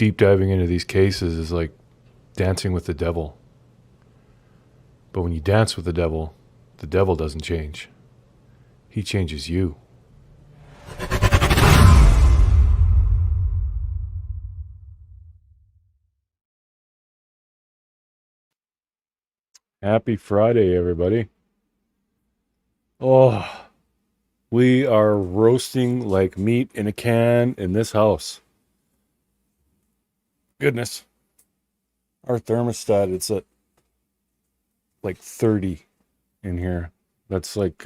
deep diving into these cases is like dancing with the devil. But when you dance with the devil doesn't change. He changes you. Happy Friday, everybody. Oh, we are roasting like meat in a can in this house. Goodness. Our thermostat, it's at like 30 in here. That's like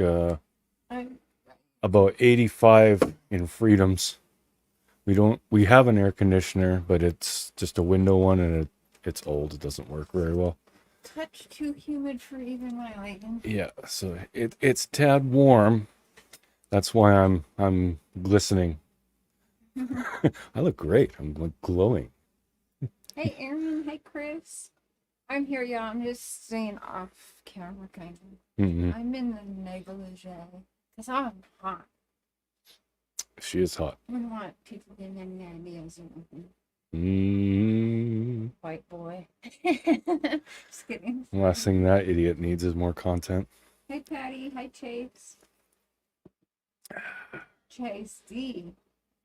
about 85 in Freedoms. We have an air conditioner, but it's just a window one and it's old. It doesn't work very well. Touch too humid for even my liking. Yeah, so it's tad warm. That's why I'm glistening. I look great. I'm like glowing. Hey Aaron, hey Chris. I'm here, y'all. I'm just staying off camera kind of. I'm in the negligee because I'm hot. She is hot. I don't want people getting any ideas or nothing. White boy. Just kidding. The last thing that idiot needs is more content. Hey Patty. Hi Chase. Chase D.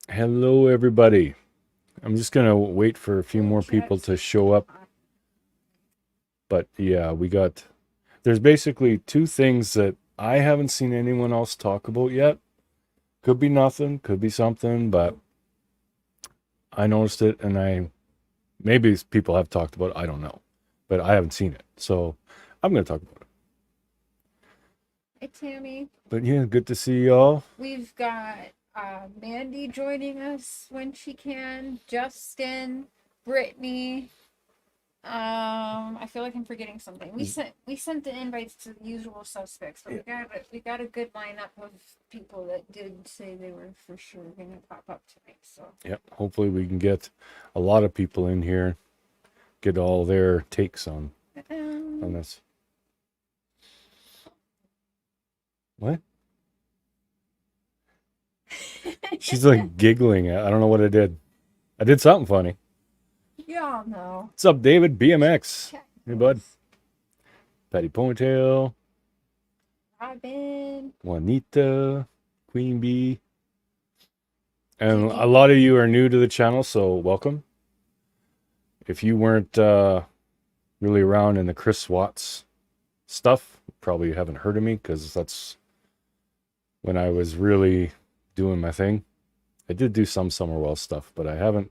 Hello, everybody. I'm just going to wait for a few more people to show up. But yeah, there's basically two things that I haven't seen anyone else talk about yet. Could be nothing, could be something, but I noticed it and maybe people have talked about it, I don't know. But I haven't seen it. So I'm going to talk about it. Hey Tammy. But yeah, good to see y'all. We've got Mandy joining us when she can, Justin, Brittany. I feel like I'm forgetting something. We sent the invites to the usual suspects, but we got a good lineup of people that did say they were for sure gonna pop up tonight. So yep, hopefully we can get a lot of people in here, get all their takes on this. What? She's like giggling. I don't know what I did. I did something funny. Y'all know. What's up, David? BMX. Hey, bud. Patty Ponytail. Robin. Juanita. Queen Bee. And a lot of you are new to the channel, so welcome. If you weren't really around in the Chris Watts stuff, probably haven't heard of me because that's when I was really doing my thing. I did do some Summerwell stuff, but I've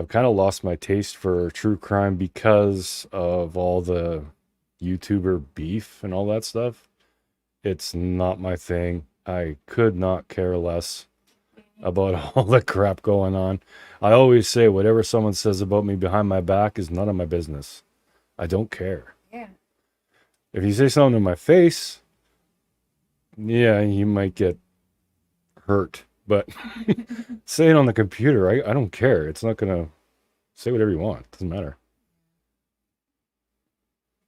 kind of lost my taste for true crime because of all the YouTuber beef and all that stuff. It's not my thing. I could not care less about all the crap going on. I always say whatever someone says about me behind my back is none of my business. I don't care. Yeah. If you say something in my face, yeah, you might get hurt. But say it on the computer. I don't care. It's not going to say whatever you want. It doesn't matter.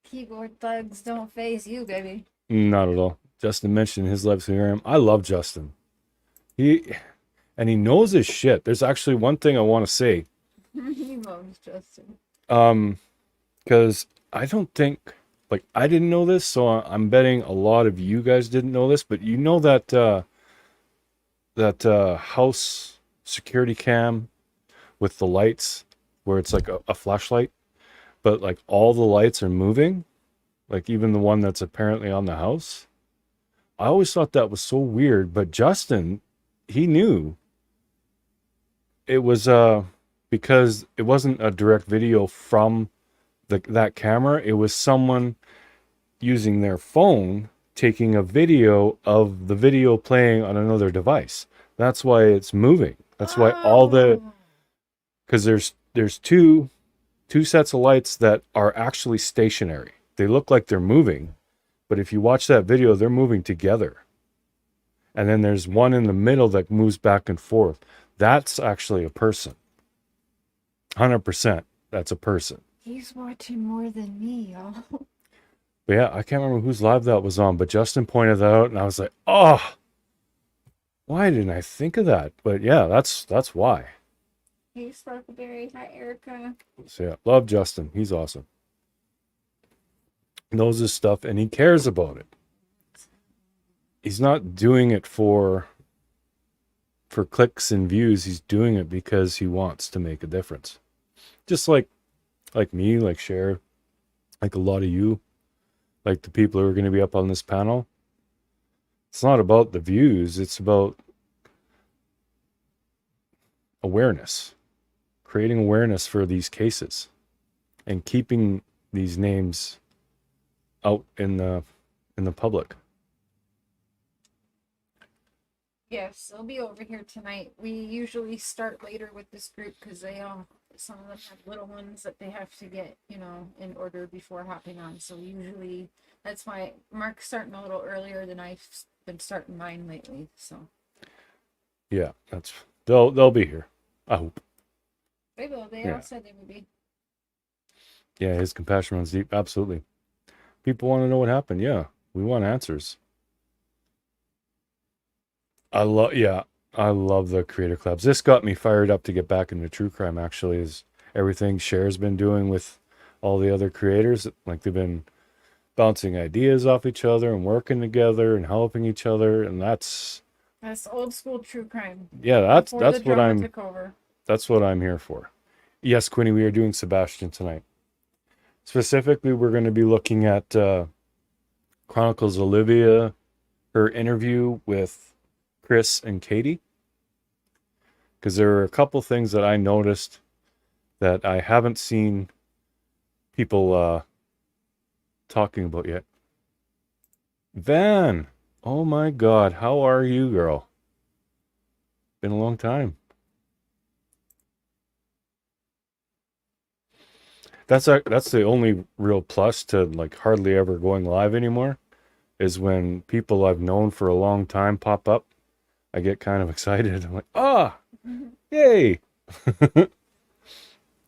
Keyboard thugs don't phase you, baby. Not at all. Justin mentioned his live stream. I love Justin. He knows his shit. There's actually one thing I want to say. He loves Justin. Because I don't think, like, I didn't know this, so I'm betting a lot of you guys didn't know this, but you know that house security cam with the lights where it's like a flashlight, but like all the lights are moving, like even the one that's apparently on the house. I always thought that was so weird, but Justin, he knew it was because it wasn't a direct video from that camera. It was someone using their phone taking a video of the video playing on another device. That's why it's moving. That's why because there's two sets of lights that are actually stationary. They look like they're moving, but if you watch that video, they're moving together. And then there's one in the middle that moves back and forth. That's actually a person. 100%. That's a person. He's watching more than me, y'all. But yeah, I can't remember whose live that was on, but Justin pointed that out, and I was like, oh, why didn't I think of that? But yeah, that's why. Hey, Sparkleberry. Hi, Erica. So yeah, love Justin. He's awesome. He knows his stuff and he cares about it. He's not doing it for clicks and views. He's doing it because he wants to make a difference. Just like me, like Cher, like a lot of you, like the people who are going to be up on this panel. It's not about the views. It's about awareness, creating awareness for these cases and keeping these names out in the public. Yes, they'll be over here tonight. We usually start later with this group because they all, some of them have little ones that they have to get, you know, in order before hopping on. So usually that's why Mark's starting a little earlier than I've been starting mine lately. So Yeah, that's they'll be here. I hope. they will. They Yeah. all said they would be. Yeah, his compassion runs deep. Absolutely. People want to know what happened. Yeah, we want answers. I love the creator clubs. This got me fired up to get back into true crime. Actually, is everything Cher's been doing with all the other creators. Like they've been bouncing ideas off each other and working together and helping each other, and that's old school true crime. Yeah, that's Before the what drama took over. That's what I'm here for. Yes, Quinny, we are doing Sebastian tonight. Specifically, we're going to be looking at Chronicles Olivia, her interview with Chris and Katie. Because there are a couple things that I noticed that I haven't seen people talking about yet. Van, oh my God, how are you, girl? Been a long time. That's the only real plus to like hardly ever going live anymore, is when people I've known for a long time pop up. I get kind of excited. I'm like, yay!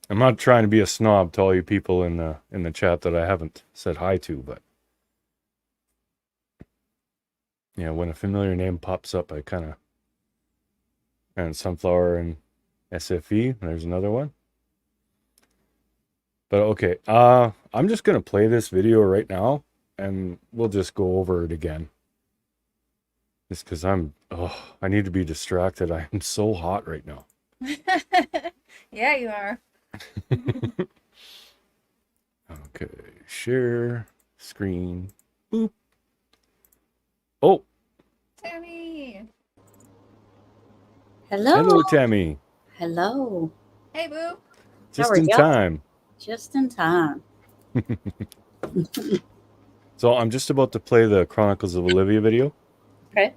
I'm not trying to be a snob to all you people in the chat that I haven't said hi to, but yeah, when a familiar name pops up, I kind of, and Sunflower and SFE. There's another one. But okay, I'm just gonna play this video right now, and we'll just go over it again. Just because I need to be distracted. I'm so hot right now. Yeah, you are. Okay, share screen. Boop. Oh, Tammy. hello, Tammy. Hello. Hey, boo. Just in time. Just in time. So I'm just about to play the Chronicles of Olivia video. Okay.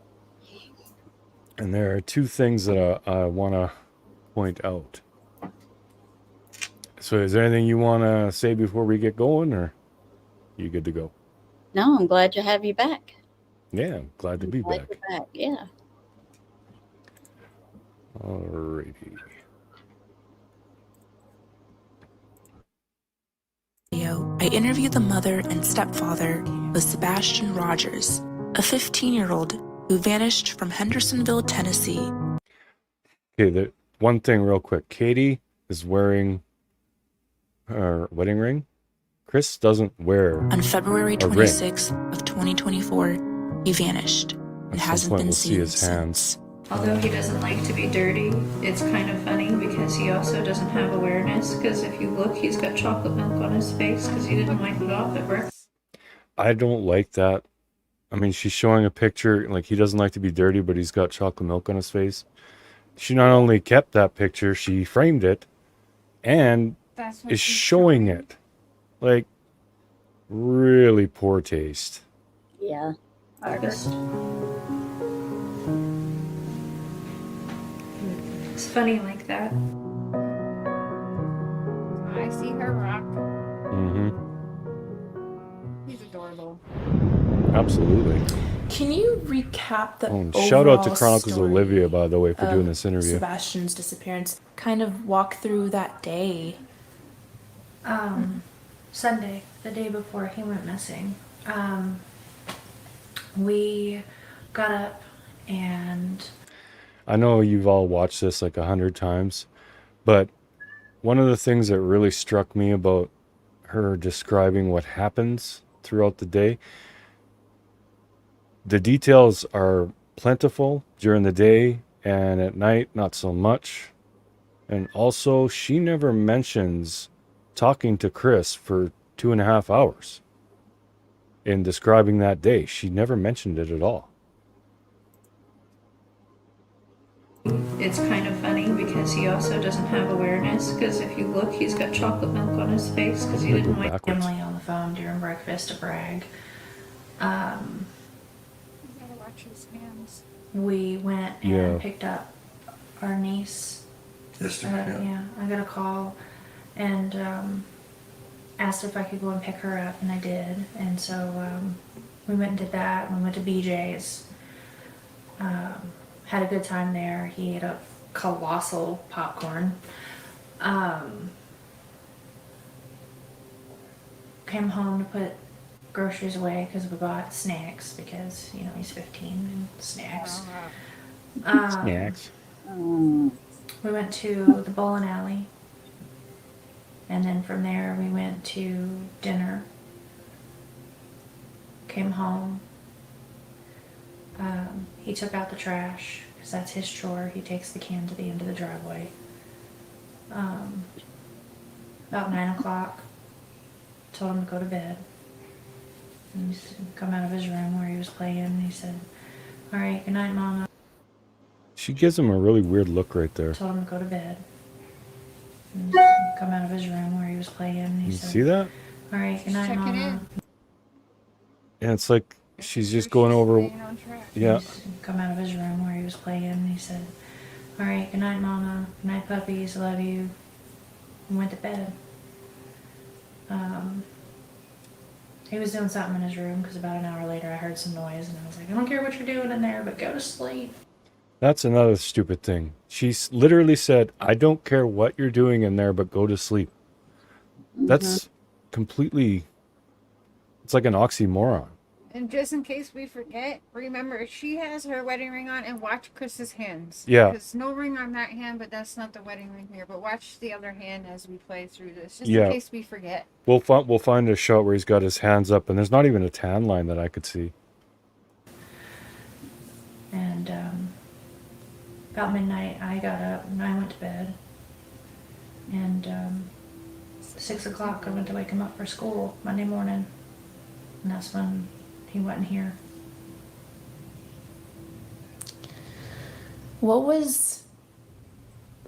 And there are two things that I want to point out. So is there anything you want to say before we get going, or are you good to go? No, I'm glad to have you back. Yeah, I'm glad to be back. You're back. Yeah. Alrighty. I interviewed the mother and stepfather of Sebastian Rogers, a 15-year-old who vanished from Hendersonville, Tennessee. Okay, one thing real quick. Katie is wearing her wedding ring. Chris doesn't wear On February 26th of 2024, he vanished and hasn't been seen since. Although he doesn't like to be dirty, it's kind of funny because he also doesn't have awareness, because if you look, he's got chocolate milk on his face because he didn't wipe it off at breakfast. I don't like that. I mean, she's showing a picture, like he doesn't like to be dirty, but he's got chocolate milk on his face. She not only kept that picture, she framed it and is showing it. Like, really poor taste. Yeah. It's funny like that. I see her rock. Mm-hmm. He's adorable. Absolutely. Can you recap the overall shout out to Chronicles story Olivia, by the way, for doing this interview. Sebastian's disappearance? Kind of walk through that day. Sunday, the day before he went missing, we got up and I know you've all watched this like 100 times, But one of the things that really struck me about her describing what happens throughout the day, the details are plentiful during the day, and at night not so much. And also, she never mentions talking to Chris for 2.5 hours in describing that day. She never mentioned it at all. It's kind of funny because he also doesn't have awareness, because if you look, he's got chocolate milk on his face because he I'm gonna didn't go like backwards. Emily on the phone during breakfast to brag. Gotta watch his hands. We went and Yeah. picked up our niece. Yesterday, Yeah, I got a call and asked if I could go and pick her up, and I did. And so we went and did that, and we went to BJ's. Had a good time there. He ate up colossal popcorn. Came home to put groceries away because we bought snacks because, you know, he's 15 and snacks. Snacks. We went to the bowling alley, and then from there we went to dinner. Came home. He took out the trash because that's his chore. He takes the can to the end of the driveway. About 9 o'clock, told him to go to bed. And he's come out of his room where he was playing, and he said, "All right, good night, Mama." She gives him a really weird look right there. Told him to go to bed. And come out of his room where he was playing, and he You said, see that? "All right, good night, Checking Mama." in. And it's like she's just going over. Staying on track. Yeah. He's come out of his room where he was playing, and he said, "All right, good night, Mama. Good night, puppies. I love you." And went to bed. He was doing something in his room because about an hour later I heard some noise, and I was like, "I don't care what you're doing in there, but go to sleep." That's another stupid thing. She literally said, "I don't care what you're doing in there, but go to sleep." That's completely. It's like an oxymoron. And just in case we forget, remember she has her wedding ring on, and watch Chris's hands. Yeah. There's no ring on that hand, but that's not the wedding ring here. But watch the other hand as we play through this, just Yeah. in case we forget. We'll find a shot where he's got his hands up, and there's not even a tan line that I could see. And about midnight I got up and I went to bed. And 6 o'clock I went to wake him up for school Monday morning. And that's when he wasn't here. What was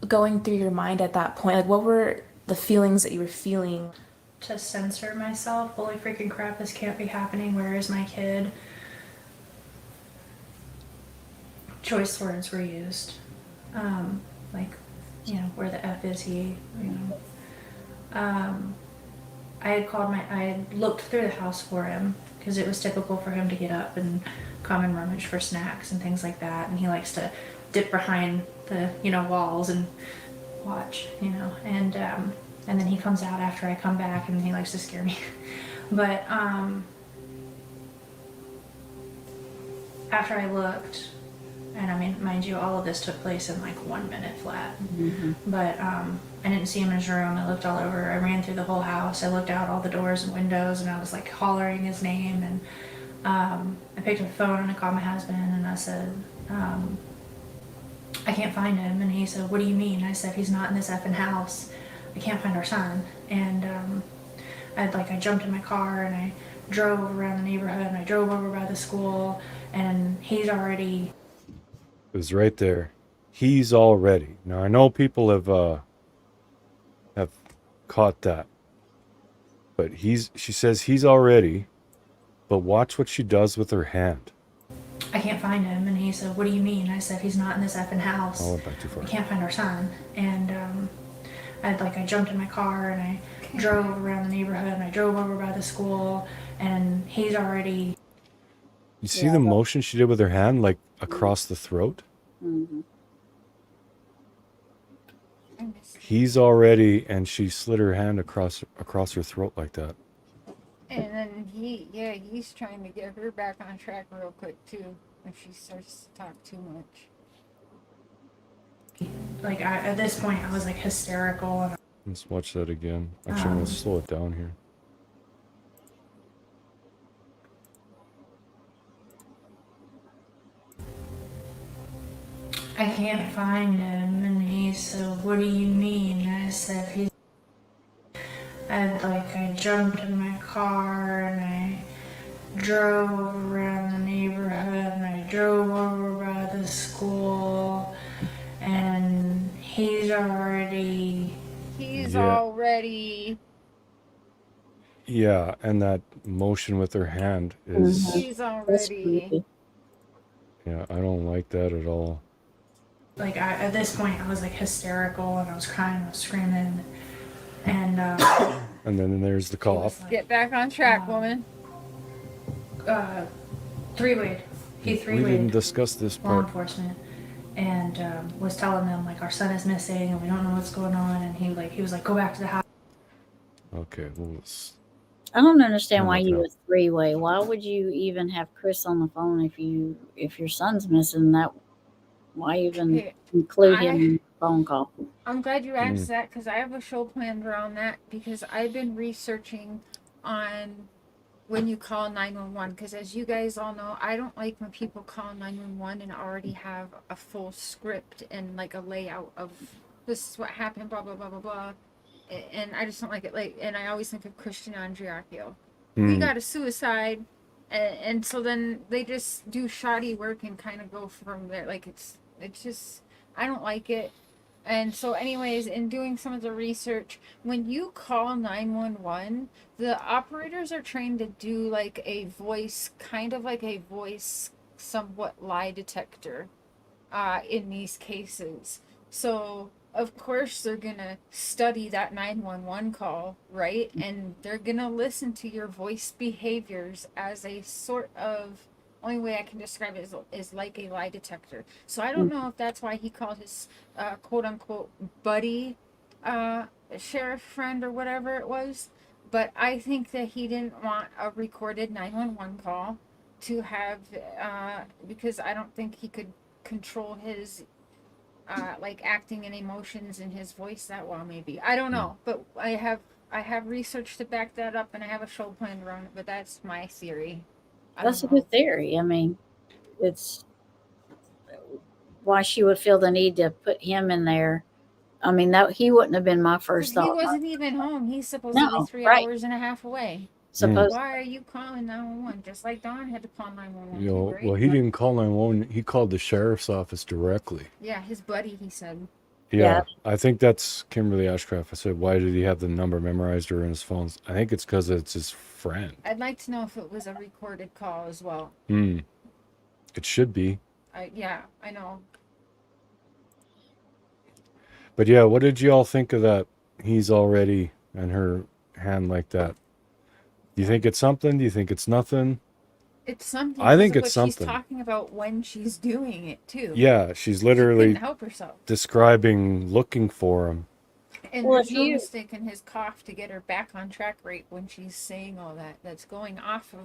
going through your mind at that point? Like, what were the feelings that you were feeling? To censor myself. Holy freaking crap, this can't be happening. Where is my kid? Choice words were used. Like, you know, where the F is he, you know. I had looked through the house for him because it was typical for him to get up and come and rummage for snacks and things like that. And he likes to dip behind the, you know, walls and watch, you know. And then he comes out after I come back and he likes to scare me. But after I looked, and I mean, mind you, all of this took place in like 1 minute flat. But I didn't see him in his room. I looked all over. I ran through the whole house. I looked out all the doors and windows, and I was like hollering his name. And I picked up the phone and I called my husband, and I said, "I can't find him." And he said, "What do you mean?" I said, "He's not in this effing house. I can't find our son." And I jumped in my car and I drove around the neighborhood, and I drove over by the school, and he's already. It was right there. He's already. Now I know people have caught that, but she says he's already. But watch what she does with her hand. "I can't find him." And he said, "What do you mean?" I said, "He's not in this effing house. I went back too far. We can't find our son." And I jumped in my car and I drove around the neighborhood, and I drove over by the school, and he's already. You see the motion she did with her hand, like across the throat? I missed it. He's already, and she slid her hand across her throat like that. And then he's trying to get her back on track real quick too, if she starts to talk too much. Like at this point, I was like hysterical. And, Let's watch that again. Actually, I'm going to slow it down here. I can't find him, and he said, "What do you mean?" I said, I jumped in my car and I drove around the neighborhood and I drove over by the school, and he's already Yeah, and that motion with her hand is... He's That's already. creepy. Yeah, I don't like that at all. like at this point I was like hysterical and I was crying, I was screaming, and And then there's the cough. Get back on track, woman. three-wayed. He We didn't three-wayed discuss this law part. enforcement and was telling them like our son is missing and we don't know what's going on, and he was like, go back to the house. Okay, well, let's... I don't understand why Okay. you would three-way. Why would you even have Chris on the phone if your son's missing? That why even Okay, include him in the phone call? I'm glad you asked that because I have a show planned around that because I've been researching on when you call 911 because as you guys all know, I don't like when people call 911 and already have a full script and like a layout of this is what happened, blah blah blah blah blah. And I just don't like it. Like, and I always think of Christian Andriacchio. We got a suicide, and so then they just do shoddy work and kind of go from there. Like it's just I don't like it. And so, anyways, in doing some of the research, when you call 911, the operators are trained to do like a voice, kind of like a voice, somewhat lie detector in these cases. So, of course, they're going to study that 911 call, right? And they're going to listen to your voice behaviors as a sort of, only way I can describe it is like a lie detector. So I don't know if that's why he called his quote unquote buddy sheriff friend or whatever it was. But I think that he didn't want a recorded 911 call to have, because I don't think he could control his like acting and emotions in his voice that well. Maybe I don't know, but I have research to back that up, and I have a show planned around it. But that's my theory. That's a good theory. I mean, it's why she would feel the need to put him in there. I mean, that he wouldn't have been my first He thought. wasn't even home. He's supposedly No, 3 right. hours and a half away. Suppose Why are you calling 911? Just like Don had to call 911. You know, right? well, he didn't call 911. He called the sheriff's office directly. Yeah, his buddy, he said. Yeah, I think that's Kimberly Ashcraft. I said, why did he have the number memorized or in his phone? I think it's because it's his friend. I'd like to know if it was a recorded call as well. It should be. Yeah, I know. But yeah, what did you all think of that? He's already in her hand like that. Do you think it's something? Do you think it's nothing? It's something. I think because of it's what something. She's talking about when she's doing it too. Yeah, she's She literally couldn't help herself. describing looking for him. And Well, there's if no you- mistake in his cough to get her back on track right when she's saying all that. That's going off of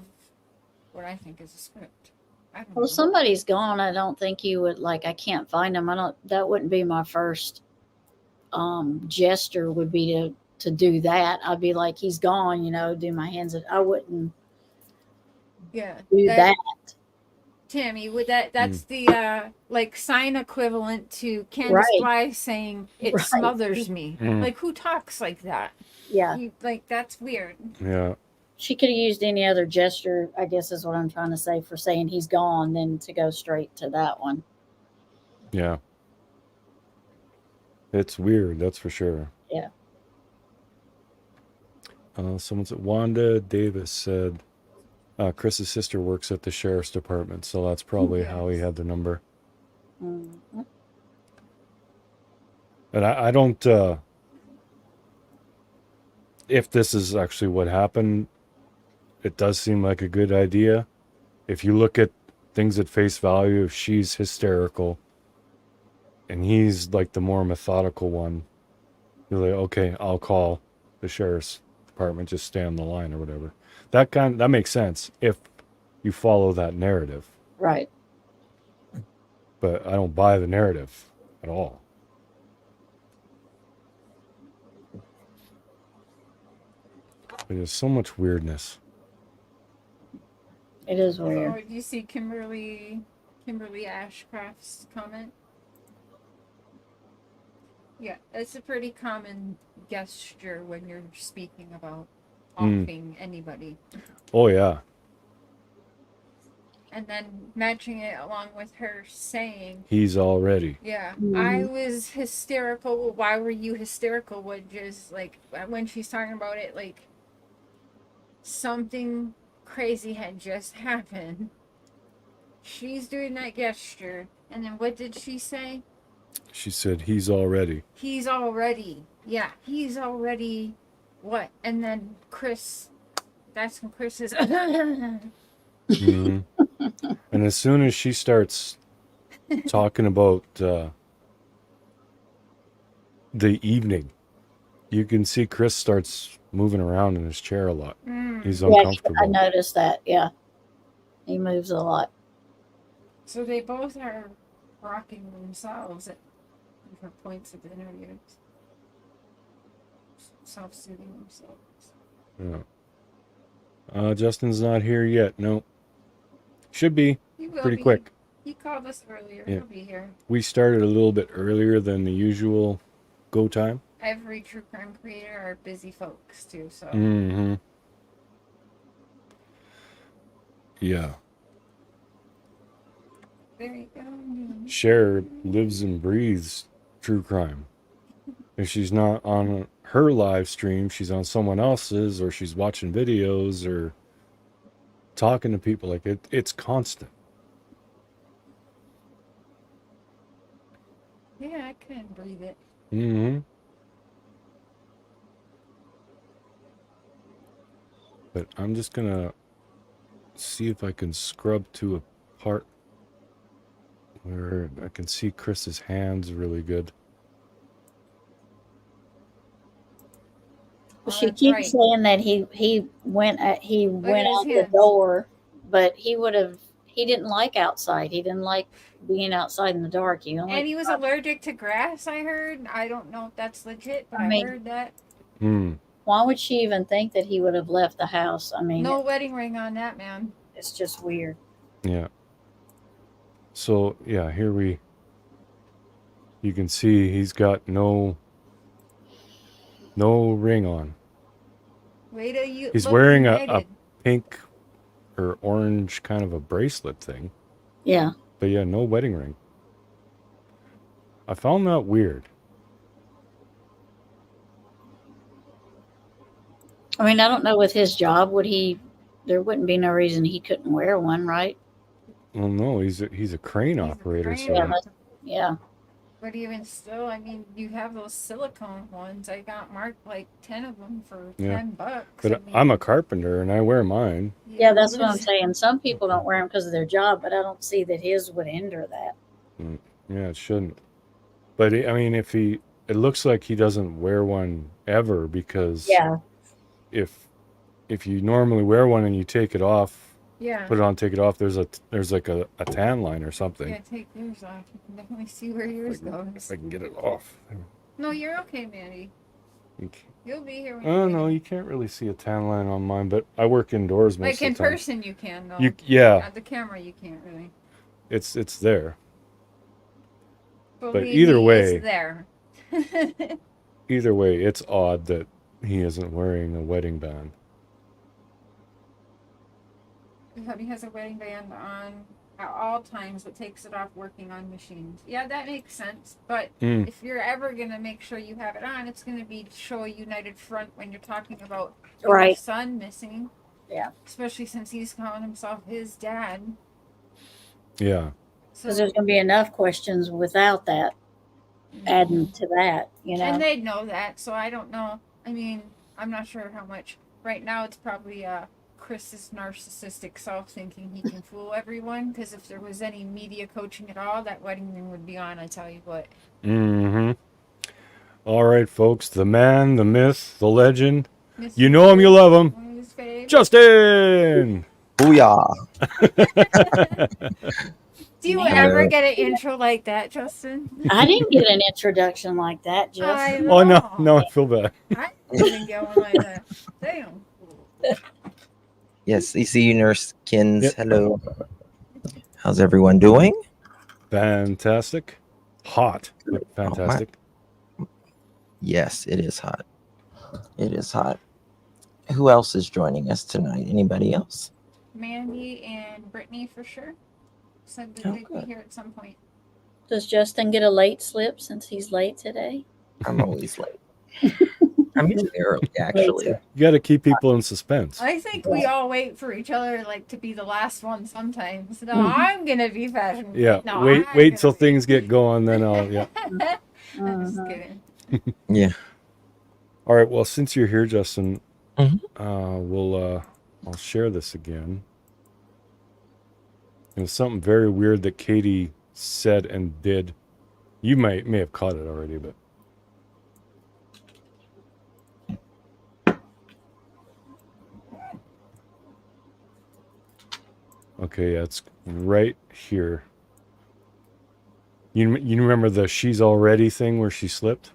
what I think is a script. I don't know. well, if somebody's gone, I don't think you would like. I can't find him. That wouldn't be my first gesture. Would be to do that. I'd be like, he's gone. You know, do my hands. I wouldn't Yeah. do that. Tammy, would that's the like sign equivalent to Candace Right. Bly saying it Right. smothers me. Mm. Like who talks like that? Yeah, Like that's weird. Yeah. she could have used any other gesture. I guess is what I'm trying to say for saying he's gone, than to go straight to that one. Yeah. It's weird, that's for sure. Yeah. Someone said, Wanda Davis said, Chris's sister works at the sheriff's department, so that's probably how he had the number. Mhm. And I don't, if this is actually what happened, it does seem like a good idea. If you look at things at face value, if she's hysterical and he's like the more methodical one, you're like, okay, I'll call the sheriff's department, just stay on the line or whatever. That makes sense if you follow that narrative. Right. But I don't buy the narrative at all. There's so much weirdness. It is Oh, weird. did you see Kimberly Ashcraft's comment? Yeah, it's a pretty common gesture when you're speaking about offing anybody. Oh yeah. And then matching it along with her saying, He's already. yeah, Mhm. I was hysterical. Well, why were you hysterical? What just, like, when she's talking about it, like, something crazy had just happened. She's doing that gesture. And then what did she say? She said he's already. He's already. Yeah, he's already. What? And then Chris. That's when Chris is. Mhm. And as soon as she starts talking about the evening, you can see Chris starts moving around in his chair a lot. He's Yeah, uncomfortable. I noticed that. Yeah, he moves a lot. So they both are rocking themselves at different points of the interview. Self-soothing themselves. Yeah. Justin's not here yet. No. Should be He will pretty be. quick. He called us earlier. Yeah. He'll be here. We started a little bit earlier than the usual go time. Every true crime creator are busy folks too, so. Mm-hmm. Yeah. There you go. Cher lives and breathes true crime. If she's not on her live stream, she's on someone else's, or she's watching videos or talking to people. Like it's constant. Yeah, I couldn't breathe it. Mm-hmm. But I'm just gonna see if I can scrub to a part where I can see Chris's hands really good. Oh, She that's keeps right. saying that he went at out his the hands. door, but he didn't like outside. He didn't like being outside in the dark. And he was allergic to grass, I heard. I don't know if that's legit, but I I mean- heard that. Why would she even think that he would have left the house? I mean, No wedding ring on that man. it's just weird. Yeah. So yeah, you can see he's got no ring on. Wait till you. He's look wearing a united. pink or orange kind of a bracelet thing. Yeah. But yeah, no wedding ring. I found that weird. I mean, I don't know with his job, there wouldn't be no reason he couldn't wear one, right? Well, no, he's a crane operator. crane So Yeah, Yeah. But even still, I mean, you have those silicone ones. I got marked like 10 of them for Yeah. $10. but I mean, I'm a carpenter and I wear mine. Yeah, that's what I'm saying. Some people don't wear them because of their job, but I don't see that his would hinder that. Yeah, it shouldn't. But I mean, it looks like he doesn't wear one ever, because Yeah. if you normally wear one and you take it off, Yeah. put it on, take it off, there's like a tan line or something. Yeah, take yours off. You can definitely see where yours goes. If I can get it off. No, you're okay, Mandy. Okay. You'll be here when Oh you no, you can't really see a tan line on mine, but I work indoors most Like of the in time. person, you can, though. Yeah, At the camera, you can't really. it's there. Believe either me, way- it's there. Either way, it's odd that he isn't wearing a wedding band. Hubby has a wedding band on at all times, but takes it off working on machines. Yeah, that makes sense. But if you're ever gonna make sure you have it on, it's gonna be to show a united front when you're talking about your Right. son missing. Yeah. Especially since he's calling himself his dad. Yeah. So Because there's going to be enough questions without that, adding to that, you know. And they'd know that, so I don't know. I mean, I'm not sure how much. Right now, it's probably Chris's narcissistic self thinking he can fool everyone. Because if there was any media coaching at all, that wedding ring would be on. I tell you what. Mm-hmm. All right, folks. The man, the myth, the legend. Mr. You know him, you love him. One of his faves. Justin. Booyah. Do you ever get an intro like that, Justin? I didn't get an introduction like that, Justin. I Oh no, know. no, I feel bad. I didn't get one like that. Damn. Yes, ECU nurse Kins. Yep. Hello. How's everyone doing? Fantastic. Hot, but Oh, my. fantastic. Yes, it is hot. It is hot. Who else is joining us tonight? Anybody else? Mandy and Brittany for sure said that Oh, they'd be good. here at some point. Does Justin get a late slip since he's late today? I'm always late. I'm usually early, actually. Later. You got to keep people in suspense. I think we all wait for each other like to be the last one sometimes. No, Mhm. I'm gonna be fashion. Yeah. No, wait I'm till gonna things get going, then I'll. Yeah. I'm just Mhm. kidding. Yeah. All right. Well, since you're here, Justin, Mhm. I'll share this again. It was something very weird that Katie said and did. You may have caught it already, but okay, yeah, it's right here. You remember the "she's already" thing where she slipped?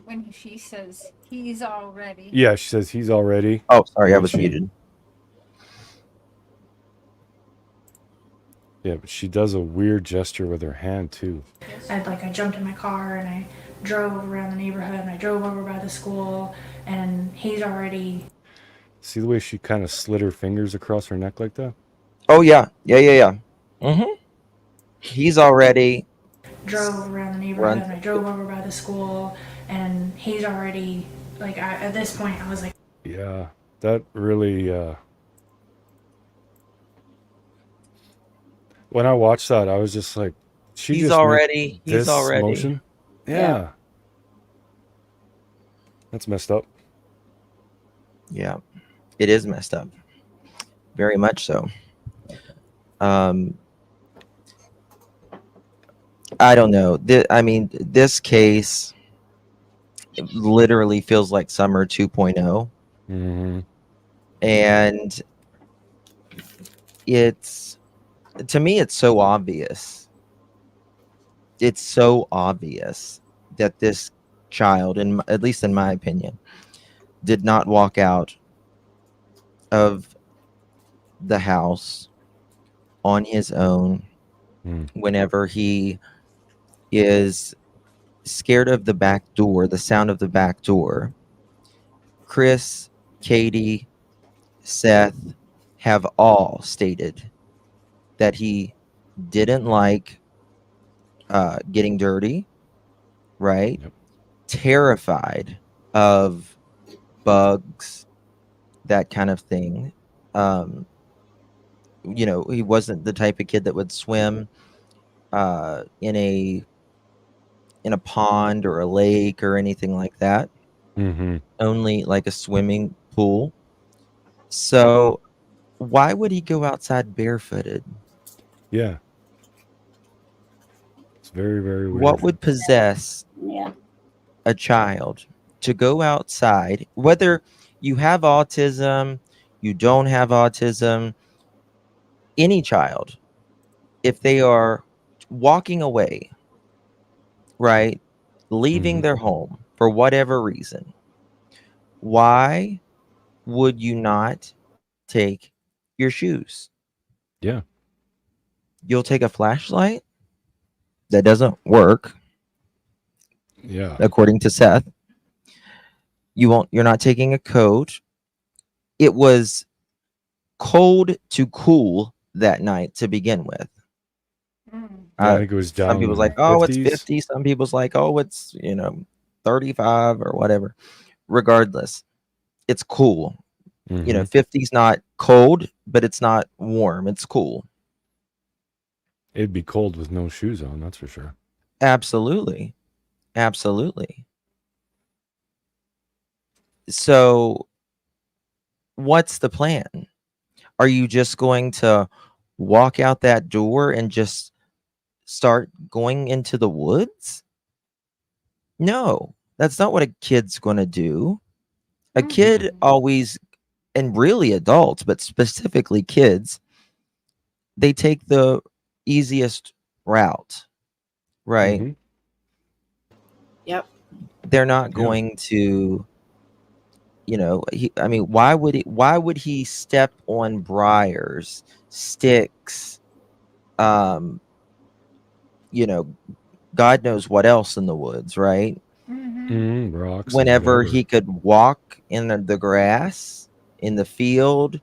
When she says he's already. Yeah, she says he's already. Oh, sorry, I And was she- muted. Yeah, but she does a weird gesture with her hand too. I jumped in my car and I drove around the neighborhood and I drove over by the school and he's already See the way she kind of slid her fingers across her neck like that? Oh, yeah. Yeah. Mm-hmm. He's already drove around the neighborhood and I drove over by the school and he's already at this point I was like, Yeah, that really. When I watched that, I was just like, she He's just made already. this He's already. motion. Yeah. Yeah. That's messed up. Yeah, it is messed up. Very much so. I don't know. This case literally feels like Summer 2.0. Mm-hmm. And it's, to me, it's so obvious. It's so obvious that this child, at least in my opinion, did not walk out of the house on his own whenever he is scared of the back door, the sound of the back door. Chris, Katie, Seth have all stated that he didn't like getting dirty, right? Yep. Terrified of bugs, that kind of thing. He wasn't the type of kid that would swim in a pond or a lake or anything like that. Mm-hmm. Only like a swimming pool. So why would he go outside barefooted? Yeah. It's very, very weird. What would possess Yeah. a child to go outside, whether you have autism, you don't have autism, any child, if they are walking away, right, leaving their home for whatever reason, why would you not take your shoes? Yeah. You'll take a flashlight that doesn't work, Yeah. according to Seth. You're not taking a coat. It was cold to cool that night to begin with. I think it was down. Some people's like, oh, it's 50. Some people's like, oh, it's 35 or whatever. Regardless, it's cool. 50's not cold, but it's not warm. It's cool. It'd be cold with no shoes on, that's for sure. Absolutely. So what's the plan? Are you just going to walk out that door and just start going into the woods? No, that's not what a kid's going to do. A kid always, and really adults, but specifically kids, they take the easiest route, right? Yep. They're not Yeah. going to, I mean, why would he step on briars, sticks, um, God knows what else in the woods, right? Rocks or Whenever whatever. he could walk in the grass, in the field,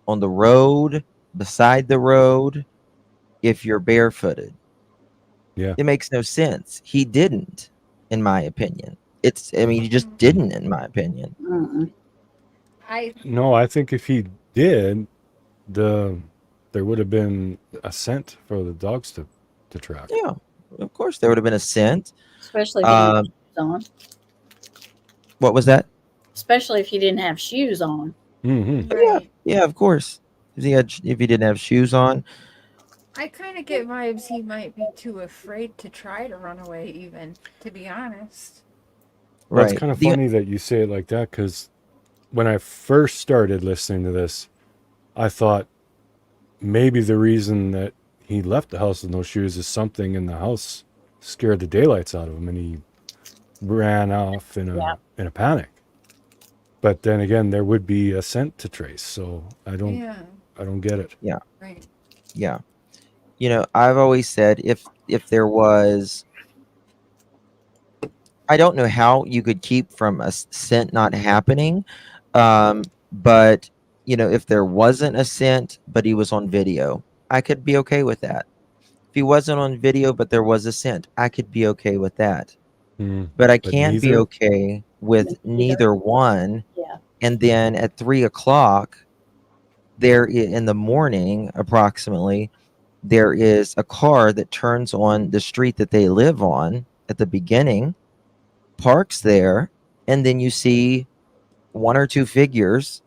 on the road, beside the road, if you're barefooted. Yeah. It makes no sense. He didn't, in my opinion. He just didn't, in my opinion. Mm-mm. No, I think if he did, there would have been a scent for the dogs to track. Yeah, of course there would have been a scent. Especially if he didn't have Um, shoes on. what was that? Especially if he didn't have shoes on. Mm-hmm. Right. Yeah, of course. If he didn't have shoes on. I kind of get vibes he might be too afraid to try to run away, even, to be honest. Well, it's Right. kind of funny that you say it like that, because when I first started listening to this, I thought maybe the reason that he left the house with no shoes is something in the house scared the daylights out of him, and he ran off in a panic. But then again, there would be a scent to trace, so I don't get it. Yeah. Right. Yeah. I've always said if there was, I don't know how you could keep from a scent not happening, but if there wasn't a scent but he was on video, I could be okay with that. If he wasn't on video but there was a scent, I could be okay with that. But I can't be neither? okay with neither one. Yeah. And then at 3:00 there in the morning, approximately, there is a car that turns on the street that they live on at the beginning, parks there, and then you see one or two figures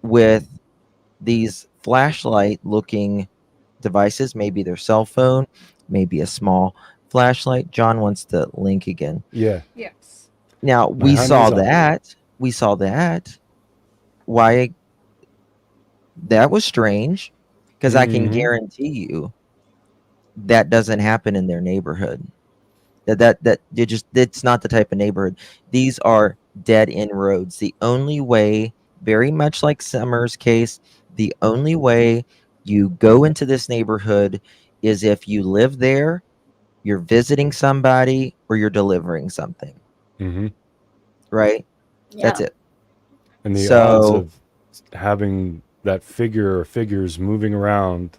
with these flashlight looking devices, maybe their cell phone, maybe a small flashlight. John wants the link again. Yeah. Yes. Now My hand is up. we saw that. Why? That was strange, because I can guarantee you that doesn't happen in their neighborhood. It's not the type of neighborhood. These are dead end roads. The only way, very much like Summer's case, the only way you go into this neighborhood is if you live there, you're visiting somebody, or you're delivering something. Mm-hmm. Right? Yeah. That's it. And the So- odds of having that figure or figures moving around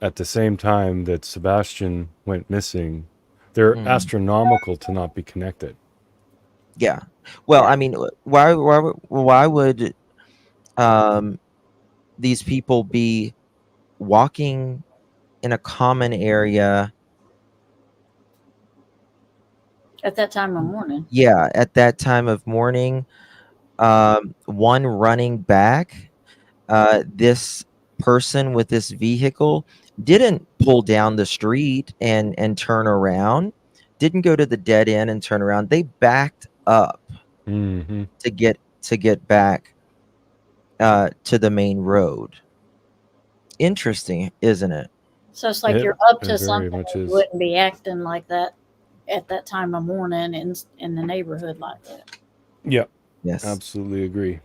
at the same time that Sebastian went missing, they're astronomical to not be connected. Yeah. Well, I mean, why would these people be walking in a common area At that time of morning. Yeah, at that time of morning, one running back, this person with this vehicle didn't pull down the street and turn around, didn't go to the dead end and turn around. They backed up to get back to the main road. Interesting, isn't it? So it's like It- you're up it to very something. much You is. wouldn't be acting like that at that time of morning in the neighborhood like that. Yeah, Yes. absolutely agree.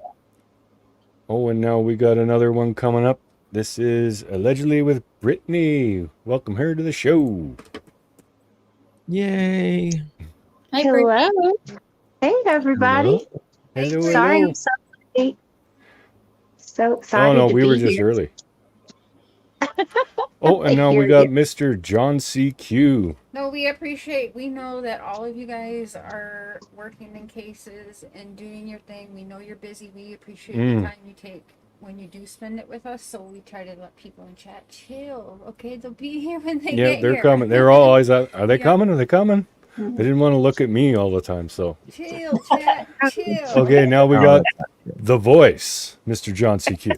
Oh, and now we got another one coming up. This is Allegedly with Brittany. Welcome her to the show. Yay. Hey, Hello. Hey, everybody. Hello, Sorry hello. I'm so late. So sorry Oh, no, to we be were just here. early. Oh, and I now we hear got you. Mr. John CQ. No, we know that all of you guys are working in cases and doing your thing. We know you're busy. We appreciate the time you take when you do spend it with us. So we try to let people in chat chill. Okay, they'll be here when they Yeah, get they're here. coming. They're all always out. Are they Yeah. coming? Are they coming? They didn't want to look at me all the time, so. Chill, chat, chill. Okay, now we Oh, got that's not true. the voice, Mr. John CQ.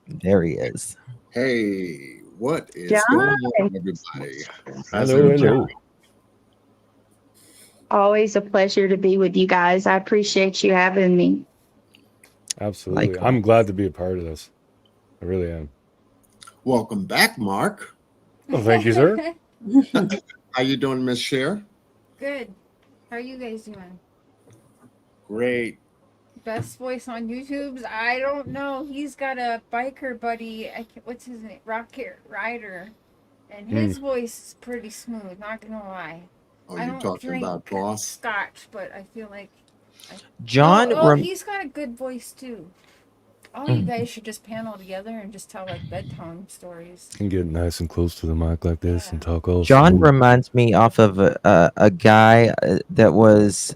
There he is. Hey, what is John. going on, everybody? How's Hello, everybody? hello. Always a pleasure to be with you guys. I appreciate you having me. Absolutely. Likewise. I'm glad to be a part of this. I really am. Welcome back, Mark. Well, thank you, sir. How you doing, Miss Cher? Good. How are you guys doing? Great. Best voice on YouTube's? I don't know. He's got a biker buddy. What's his name? Rocket Rider. And his voice is pretty smooth, not gonna lie. Oh, I you're don't talking drink about Boss? scotch, but I feel like... John, he's got a good voice too. All you guys should just panel together and just tell like bedtime stories. And get nice and close to the mic like this and talk all John smooth. reminds me off of a guy that was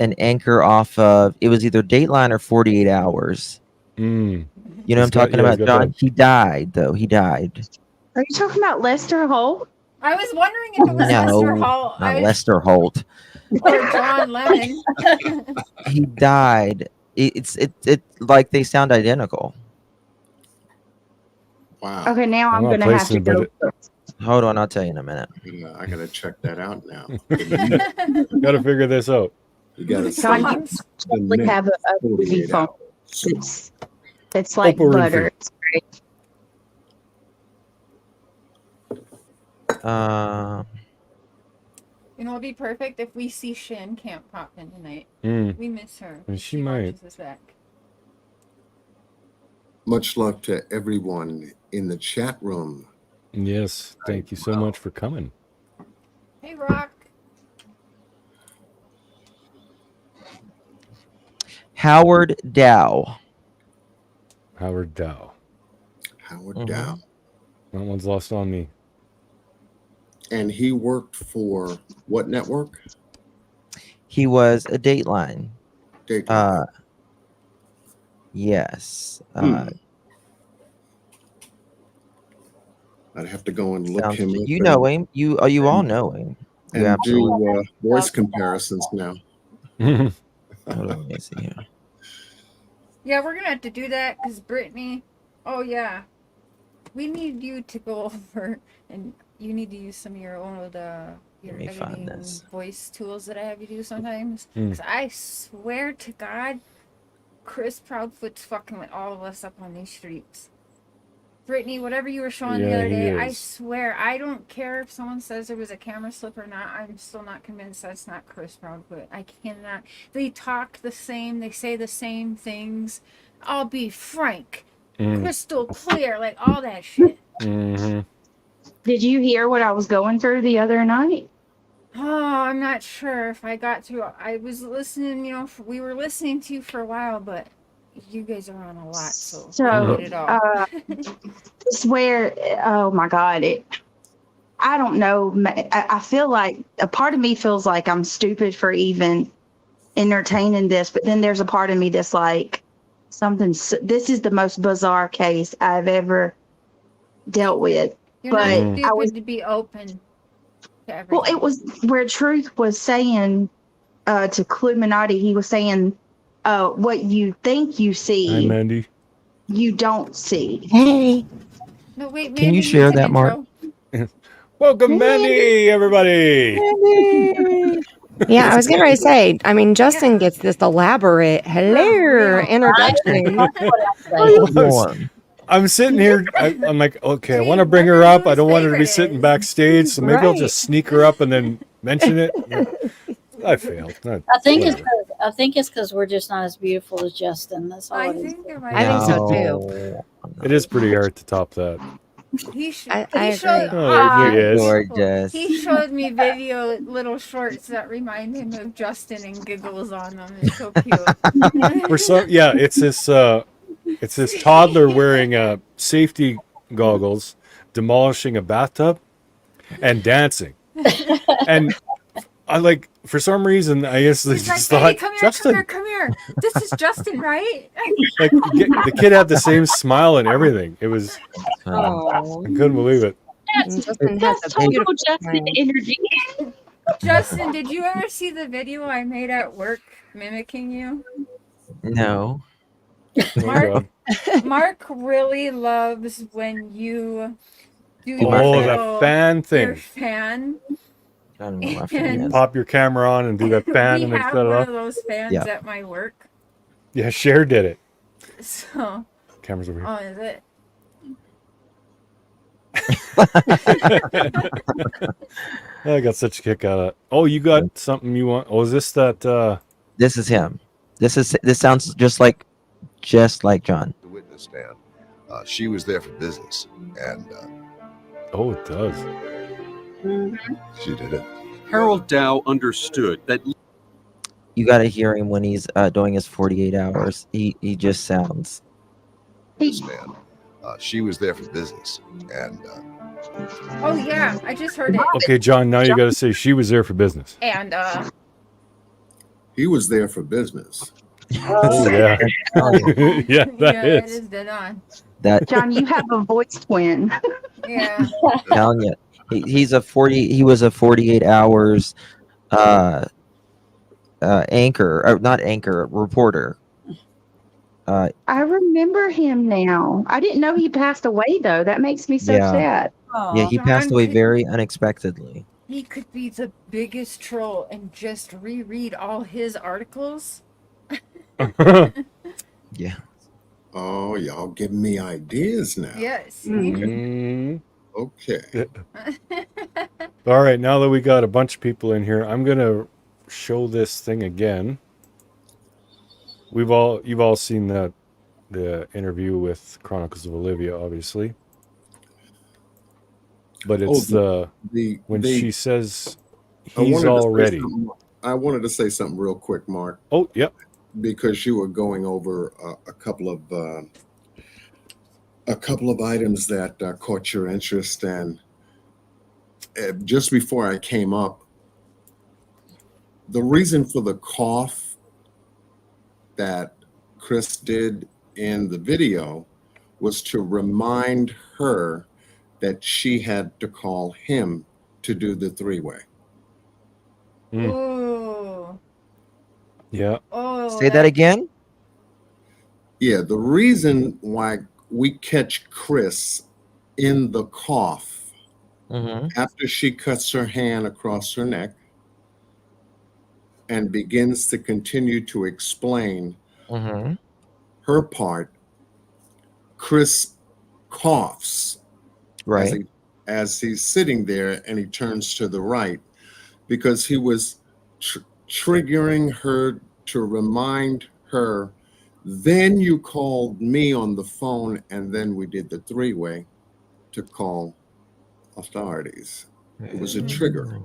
an anchor off of, it was either Dateline or 48 Hours. Mm. You know what I'm talking about, got John? that. He died, though. He died. Are you talking about Lester Holt? I was wondering if it was Lester No, Holt not Lester Holt. or John Lennon. He died. It's like they sound identical. Wow. Okay, now I'm not going to have to placing go. it, Hold on, I'll tell you in a minute. I gotta check that out now. Gotta figure this out. You gotta So I see used the to next have a 48 phone. hours. It's like Oprah butter. Winfrey. It's great. You know, it'd be perfect if we see Shin Camp pop in tonight. Mm. We miss her. And she might. watches us back. Much love to everyone in the chat room. Yes, thank you so much for coming. Hey, Rock. Howard Dow. Howard Dow. Howard Mhm. Dow. That one's lost on me. And he worked for what network? He was a Dateline. Dateline. Yes. I'd have to go and look Sounds- him up. you know him. You all know him. You And absolutely. do voice comparisons now. Hold on, let me see here. Yeah, we're gonna have to do that because Brittany. Oh yeah, we need you to go over and you need to use some of your own your Let me find editing this. voice tools that I have you do sometimes. Mm. 'Cause I swear to God, Chris Proudfoot's fucking with all of us up on these streets. Brittany, whatever you were showing the Yeah, other he day, I is. swear, I don't care if someone says there was a camera slip or not. I'm still not convinced that's not Chris Proudfoot. I cannot. They talk the same. They say the same things. I'll be frank, crystal clear, like all that shit. Mm-hmm. Did you hear what I was going through the other night? Oh, I'm not sure if I got through. I was listening, we were listening to you for a while, but you guys are on a lot, so So, get it all. swear, oh my God, I don't know. I feel like a part of me feels like I'm stupid for even entertaining this, but then there's a part of me that's like, this is the most bizarre case I've ever dealt with. You're not but stupid I was, to be open to everything. well, it was where Truth was saying to Cluminati, he was saying, what you think you Hi, see, Mandy. you don't see. Hey. No, wait, Can you Mandy share needs an that, Mark? intro. Welcome, Mandy, everybody. Yeah, I was getting ready to say, I mean, Justin gets this elaborate hello introduction. I'm sitting here. I'm like, okay, I want to bring her up. I don't want her to be sitting backstage, so maybe I'll Right. just sneak her up and then mention it. I failed. I think Whatever. it's because we're just not as beautiful as Justin. That's all I it is. think there might I think so No. It is pretty hard to top that. He I showed, agree. Oh, there she is. Gorgeous. he showed me little shorts that remind him of Justin and giggles on them. It's so cute. For some, yeah, it's this toddler wearing safety goggles, demolishing a bathtub, and dancing. And I like, for some reason, I instantly He's like, just "Hey, thought, come here, Justin, come here. This is Justin, right?" like the kid had the same smile and everything. It was, Oh, I couldn't believe it. and Justin has That's a total beautiful Justin smile. energy. Justin, did you ever see the video I made at work mimicking you? No. Mark, Mark really loves when you do your Oh, little- that fan your thing. fan. I don't know. I And- forget. Pop your camera on and do that fan We and then have set it one off. of those fans Yeah. at my work. Yeah, Cher did it. So, Camera's over here. oh, is it? I got such a kick out of it. Oh, you got something you want? Oh, is this that? This is him. This sounds just like John. The witness stand. She was there for business, and Oh, it does. she did it. Harold Dow understood that You got to hear him when he's doing his 48 hours. He just sounds. Stand. She was there for business, and Oh yeah, I just heard it. Okay, John. Now you got to say she was there for business. And He was there for business. Oh yeah, yeah, that yeah, it is. is dead on. That John, you have a voice twin. Yeah. telling you, he was a 48 hours anchor, or not anchor, reporter. I remember him now. I didn't know he passed away though. That makes me so Yeah. sad. Yeah, he passed John away could- very unexpectedly. He could be the biggest troll and just reread all his articles. Yeah. Oh, y'all giving me ideas now. Yes. Mm. Okay. All right, now that we got a bunch of people in here, I'm gonna show this thing again. You've all seen the interview with Chronicles of Olivia, obviously. But it's when she says he's all ready. I wanted to say something real quick, Mark, Oh, yep. because you were going over a couple of items that caught your interest, and just before I came up, the reason for the cough that Chris did in the video was to remind her that she had to call him to do the three-way. Mm. Ooh. Yeah. Oh. Say that again. Yeah, the reason why we catch Chris in the cough after she cuts her hand across her neck and begins to continue to explain her part, Chris coughs Right. as he's sitting there, and he turns to the right because he was triggering her to remind her, then you called me on the phone, and then we did the three-way to call authorities. It was a trigger.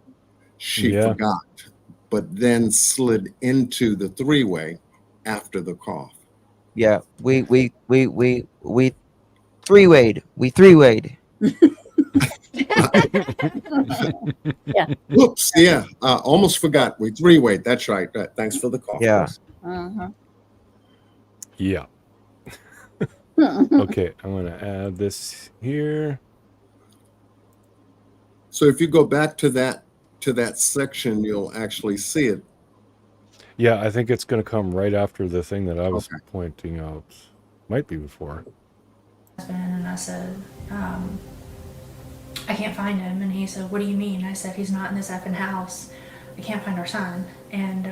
She forgot, but then slid into the three-way after the cough. Yeah, we three-wayed. We three-wayed. Yeah. Whoops, yeah, almost forgot. We three-wayed. That's right. Thanks for the call. Yeah. Yeah. Okay, I'm gonna add this here. So if you go back to that section, you'll actually see it. Yeah, I think it's gonna come right after the thing that I was pointing out. Might be before. And I said, I can't find him. And he said, what do you mean? I said, he's not in this effing house. I can't find our son. And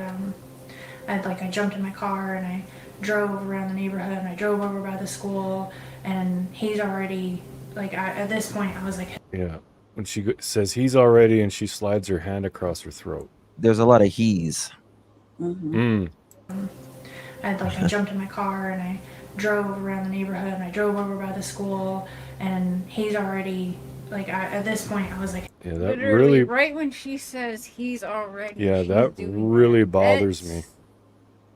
I jumped in my car and I drove around the neighborhood and I drove over by the school, and he's already, at this point I was like, Yeah. When she says he's all ready and she slides her hand across her throat. There's a lot of he's. Mm. I jumped in my car and I drove around the neighborhood and I drove over by the school, and he's already, at this point I was like, Yeah, that Literally, really, right when she says he's already. yeah, she's that doing really it. bothers me.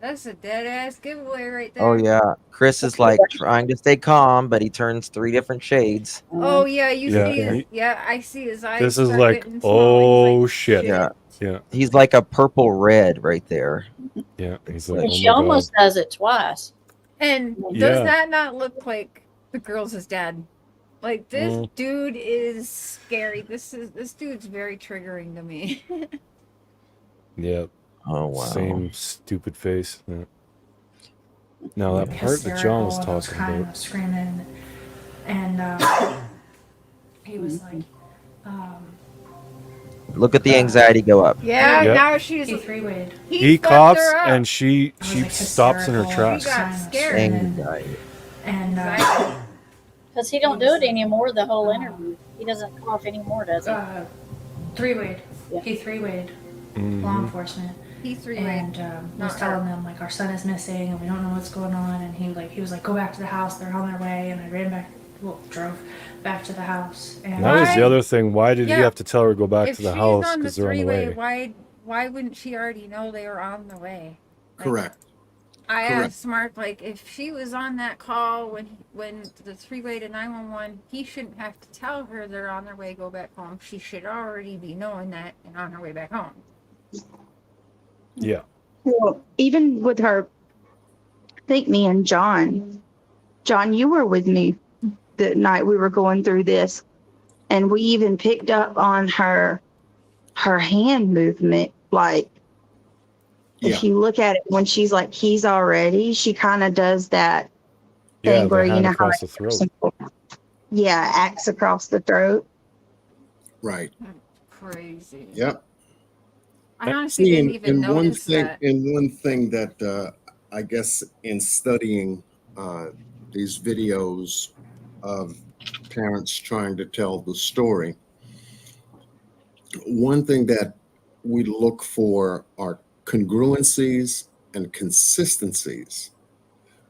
That's a dead ass giveaway right there. Oh yeah, Chris is trying to stay calm, but he turns 3 different shades. Oh yeah, you Yeah, see his, he- yeah, I see his eyes. This is start like, getting small. He's oh like, shit. Yeah, Yeah, he's like a purple red right there. yeah. He's like, And oh she my God. almost does it twice. And Yeah. does that not look like the girl's dad? Like this Mm. dude is scary. This dude's very triggering to me. Yeah, Oh wow. same stupid face. Yeah. Now that part that John was hysterical, and I was talking crying, I about. was screaming, and he was like, Look at the anxiety go up. Yeah, Yep. now she's he three-wayed. He fucked coughs her up. and she I was, like, stops in her hysterical. She tracks. got scared. Anxiety. And Exactly. Because he don't do it anymore the whole interview. He doesn't cough anymore, does he? Three-wayed. Yeah. He three-wayed law Mhm. enforcement. He three-way. And was not telling her. them like our son is missing and we don't know what's going on, and he was like, go back to the house, they're on their way. And I drove back to the house. And And that was the Why- other thing. Why did he Yeah. have to tell her to go back If to the she's house on the because they're on the three-way, way? why wouldn't she already know they were on the way? Like, Correct. I Correct. asked Mark, like, if she was on that call when the three-way to 911, he shouldn't have to tell her they're on their way, go back home. She should already be knowing that and on her way back home. Yeah. Well, even with her, I think me and John, you were with me the night we were going through this, and we even picked up on her hand movement. Like, Yeah. if you look at it when she's like, he's already, she kind of does that Yeah, thing the where, you hand know, how across like the throat. yeah, acts across the throat. Right. Crazy. Yep. I honestly See, didn't even notice that. in one thing that I guess in studying these videos of parents trying to tell the story, one thing that we look for are congruencies and consistencies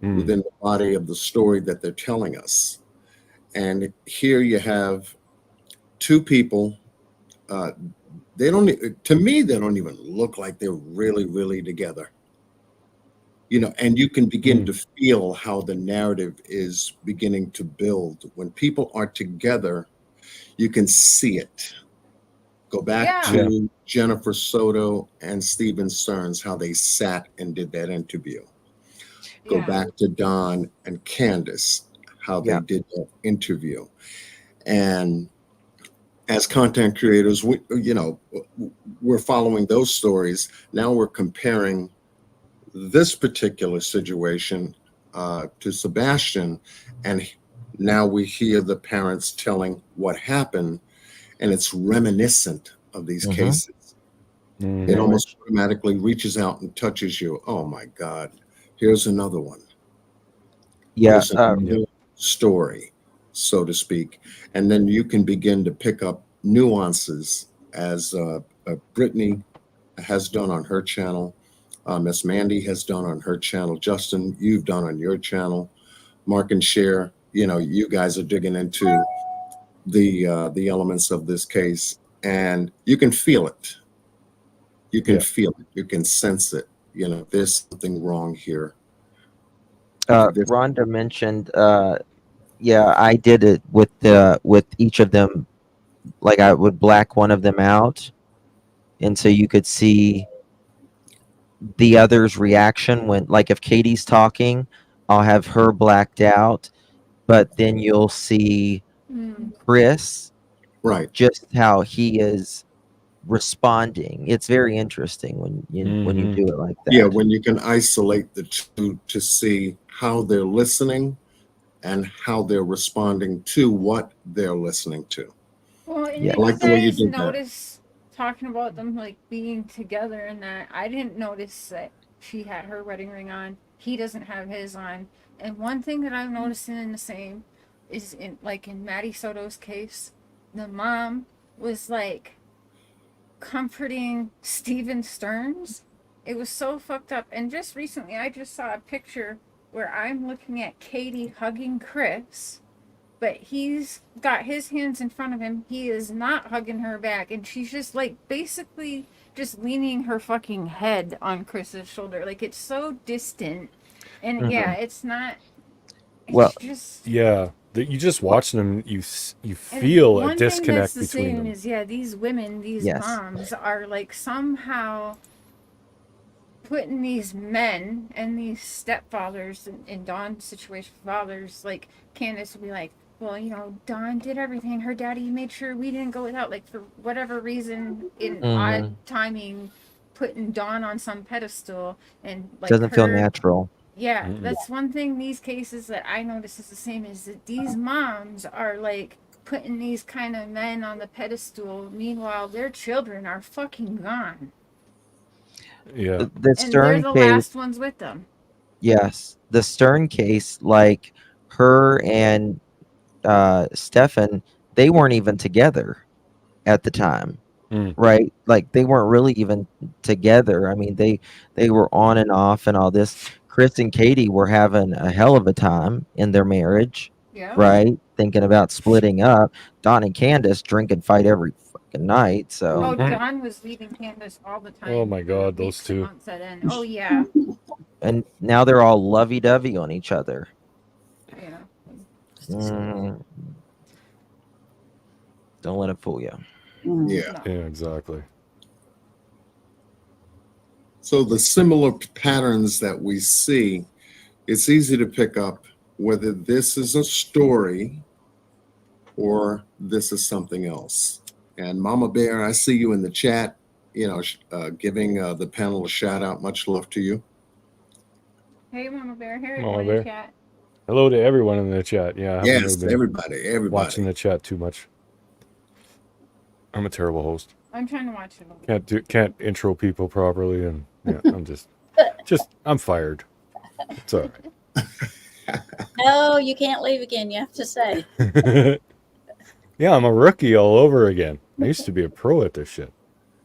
Mm. within the body of the story that they're telling us. And here you have two people. They don't, to me, they don't even look like they're really together. You know, and you can begin to feel how the narrative is beginning to build. When people are together, you can see it. Go back Yeah. to Jennifer Soto and Steven Stearns, how they sat and did that interview. Go Yeah. back to Don and Candace, how they Yeah. did that interview. And as content creators, we're following those stories. Now we're comparing this particular situation to Sebastian, and now we hear the parents telling what happened, and it's reminiscent of these Mhm. cases. Mhm. It almost automatically reaches out and touches you. Oh my God, here's another one. Yeah. Here's another story, so to speak. And then you can begin to pick up nuances as Brittany has done on her channel. Miss Mandy has done on her channel. Justin, you've done on your channel. Mark and Share, you guys are digging into the elements of this case, and you can feel it. You can feel it. You can sense it. There's something wrong here. Rhonda mentioned, yeah, I did it with each of them. Like I would black one of them out, and so you could see the other's reaction when, like, if Katie's talking, I'll have her blacked out, but then you'll see Chris, Right. just how he is responding. It's very interesting when you do it like that. Yeah, when you can isolate the two to see how they're listening and how they're responding to what they're listening to. Well, and Yeah. did I like you the way you guys did that. notice, talking about them like being together and that, I didn't notice that she had her wedding ring on. He doesn't have his on. And one thing that I'm noticing in the same is in Maddie Soto's case, the mom was like comforting Steven Stearns. It was so fucked up. And just recently I just saw a picture where I'm looking at Katie hugging Chris, but he's got his hands in front of him. He is not hugging her back, and she's just like basically just leaning her fucking head on Chris's shoulder. Like, it's so distant. And yeah, it's not, it's Well, just, Yeah. You just watching them, you and feel a one thing that's disconnect the between same them. is, yeah, these women, these Yes. moms are like somehow putting these men and these stepfathers in Dawn's situation, fathers, like Candace will be like, well, Dawn did everything. Her daddy made sure we didn't go without, like, for whatever reason, in odd timing, putting Dawn on some pedestal, and like doesn't feel natural. Yeah, Mm-mm. that's one thing these cases that I notice is the same, is that these moms are like putting these kind of men on the pedestal. Meanwhile, their children are fucking gone. Yeah. The And they're Stern the case, last ones with them. yes, the Stern case, like her and Stefan, they weren't even together at the time. Right, like they weren't really even together. I mean, they were on and off and all this. Chris and Katie were having a hell of a time in their marriage, Yeah. right? Thinking about splitting up. Don and Candace drink and fight every fucking night. So Oh, Don was leaving Candace all the time. Oh my God, those weeks and two. months at end. Oh yeah. and now they're all lovey-dovey on each other. Yeah. Don't let it fool you. Yeah. Yeah, exactly. So the similar patterns that we see, it's easy to pick up whether this is a story or this is something else. And Mama Bear, I see you in the chat, giving the panel a shout out. Much love to you. Hey, Mama Bear. Hey, Mama everyone in Bear. the chat. Hello to everyone in the chat. Yeah, I haven't Yes, really been everybody. watching the chat too much. I'm a terrible host. I'm trying to watch it. Can't intro people properly, and yeah, I'm just I'm fired. It's all No, you can't leave again. You have to say. right. Yeah, I'm a rookie all over again. I used to be a pro at this shit.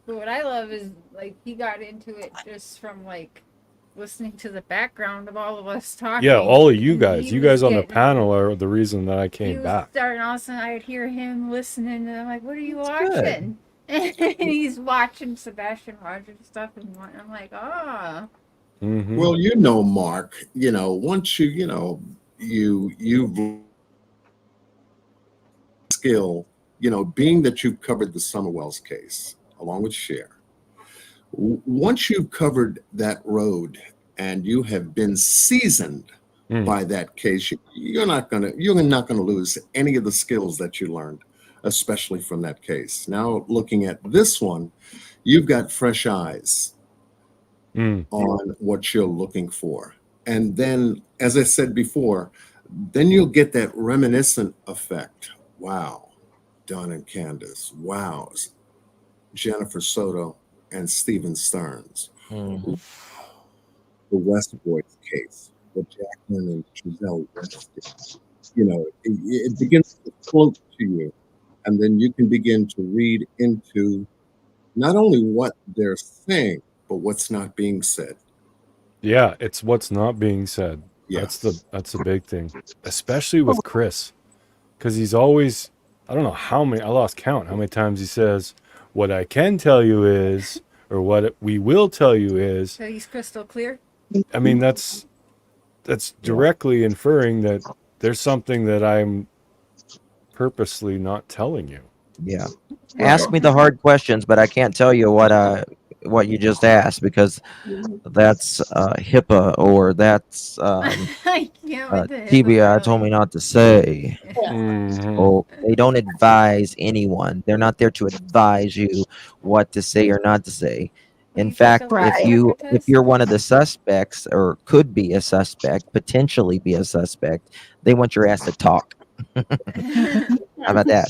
But what I love is like he got into it just from like listening to the background of all of us talking. Yeah, all of you And guys. he You was guys on the getting- panel are the reason that I He came was back. starting all of a sudden I'd hear him listening and I'm like, what are you That's watching? And he's watching Sebastian Rogers stuff and I'm like, ah. Mm-hmm. Well, Mark, once you've skill, being that you've covered the Summerwells case along with Cher, once you've covered that road and you have been seasoned by that case, you're not gonna lose any of the skills that you learned, especially from that case. Now, looking at this one, you've got fresh eyes on what you're looking for. And then, as I said before, then you'll get that reminiscent effect. Wow, Don and Candace. Wow, Jennifer Soto and Stephen Stearns. Mm-hmm. The West Boys case, the Jacqueline and Giselle West case. It begins to float to you. And then you can begin to read into not only what they're saying, but what's not being said. Yeah, it's what's not being said. Yes. That's the big thing, especially with Chris, because he's always, I don't know how many, I lost count how many times he says, what I can tell you is, or what we will tell you is. So he's crystal clear? I mean, that's directly inferring that there's something that I'm purposely not telling you. Yeah. Ask me the hard questions, but I can't tell you what you just asked because that's HIPAA or that's TBI told me not to say. Oh, they don't advise anyone. They're not there to advise you what to say or not to say. In fact, if you're one of the suspects or could be a suspect, potentially be a suspect, they want your ass to talk. How about that?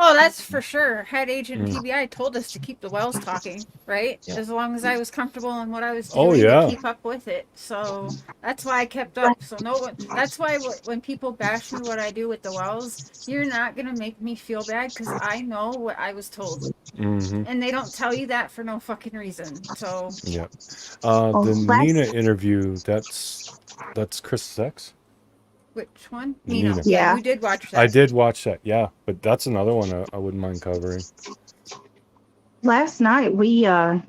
Oh, that's for sure. Head agent TBI told us to keep the Wells talking, right? Yeah. As long as I was comfortable in what I was Oh, doing yeah. to keep up with it. So that's why I kept up. So no one. That's why when people bash me what I do with the Wells, you're not gonna make me feel bad because I know what I was told, and they don't tell you that for no fucking reason. So Yeah. The Nina interview. That's Chris X. which one? Nina. Nina. Yeah. You did watch that. I did watch that. Yeah, but that's another one I wouldn't mind covering. Last night we I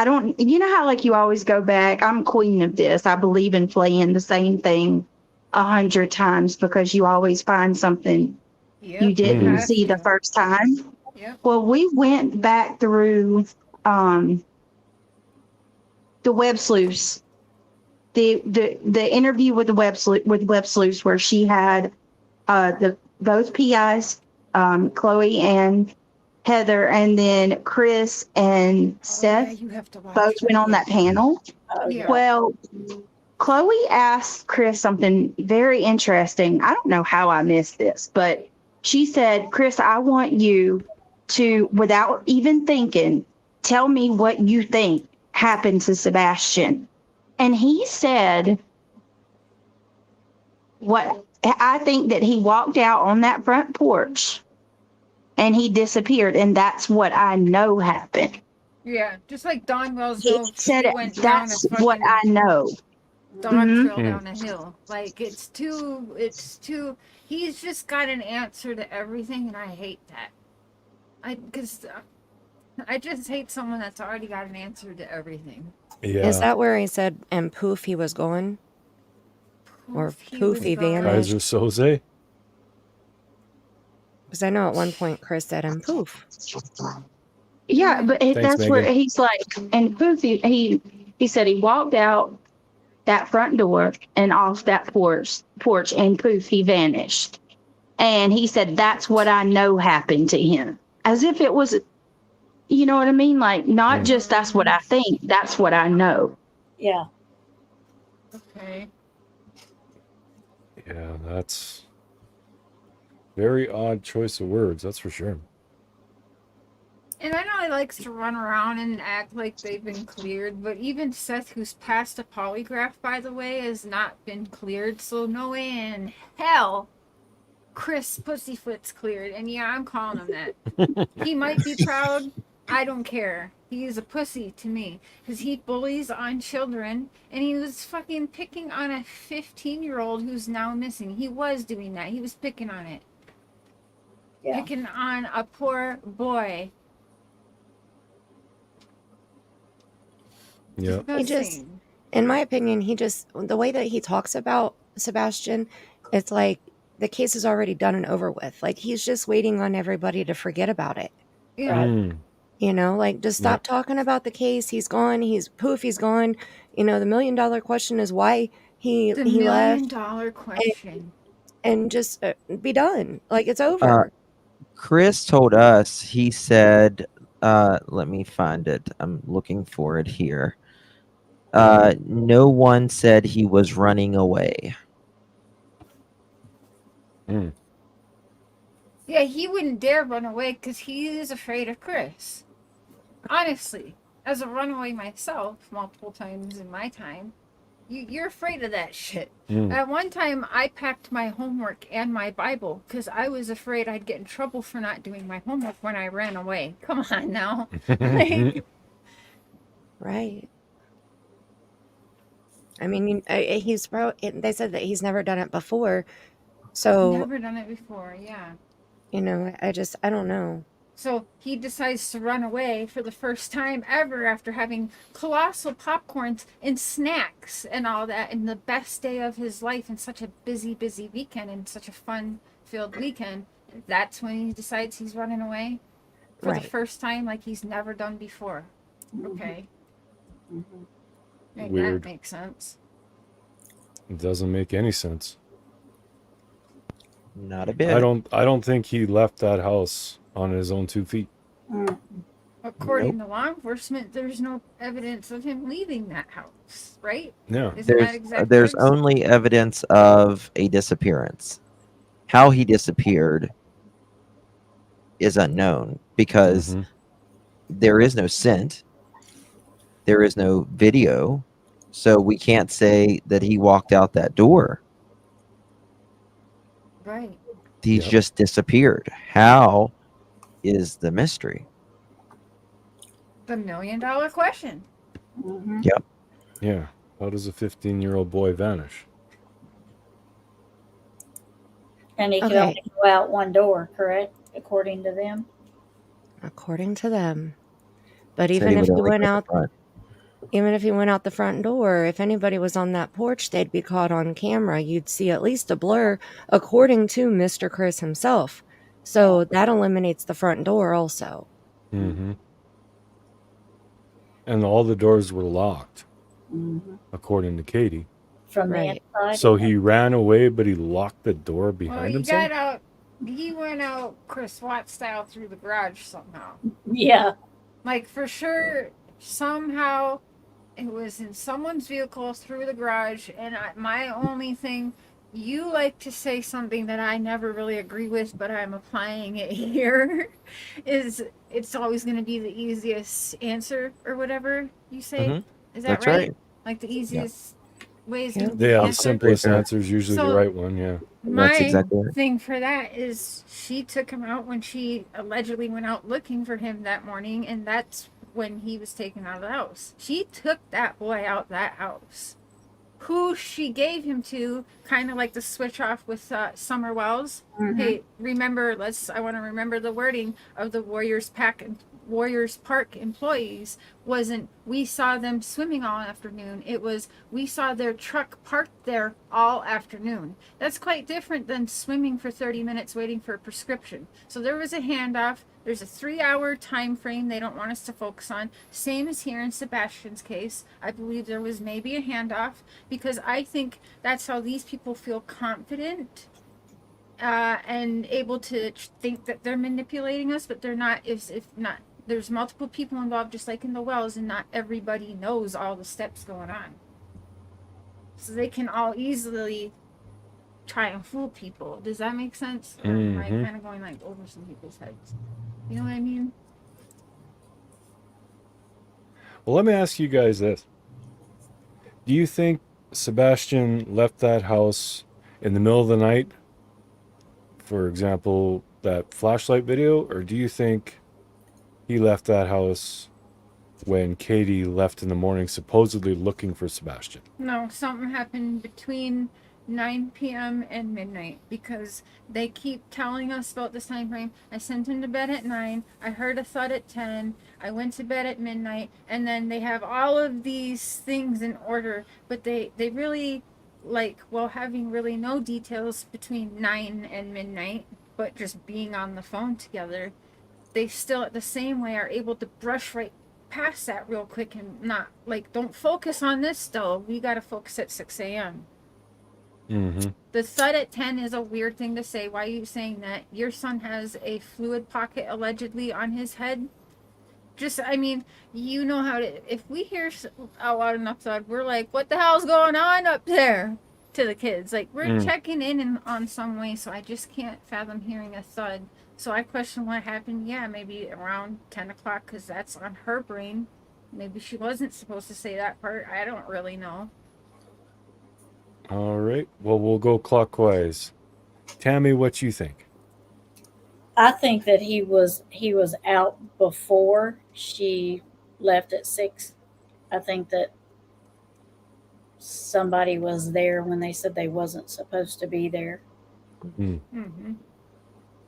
don't, how like you always go back, I'm queen of this, I believe in playing the same thing 100 times because you always find something you didn't see the first time. Yep. Well, we went back through the web sleuths, the interview with the web sleuths where she had both PIs, Chloe and Heather, and then Chris and Seth you have to watch both went on that panel. Yeah. Well, Chloe asked Chris something very interesting. I don't know how I missed this, but she said, Chris, I want you to, without even thinking, tell me what you think happened to Sebastian. And he said, what I think that he walked out on that front porch and he disappeared, and that's what I know happened. Yeah, just like Dawn Wells He knows said she went down a that's what I fucking know. dog Mhm. trail down a hill. Like it's too. He's just got an answer to everything, and I hate that. Because I just hate someone that's already got an answer to everything. Yeah. Is that where he said, and poof, he was gone? Or poof, he Kaiser vanished? Soze? Because I know at one point Chris said, and poof. Yeah, but Thanks, that's where Megan. he's like, and Poofy, he said he walked out that front door and off that porch, and poof, he vanished. And he said, that's what I know happened to him. As if it was, you know what I mean? Like, not just that's what I think, that's what I know. Yeah. Okay. Yeah, that's very odd choice of words, that's for sure. And I know he likes to run around and act like they've been cleared, but even Seth, who's passed a polygraph, by the way, has not been cleared. So no way in hell Chris Pussyfoot's cleared. And yeah, I'm calling him that. He might be proud. I don't care. He is a pussy to me because he bullies on children, and he was fucking picking on a 15-year-old who's now missing. He was doing that. He was picking on it. Yeah. Picking on a poor boy. Yeah. He just, in my opinion, the way that he talks about Sebastian, it's like the case is already done and over with. Like he's just waiting on everybody to forget about it. Yeah. You know, like just stop talking about the case. He's gone. He's gone. You know, the $1 million question is why he The he $1 left. million question. And just be done. Like it's over. Chris told us, he said, let me find it. I'm looking for it here. No one said he was running away. Yeah, he wouldn't dare run away because he is afraid of Chris. Honestly, as a runaway myself, multiple times in my time, you're afraid of that shit. At one time, I packed my homework and my Bible because I was afraid I'd get in trouble for not doing my homework when I ran away. Come on now. Like, Right. I mean, they said that he's never done it before. So, never done it before, yeah. you know, I don't know. So he decides to run away for the first time ever after having colossal popcorns and snacks and all that, and the best day of his life, and such a busy, busy weekend, and such a fun-filled weekend. That's when he decides he's running away for the first time, like he's never done before. Okay. Weird. That makes sense. It doesn't make any sense. Not a bit. I don't think he left that house on his own 2 feet. According to law enforcement, there's no evidence of him leaving that house, right? Yeah. There's only evidence of a disappearance. How he disappeared is unknown because there is no scent. There is no video. So we can't say that he walked out that door. Right. He's just disappeared. How is the mystery? The $1 million question. Yep. Yeah. How does a 15-year-old boy vanish? And he could only go out one door, correct? According to them. According to them. But even if he went out the front door, if anybody was on that porch, they'd be caught on camera. You'd see at least a blur, according to Mr. Chris himself. So that eliminates the front door also. And all the doors were locked, according to Katie. From the inside. So he ran away, but he locked the door behind himself? He went out Chris Watt style through the garage somehow. Yeah. Like for sure, somehow it was in someone's vehicle through the garage. And my only thing, you like to say something that I never really agree with, but I'm applying it here, is it's always going to be the easiest answer or whatever you say. Is that That's right? right. Like the easiest ways Yeah. you can Yeah, the answer. simplest Quicker. answer is usually the So- right one. Yeah. My That's exactly right. thing for that is she took him out when she allegedly went out looking for him that morning, and that's when he was taken out of the house. She took that boy out that house. Who she gave him to, kind of like the switch off with Summer Wells. Hey, remember, I want to remember the wording of the Warriors Park employees wasn't we saw them swimming all afternoon. It was we saw their truck parked there all afternoon. That's quite different than swimming for 30 minutes waiting for a prescription. So there was a handoff. There's a 3-hour time frame they don't want us to focus on. Same as here in Sebastian's case. I believe there was maybe a handoff because I think that's how these people feel confident and able to think that they're manipulating us, but they're not. If not, there's multiple people involved, just like in the wells, and not everybody knows all the steps going on. So they can all easily try and fool people. Does that make sense? Or am I kind of going like over some people's heads? You know what I mean? Well, let me ask you guys this. Do you think Sebastian left that house in the middle of the night? For example, that flashlight video? Or do you think he left that house when Katie left in the morning, supposedly looking for Sebastian? No, something happened between 9 p.m. and midnight because they keep telling us about this time frame. I sent him to bed at 9. I heard a thud at 10. I went to bed at midnight. And then they have all of these things in order, but they really having really no details between 9 and midnight, but just being on the phone together, they still the same way are able to brush right past that real quick and not don't focus on this still. We got to focus at 6 a.m. The thud at 10 is a weird thing to say. Why are you saying that? Your son has a fluid pocket allegedly on his head. You know how to, if we hear a loud enough thud, we're like, what the hell's going on up there? To the kids. We're checking in on some way, so I just can't fathom hearing a thud. So I question what happened. Yeah, maybe around 10 o'clock, because that's on her brain. Maybe she wasn't supposed to say that part. I don't really know. All right. Well, we'll go clockwise. Tammy, what you think? I think that he was out before she left at 6. I think that somebody was there when they said they wasn't supposed to be there.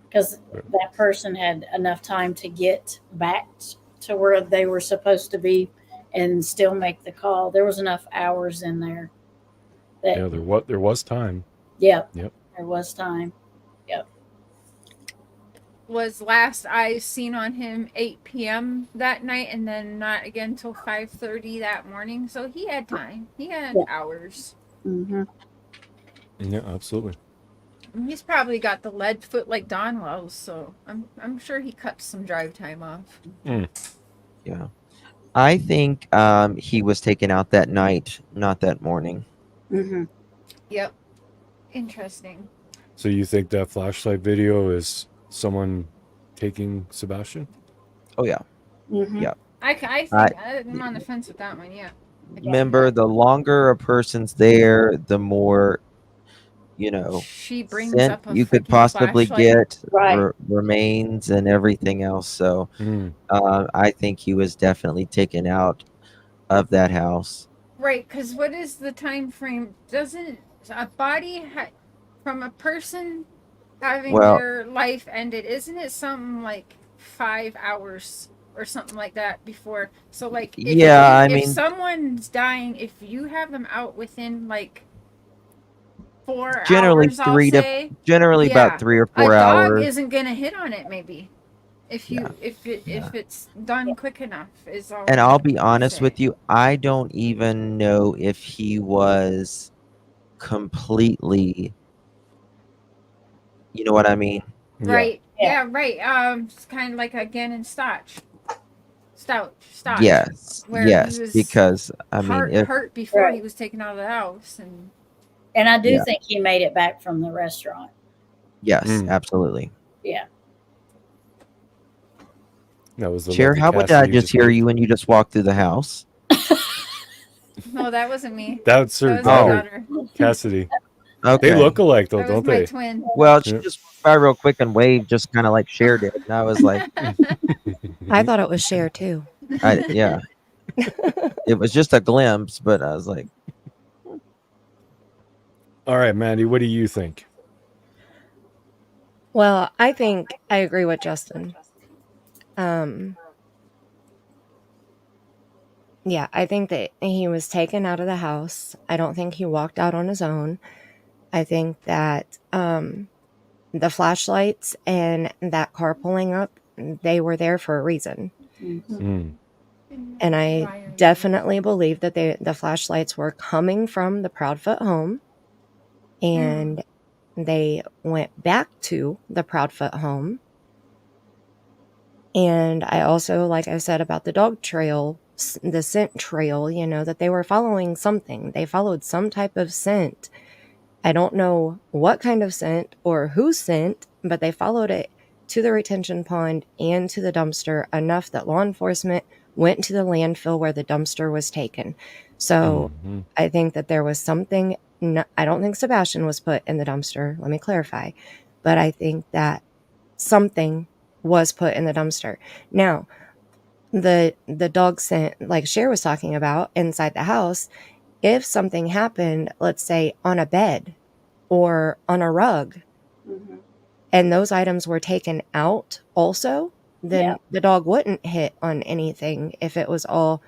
Because that person had enough time to get back to where they were supposed to be and still make the call. There was enough hours in there. Yeah, there was time. Yep. Yep. There was time. Yep. Was last I seen on him 8 p.m. that night, and then not again till 5:30 that morning. So he had time. He had hours. Mm-hmm. Yeah, absolutely. He's probably got the lead foot like Don Wells, so I'm sure he cut some drive time off. Yeah. I think he was taken out that night, not that morning. Mm-hmm. Yep. Interesting. So you think that flashlight video is someone taking Sebastian? Oh, yeah. Mm-hmm. Yeah. I think I'm on the fence with that one. Yeah. Remember, the longer a person's there, the more, she brings scent up a you could freaking possibly flashlight. get, remains and everything else. So I think he was definitely taken out of that house. Right, because what is the time frame? Doesn't a body from a person having their life ended, isn't it something like 5 hours or something like that before? So if someone's dying, if you have them out within 4 Generally hours, I'll say, about 3 or 4 a hours. dog isn't gonna hit on it. Maybe if it's done quick enough is all. And I'll be honest with you, I don't even know if he was completely, you know what I mean? Right. Yeah, right. It's kind of like again in Stotch. Yes. Where Yes, he was because I mean, hurt before he was taken out of the house, and I do think he made it back from the restaurant. Yes, absolutely. Yeah. That was the Chair, Lucky how would Cassidy I just hear you when you just walked through the house? No, that wasn't me. That's her That was my daughter, daughter. Cassidy. Okay. They look alike though, That was don't my they? twin. Well, she Yeah. just went by real quick and waved, just kind of like Cher did. And I was like, I thought it was Cher too. yeah. It was just a glimpse, but I was like, All right, Mandy, what do you think? Well, I think I agree with Justin. Yeah, I think that he was taken out of the house. I don't think he walked out on his own. I think that the flashlights and that car pulling up, they were there for a reason. Mm. And I definitely believe that the flashlights were coming from the Proudfoot home, and they went back to the Proudfoot home. And I also, like I said about the dog trail, the scent trail, you know, that they were following something. They followed some type of scent. I don't know what kind of scent or whose scent, but they followed it to the retention pond and to the dumpster enough that law enforcement went to the landfill where the dumpster was taken. So I think that there was something. I don't think Sebastian was put in the dumpster. Let me clarify. But I think that something was put in the dumpster. Now, the dog scent, like Cher was talking about, inside the house, if something happened, let's say on a bed or on a rug, and those items were taken out also, then the dog wouldn't hit on anything if it was all,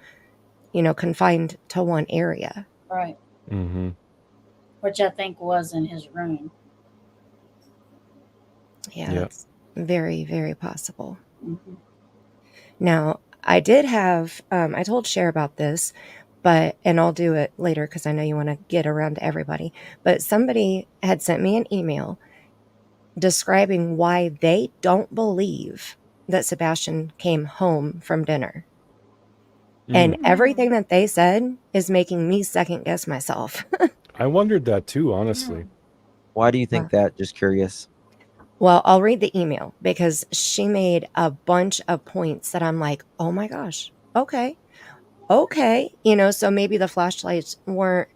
you know, confined to one area. Right. Mm-hmm. Which I think was in his room. Yeah, that's very, very possible. Mm-hmm. Now, I did have, I told Cher about this, and I'll do it later because I know you want to get around to everybody, but somebody had sent me an email describing why they don't believe that Sebastian came home from dinner. And everything that they said is making me second guess myself. I wondered that too, honestly. Why do you think that? Just curious. Well, I'll read the email because she made a bunch of points that I'm like, oh my gosh, okay. You know, so maybe the flashlights weren't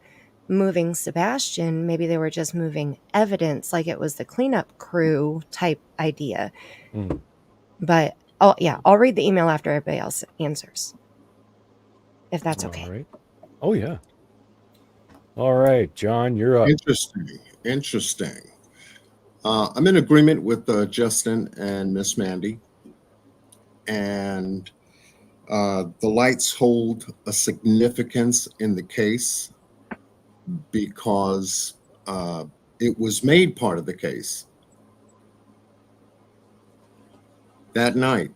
moving Sebastian. Maybe they were just moving evidence, like it was the cleanup crew type idea. But, I'll read the email after everybody else answers. If that's okay. All right. Oh, yeah. All right, John, you're up. Interesting. I'm in agreement with Justin and Miss Mandy. And the lights hold a significance in the case because it was made part of the case that night.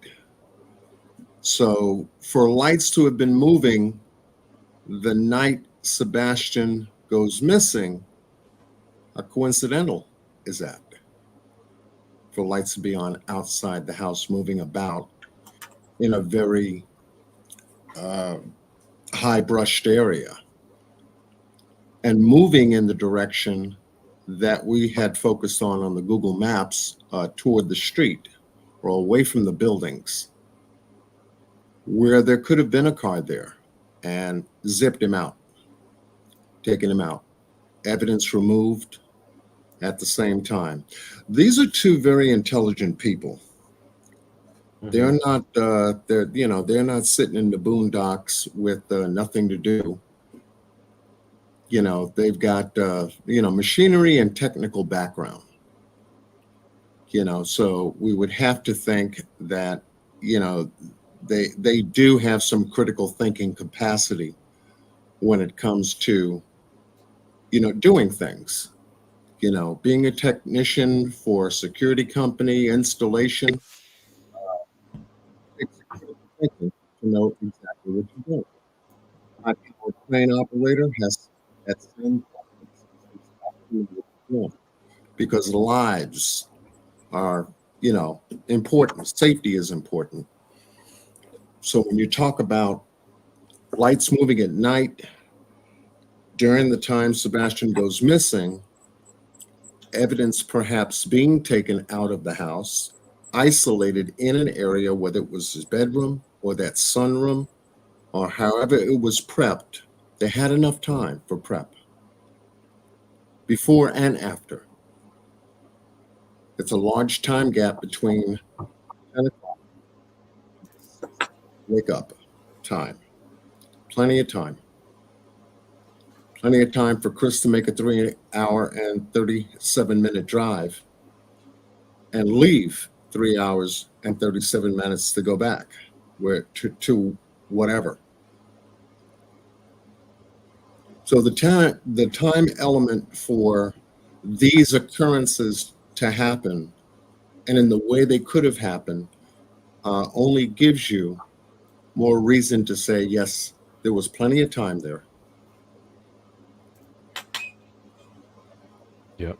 So for lights to have been moving the night Sebastian goes missing, how coincidental is that? For lights to be on outside the house, moving about in a very high brushed area and moving in the direction that we had focused on the Google Maps toward the street or away from the buildings, where there could have been a car there, and zipped him out, taken him out, evidence removed at the same time. These are two very intelligent people. They're not they're not sitting in the boondocks with nothing to do. You know, they've got machinery and technical background. You know, so we would have to think that, you know, they do have some critical thinking capacity when it comes to, you know, doing things. You know, being a technician for a security company, installation, it's critical thinking to know exactly what you're doing. A crane operator has that same because lives are, you know, important. Safety is important. So when you talk about lights moving at night during the time Sebastian goes missing, evidence perhaps being taken out of the house, isolated in an area, whether it was his bedroom or that sunroom, or however it was prepped, They had enough time for prep, before and after. It's a large time gap between 10 o'clock, wake up time. Plenty of time. Plenty of time for Chris to make a 3-hour and 37-minute drive and leave 3 hours and 37 minutes to go back to whatever. So the time element for these occurrences to happen and in the way they could have happened only gives you more reason to say, yes, there was plenty of time there. Yep.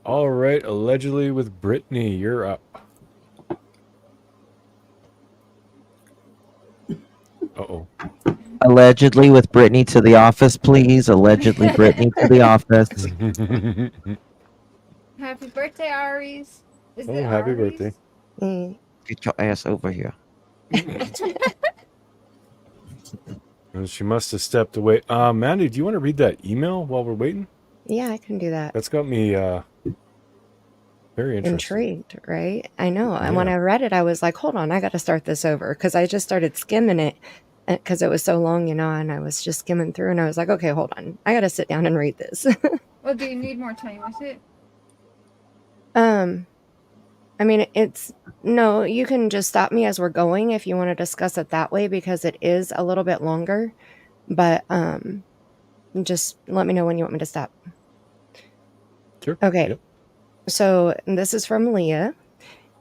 All right, allegedly with Brittany, you're up. Uh-oh. Allegedly with Brittany to the office, please. Allegedly Brittany to the office. Happy birthday, Aries. Is Oh, it happy Aries? birthday. Get your ass over here. And she must have stepped away. Mandy, do you want to read that email while we're waiting? Yeah, I can do that. That's got me very interested. Intrigued, right? I know. And when Yeah. I read it, I was like, hold on, I got to start this over because I just started skimming it because it was so long, you know, and I was just skimming through and I was like, okay, hold on. I got to sit down and read this. Well, do you need more time with it? I mean, no, you can just stop me as we're going if you want to discuss it that way because it is a little bit longer, but just let me know when you want me to stop. Sure. Okay. Yep. So this is from Leah,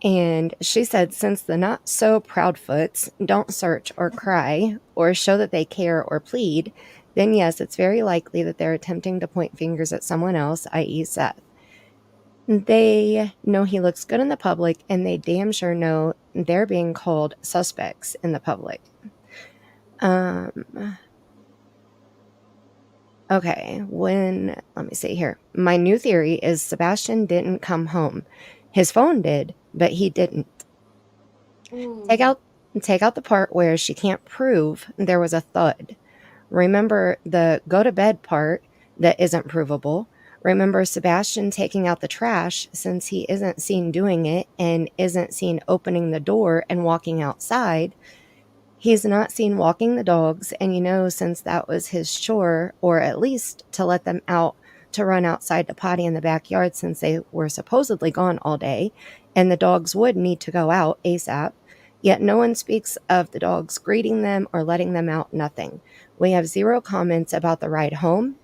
and she said, since the not so proudfoots don't search or cry or show that they care or plead, then yes, it's very likely that they're attempting to point fingers at someone else, i.e. Seth. They know he looks good in the public, and they damn sure know they're being called suspects in the public. Okay, let me see here. My new theory is Sebastian didn't come home. His phone did, but he didn't. Ooh. Take out the part where she can't prove there was a thud. Remember the go to bed part that isn't provable. Remember Sebastian taking out the trash since he isn't seen doing it and isn't seen opening the door and walking outside. He's not seen walking the dogs, and you know, since that was his chore, or at least to let them out to run outside to potty in the backyard since they were supposedly gone all day, and the dogs would need to go out ASAP, yet no one speaks of the dogs greeting them or letting them out, nothing. We have zero comments about the ride home,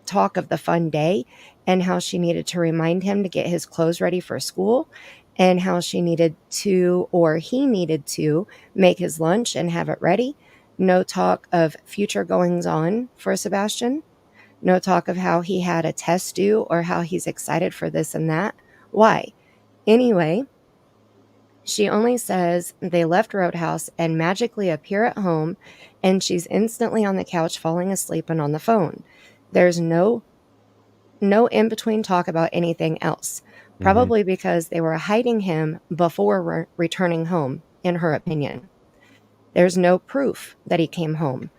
talk of the fun day, and how she needed to remind him to get his clothes ready for school, and how she needed to, or he needed to, make his lunch and have it ready. No talk of future goings on for Sebastian. No talk of how he had a test due or how he's excited for this and that. Why? Anyway, she only says they left Roadhouse and magically appear at home, and she's instantly on the couch falling asleep and on the phone. There's no in-between talk about anything else. Probably because they were hiding him before returning home, in her opinion. There's no proof that he came home.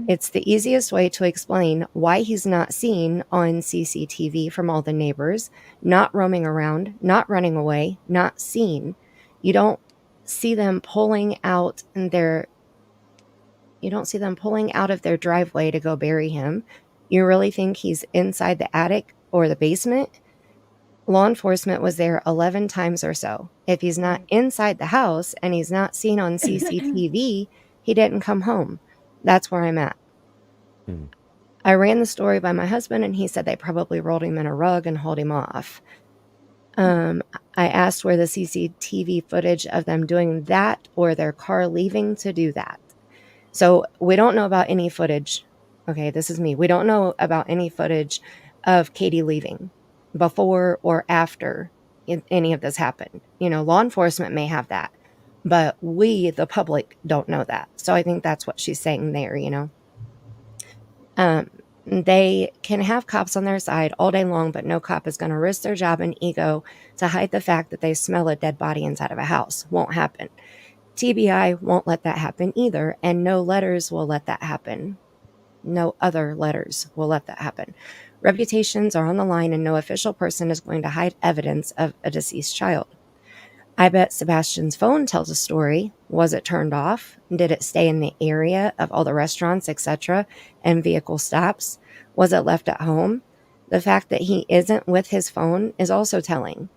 It's the easiest way to explain why he's not seen on CCTV from all the neighbors, not roaming around, not running away, not seen. You don't see them pulling out of their driveway to go bury him. You really think he's inside the attic or the basement? Law enforcement was there 11 times or so. If he's not inside the house and he's not seen on CCTV, he didn't come home. That's where I'm at. I ran the story by my husband, and he said they probably rolled him in a rug and hauled him off. I asked where the CCTV footage of them doing that or their car leaving to do that. So we don't know about any footage. Okay, this is me. We don't know about any footage of Katie leaving before or after any of this happened. You know, law enforcement may have that, but we, the public, don't know that. So I think that's what she's saying there, you know. They can have cops on their side all day long, but no cop is going to risk their job and ego to hide the fact that they smell a dead body inside of a house. Won't happen. TBI won't let that happen either, and no letters will let that happen. No other letters will let that happen. Reputations are on the line, and no official person is going to hide evidence of a deceased child. I bet Sebastian's phone tells a story. Was it turned off? Did it stay in the area of all the restaurants, etc., and vehicle stops? Was it left at home? The fact that he isn't with his phone is also telling.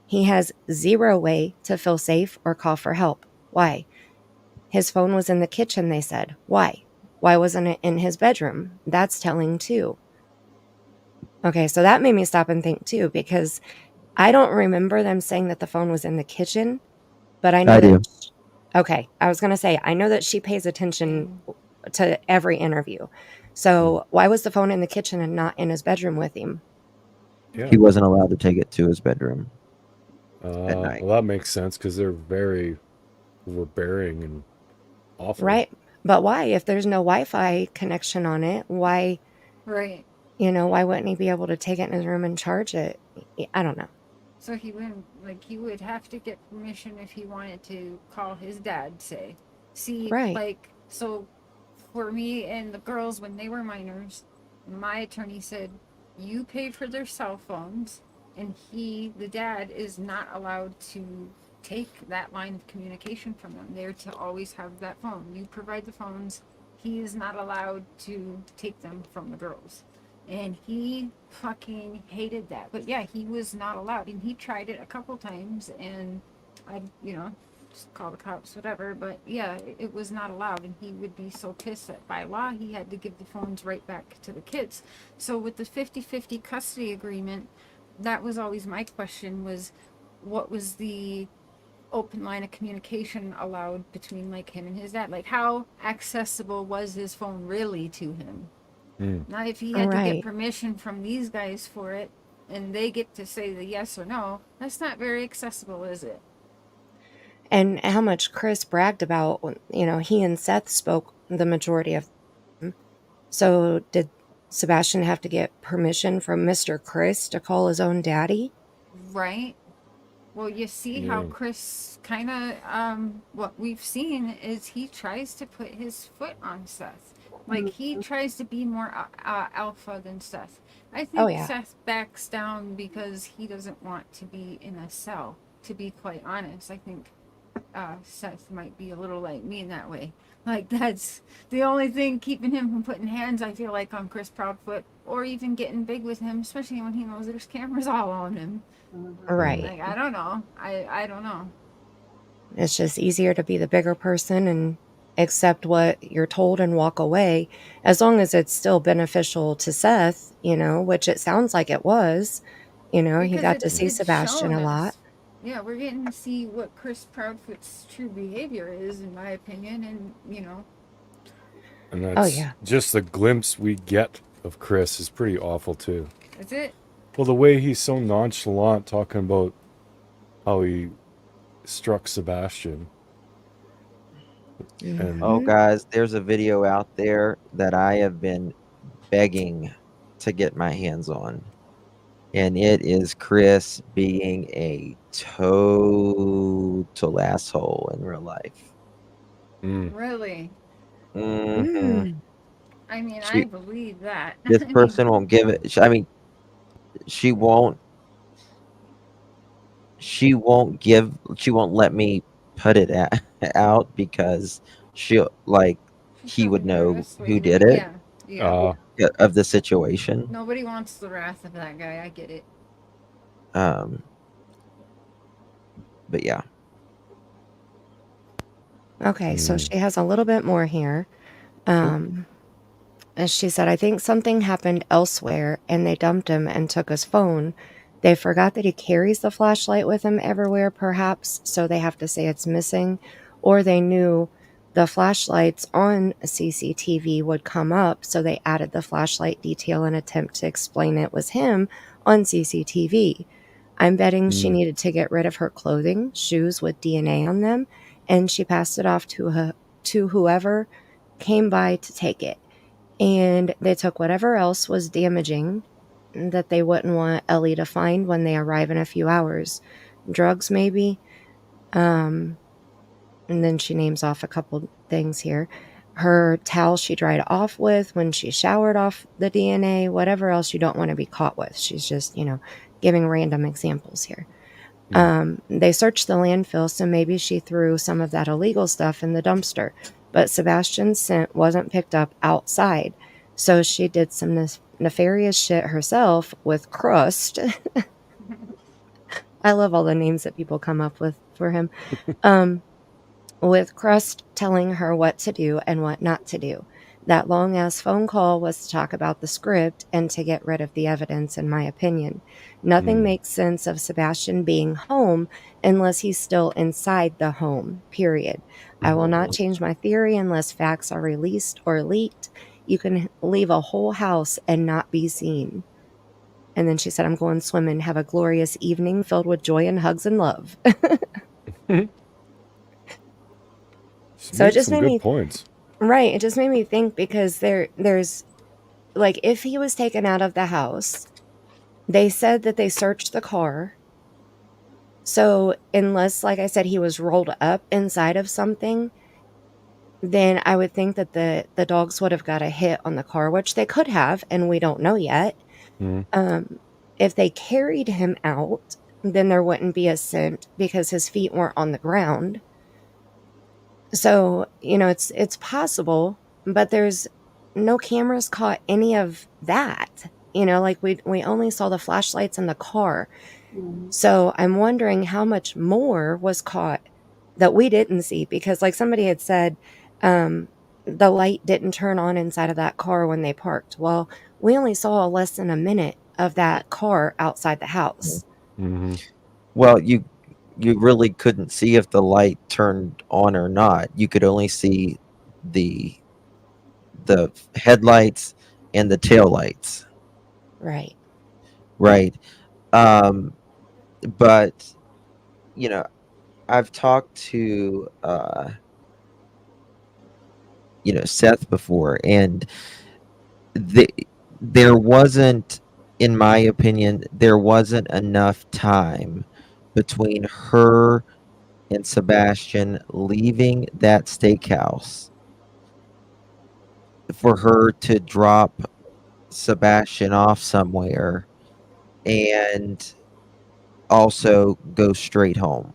He has zero way to feel safe or call for help. Why? His phone was in the kitchen, they said. Why? Why wasn't it in his bedroom? That's telling too. Okay, so that made me stop and think too, because I don't remember them saying that the phone was in the kitchen, but I know I do. that. Okay, I was going to say, I know that she pays attention to every interview. So why was the phone in the kitchen and not in his bedroom with him? Yeah. He wasn't allowed to take it to his bedroom at night. Well, that makes sense because they're very overbearing and awful. Right. But why? If there's no Wi-Fi connection on it, why, Right. why wouldn't he be able to take it in his room and charge it? I don't know. So he wouldn't, like, he would have to get permission if he wanted to call his dad, say. See, Right. like, so for me and the girls, when they were minors, my attorney said, you paid for their cell phones, and the dad, is not allowed to take that line of communication from them. They're to always have that phone. You provide the phones. He is not allowed to take them from the girls. And he fucking hated that. But yeah, he was not allowed. And he tried it a couple times, and I, just call the cops, whatever. But yeah, it was not allowed. And he would be so pissed that by law, he had to give the phones right back to the kids. So with the 50-50 custody agreement, that was always my question, was what was the open line of communication allowed between, like, him and his dad? Like, how accessible was his phone really to him? Now, if he had to get permission from these guys for it, and they get to say the yes or no, that's not very accessible, is it? And how much Chris bragged about, he and Seth spoke the majority of them. So did Sebastian have to get permission from Mr. Chris to call his own daddy? Right. Well, you see how Chris kind of, what we've seen is he tries to put his foot on Seth. Like, he tries to be more alpha than Seth. I think Seth backs down because he doesn't want to be in a cell, to be quite honest. I think Seth might be a little like me in that way. Like, that's the only thing keeping him from putting hands, I feel like, on Chris Proudfoot, or even getting big with him, especially when he knows there's cameras all on him. Right. Like, I don't know. I don't know. It's just easier to be the bigger person and accept what you're told and walk away, as long as it's still beneficial to Seth, which it sounds like it was. He got to see Sebastian a lot. Yeah, we're getting to see what Chris Proudfoot's true behavior is, in my opinion, and And that's just the glimpse we get of Chris is pretty awful too. Is it? Well, the way he's so nonchalant talking about how he struck Sebastian. And Oh, guys, there's a video out there that I have been begging to get my hands on. And it is Chris being a total asshole in real life. Really? Mhm. I mean, I believe that. This person won't give it. I mean, she won't let me put it out because he would know who did it. Yeah. Of the situation. Nobody wants the wrath of that guy. I get it. But yeah. Okay, so she has a little bit more here. As she said, I think something happened elsewhere and they dumped him and took his phone. They forgot that he carries the flashlight with him everywhere, perhaps, so they have to say it's missing. Or they knew the flashlights on CCTV would come up, so they added the flashlight detail in an attempt to explain it was him on CCTV. I'm betting she needed to get rid of her clothing, shoes with DNA on them, and she passed it off to whoever came by to take it. And they took whatever else was damaging that they wouldn't want Ellie to find when they arrive in a few hours. Drugs, maybe. and then she names off a couple things here. Her towel she dried off with, when she showered off the DNA, whatever else you don't want to be caught with. She's just, giving random examples here. They searched the landfill, so maybe she threw some of that illegal stuff in the dumpster. But Sebastian's scent wasn't picked up outside, so she did some nefarious shit herself with crust. I love all the names that people come up with for him. With Crust telling her what to do and what not to do. That long-ass phone call was to talk about the script and to get rid of the evidence, in my opinion. Nothing makes sense of Sebastian being home unless he's still inside the home, period. I will not change my theory unless facts are released or leaked. You can leave a whole house and not be seen. And then she said, I'm going swimming. Have a glorious evening filled with joy and hugs and love. So it just made me points. Right. It just made me think, because there's like, if he was taken out of the house, they said that they searched the car. So unless, like I said, he was rolled up inside of something, then I would think that the dogs would have got a hit on the car, which they could have, and we don't know yet. If they carried him out, then there wouldn't be a scent because his feet weren't on the ground. So, it's possible, but there's no cameras caught any of that. Like we only saw the flashlights in the car. So I'm wondering how much more was caught that we didn't see, because like somebody had said, the light didn't turn on inside of that car when they parked. Well, we only saw less than a minute of that car outside the house. Well, you really couldn't see if the light turned on or not. You could only see the headlights and the taillights. Right. But I've talked to Seth before, and there wasn't, in my opinion, there wasn't enough time between her and Sebastian leaving that steakhouse for her to drop Sebastian off somewhere and also go straight home.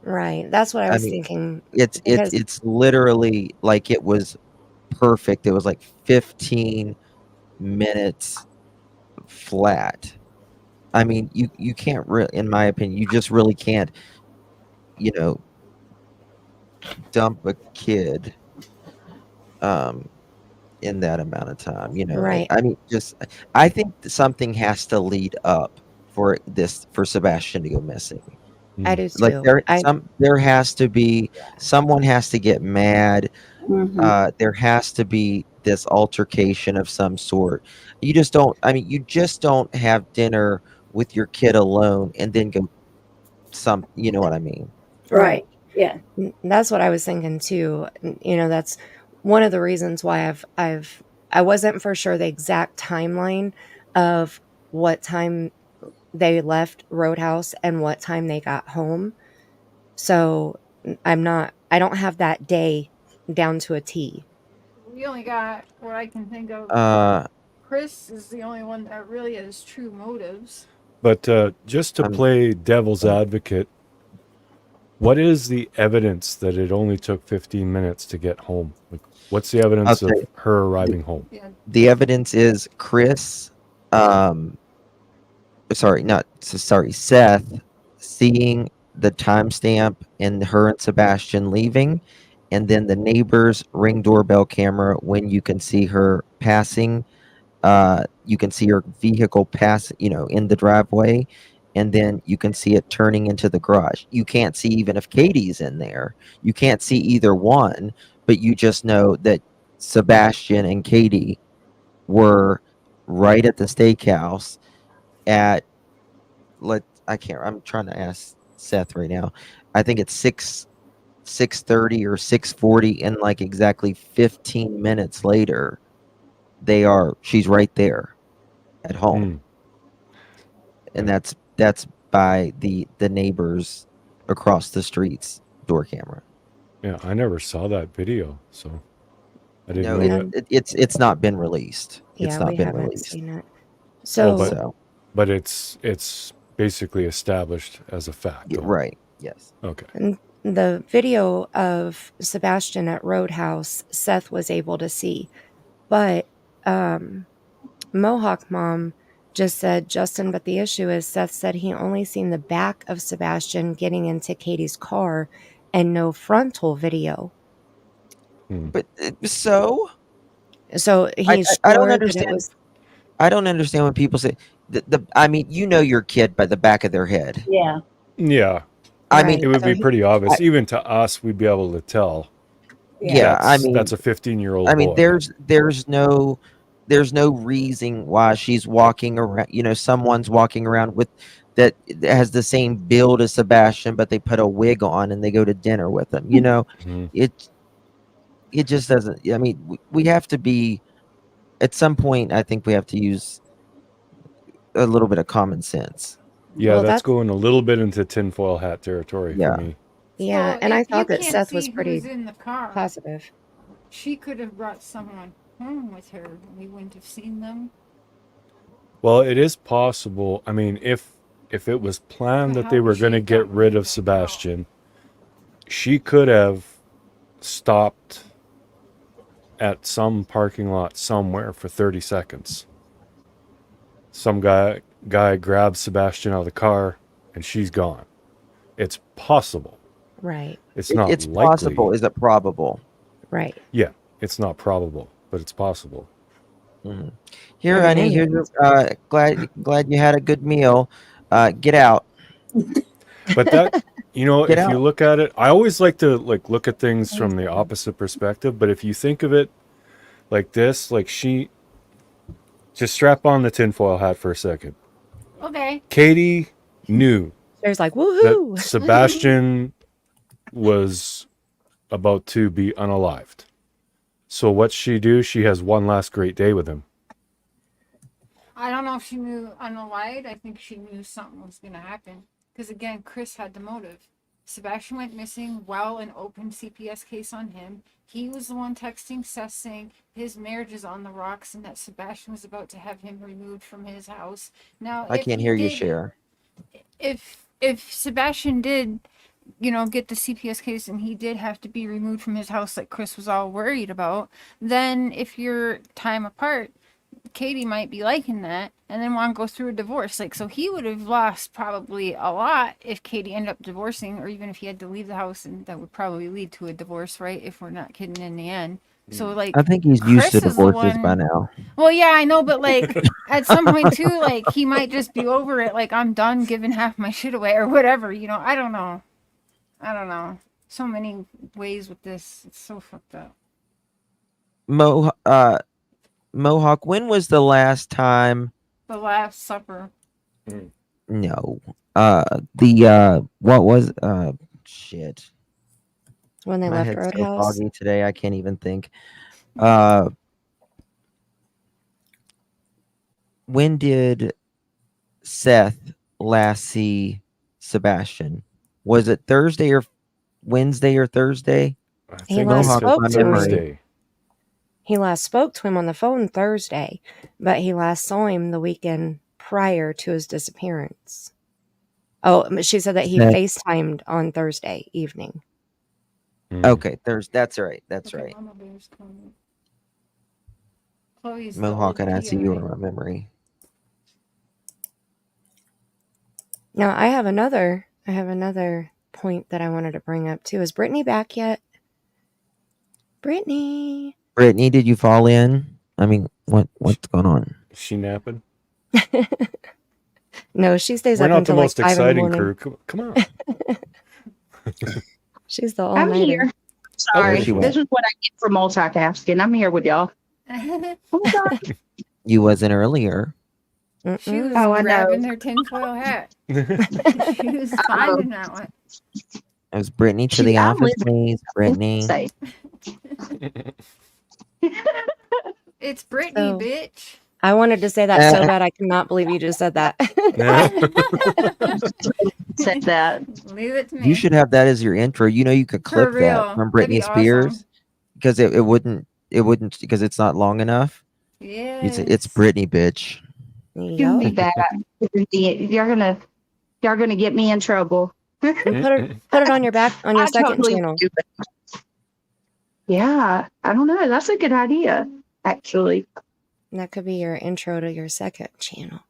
Right. That's what I was thinking. It's literally like it was perfect. It was like 15 minutes flat. I mean, you can't really, in my opinion, you just really can't, dump a kid in that amount of time, Right. I mean, I think something has to lead up for Sebastian to go missing. I do too. Like there has to be, someone has to get mad. There has to be this altercation of some sort. You just don't have dinner with your kid alone and then go you know what I mean? Right. Yeah. That's what I was thinking too. That's one of the reasons why I wasn't for sure the exact timeline of what time they left Roadhouse and what time they got home. So I don't have that day down to a T. We only got what I can think of. Chris is the only one that really has true motives. But just to play devil's advocate, what is the evidence that it only took 15 minutes to get home? Like, what's the evidence of her arriving home? Yeah. The evidence is Chris, Seth seeing the timestamp and her and Sebastian leaving, and then the neighbor's Ring doorbell camera when you can see her passing. You can see her vehicle pass, in the driveway, and then you can see it turning into the garage. You can't see even if Katie's in there. You can't see either one, but you just know that Sebastian and Katie were right at the steakhouse at, I'm trying to ask Seth right now. I think it's 6:30 or 6:40, and like exactly 15 minutes later, she's right there at home. And that's by the neighbors across the streets door camera. Yeah, I never saw that video, so I didn't No, know that. it's not been released. It's Yeah, not we been haven't released. seen it. Oh, So, So but it's basically established as a fact. Though. right, yes. Okay. and the video of Sebastian at Roadhouse, Seth was able to see, but Mohawk Mom just said, Justin, but the issue is Seth said he only seen the back of Sebastian getting into Katie's car and no frontal video. But so So he's I don't sure that it understand. was. I don't understand when people say I mean, you know your kid by the back of their head. Yeah. Yeah, I mean, it would So be he- pretty obvious, even to us. We'd be able to tell. yeah, I mean, that's a 15-year-old. I mean, boy. there's no reason why she's walking around. You know, someone's walking around with that has the same build as Sebastian, but they put a wig on and they go to dinner with him. You know, Mhm. it just doesn't. I mean, we have to be at some point. I think we have to use a little bit of common sense. Yeah, Well, that's that's- going a little bit into tinfoil hat territory Yeah. for me. Yeah, So and I if thought you that can't Seth was see who pretty in the car, positive. she could have brought someone home with her, and we wouldn't have seen them. Well, it is possible. I mean, if it was planned But that how they would were she going to have get gotten rid rid of of Sebastian, she could have stopped at some parking lot somewhere for 30 seconds. Some guy grabs Sebastian out of the car and she's gone. It's possible. Right, It's not It's likely. possible. Is it probable? right. Yeah, it's not probable, but it's possible. Mhm. Here, And honey. Here's glad you had a good meal. Get out. But that, Get if you out. look at it, I always like to look at things from the opposite perspective. But if you think of it like this, she just strap on the tinfoil hat for a second. Okay. Katie knew There's like, that woohoo! Sebastian was about to be unalived. So what's she do? She has one last great day with him. I don't know if she knew unalived. I think she knew something was going to happen. Because again, Chris had the motive. Sebastian went missing while an open CPS case on him. He was the one texting Seth saying his marriage is on the rocks and that Sebastian was about to have him removed from his house. Now, I can't hear you, Cher. If Sebastian did, get the CPS case and he did have to be removed from his house like Chris was all worried about, then if you're time apart, Katie might be liking that and then want to go through a divorce. So he would have lost probably a lot if Katie ended up divorcing, or even if he had to leave the house, and that would probably lead to a divorce, right? If we're not kidding in the end. So I think he's used to Chris is the divorces by one- now. Well, yeah, I know, but at some point too, he might just be over it. I'm done giving half my shit away or whatever. I don't know. So many ways with this. It's so fucked up. Mohawk, when was the last time? The Last Supper. No. What was shit. When they My left head's so Roadhouse. foggy today, I can't even think. When did Seth last see Sebastian? Was it Thursday or Wednesday or Thursday? I He think last it's spoke to him. Thursday. He last spoke to him on the phone Thursday, but he last saw him the weekend prior to his disappearance. Oh, she said that he Seth- FaceTimed on Thursday evening. Okay, that's right. That's Okay, right. Mama Bear's coming. Chloe's the Mohawk, old and I see you PI. in my memory. Now I have another point that I wanted to bring up too. Is Brittany back yet? Brittany. Brittany, did you fall in? I mean, what's going on? Is she napping? No, she stays We're up not the until most 5 in the exciting morning. crew. Come on. She's the I'm all-nighter. here. Sorry. she went. This is what I get for multitasking. I'm here with y'all. Oh my God. You wasn't earlier. She was Oh, I know. grabbing her tinfoil hat. She was finding that one. It was Brittany to the I'm office, listening. please. Brittany. Say. It's Brittany, So- bitch. I wanted to say that so bad. I cannot believe you just said that. Said that. Leave it to me. You should have that as your intro. You know, you could For clip that real. from That'd be Britney Spears awesome. because it wouldn't because it's not long enough. You'd say, it's Yes. Britney, bitch. Shouldn't be Yup. bad. You're gonna get me in trouble. And put it on your I second totally channel. do it. Yeah, I don't know. That's a good idea, actually. That could be your intro to your second channel.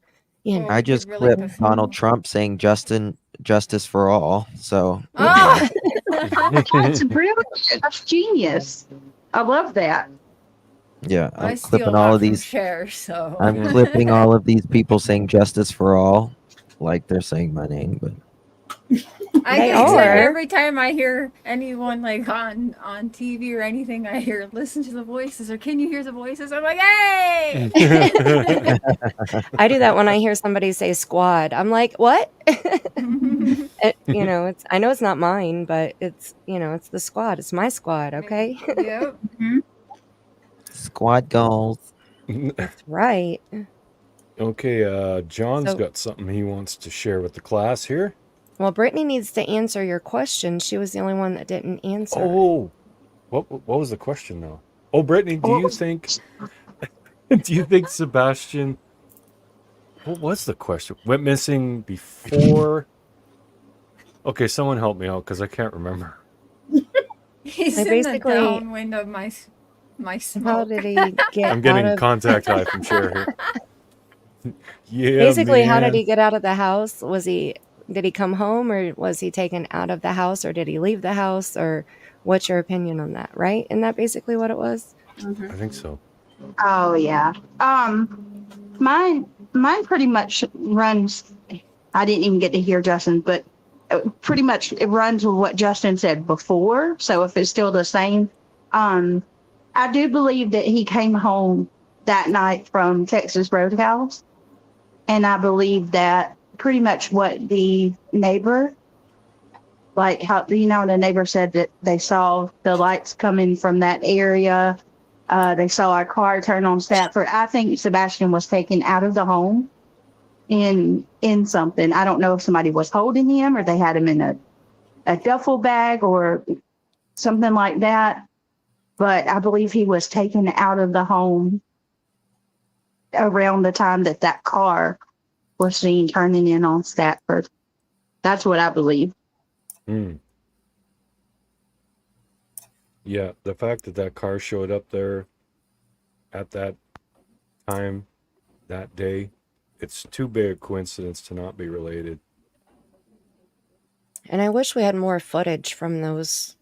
You know. Or I we could just really clipped Donald Trump saying justice for all. So Oh! That's brilliant. That's genius. I love that. yeah, I I'm steal a clipping lot all of from these. Cher, so. I'm clipping all of these people saying justice for all, like they're saying my name, but I They get to are. every time I hear anyone like on TV or anything, I hear listen to the voices or can you hear the voices? I'm like, hey! I do that when I hear somebody say squad. I'm like, what? You know, I know it's not mine, but it's, you know, it's the squad. It's my squad, okay? Yep. squad goals. That's right. Okay, John's So- got something he wants to share with the class here. Well, Brittany needs to answer your question. She was the only one that didn't answer. Oh, what was the question now? Oh, Brittany, do you think Sebastian, what was the question? Went missing before? Okay, someone help me out because I can't remember. He's I in the basically- downwind of my How smoke. did he get I'm getting out of... contact high from Cher here. Yeah, Basically, how did man. he get out of the house? Did he come home, or was he taken out of the house, or did he leave the house, or what's your opinion on that, right? Isn't that basically what it was? I think so. Oh yeah. Mine pretty much runs. I didn't even get to hear Justin, but pretty much it runs with what Justin said before. So if it's still the same, I do believe that he came home that night from Texas Roadhouse, and I believe that pretty much what the neighbor, like how the neighbor said that they saw the lights coming from that area. They saw a car turn on Stafford. I think Sebastian was taken out of the home in something. I don't know if somebody was holding him or they had him in a duffel bag or something like that. But I believe he was taken out of the home around the time that car was seen turning in on Stafford. That's what I believe. Yeah, the fact that car showed up there at that time, that day, it's too big a coincidence to not be related. And I wish we had more footage from those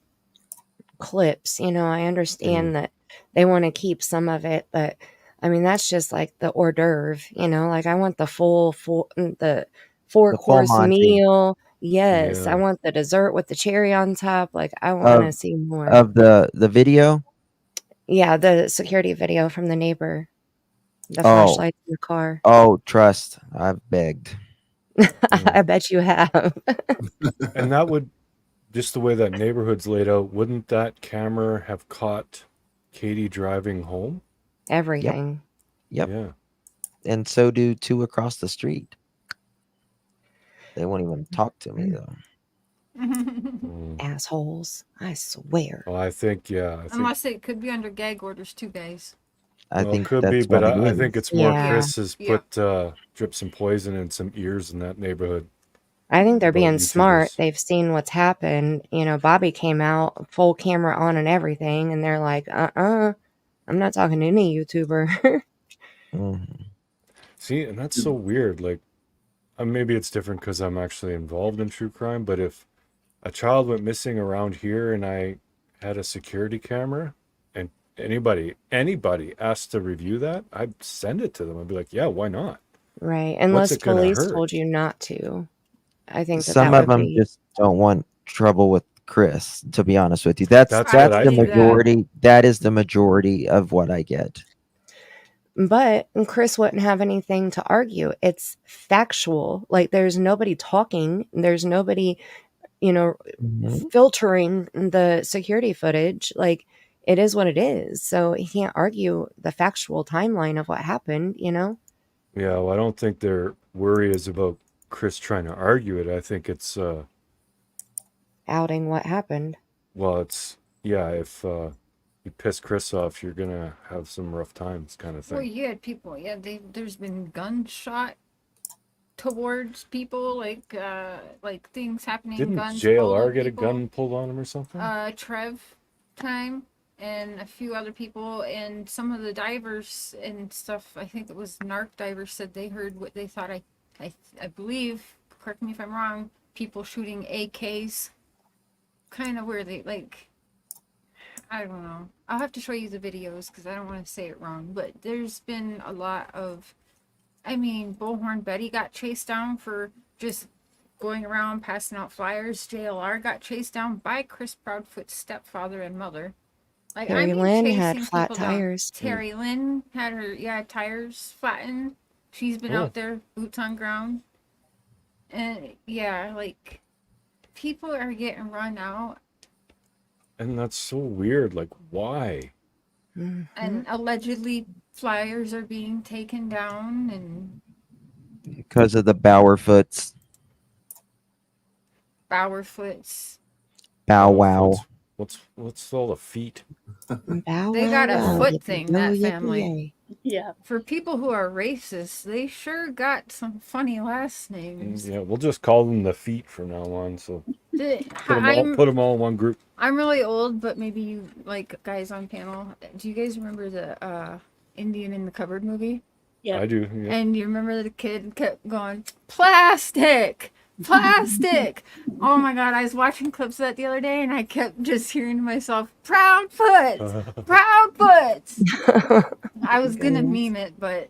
clips. You know, I understand that they want to keep some of it, but I mean, that's just like the hors d'oeuvre, you know, like I want the the four-course Monty. meal. Yes. Yeah. I want the dessert with the cherry on top. Like I want to see more. Of the video. Yeah, the security video from the neighbor. The flashlights in the car. Oh, trust. I've begged. I bet you have. And that would, just the way that neighborhood's laid out, wouldn't that camera have caught Katie driving home? Everything. Yep. Yeah. And so do two across the street. They won't even talk to me though. Assholes. I swear. Well, I think, yeah. Unless it could be under gag orders too, guys. I think it could that's be, but what it I is. think it's more Yeah. Chris has Yeah. put drip some poison in some ears in that neighborhood. I think they're About being smart. YouTubers. They've seen what's happened. You know, Bobby came out full camera on and everything, and they're like, I'm not talking to any YouTuber. Mhm. See, and that's so weird. Like, maybe it's different because I'm actually involved in true crime, but if a child went missing around here and I had a security camera and anybody asked to review that, I'd send it to them. I'd be like, yeah, why not? Right. Unless it gonna police hurt? told you not to. I think Some that of would them be. just don't want trouble with Chris, to be honest with you. That's That's the what I think. majority. That is the majority of what I get. But Chris wouldn't have anything to argue. It's factual. Like there's nobody talking. There's nobody, you know, Mhm. filtering the security footage. Like it is what it is. So he can't argue the factual timeline of what happened, you know? Yeah, well, I don't think their worry is about Chris trying to argue it. I think it's Outing what happened. well, it's yeah, if you piss Chris off, you're gonna have some rough times, kind of Well, thing. you had people. Yeah, there's been gunshot towards people, like things happening. Didn't guns JLR pulled get a people. gun pulled on him or something? Trev time and a few other people, and some of the divers and stuff. I think it was narc divers said they heard what they thought. I believe. Correct me if I'm wrong. People shooting AKs, kind of where they like. I don't know. I'll have to show you the videos because I don't want to say it wrong. But there's been a lot of. I mean, Bullhorn Betty got chased down for just going around passing out flyers. JLR got chased down by Chris Proudfoot's stepfather and mother. Like, I Terry mean, Lynn chasing had flat people down. tires. Terry Lynn had her tires flattened. She's been out there, boots on ground. And yeah, like, people are getting run out. And that's so weird. Like, why? And allegedly flyers are being taken down, and Because of the Bowerfoots. Bowerfoots. Bow wow. What's all the feet? Bow They got a wow, foot yippee thing, yo, that yippee family. yay. Yeah. For people who are racist, they sure got some funny last names. Yeah, we'll just call them the feet from now on. So put I'm them all in one group. I'm really old, but maybe you like guys on panel. Do you guys remember the Indian in the Cupboard movie? Yeah. I do. Yeah. And you remember the kid kept going, plastic, plastic. Oh my God, I was watching clips of that the other day, and I kept just hearing to myself, proud foot, proud foot. I was gonna meme it, but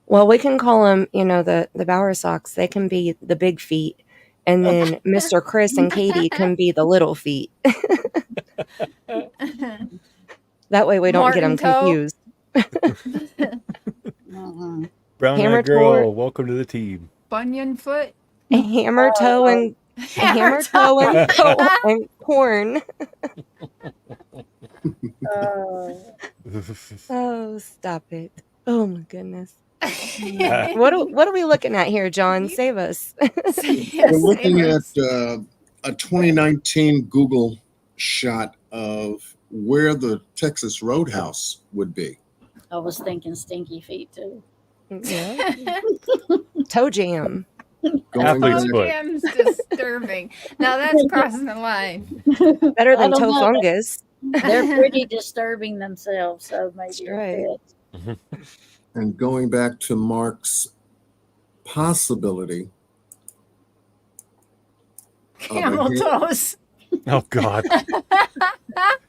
Well, we can call them, you know, the Bower Socks. They can be the big feet. And then Mr. Chris and Katie can be the little feet. That way we don't get them Martin toe. confused. Brown Hammer eyed girl, toe. welcome to the team. Bunion foot. Hammer toe and hammer toe and corn. Oh, stop it. Oh my goodness. What are we looking at here, John? Save us. We're looking at a 2019 Google shot of where the Texas Roadhouse would be. I was thinking stinky feet too. Yeah. Toe jam. Athlete's foot. Jam's disturbing. Now that's crossing the line. Better than I don't toe know. fungus. They're pretty disturbing themselves, so maybe That's it right. fits. And going back to Mark's possibility. Camel toes. Oh God.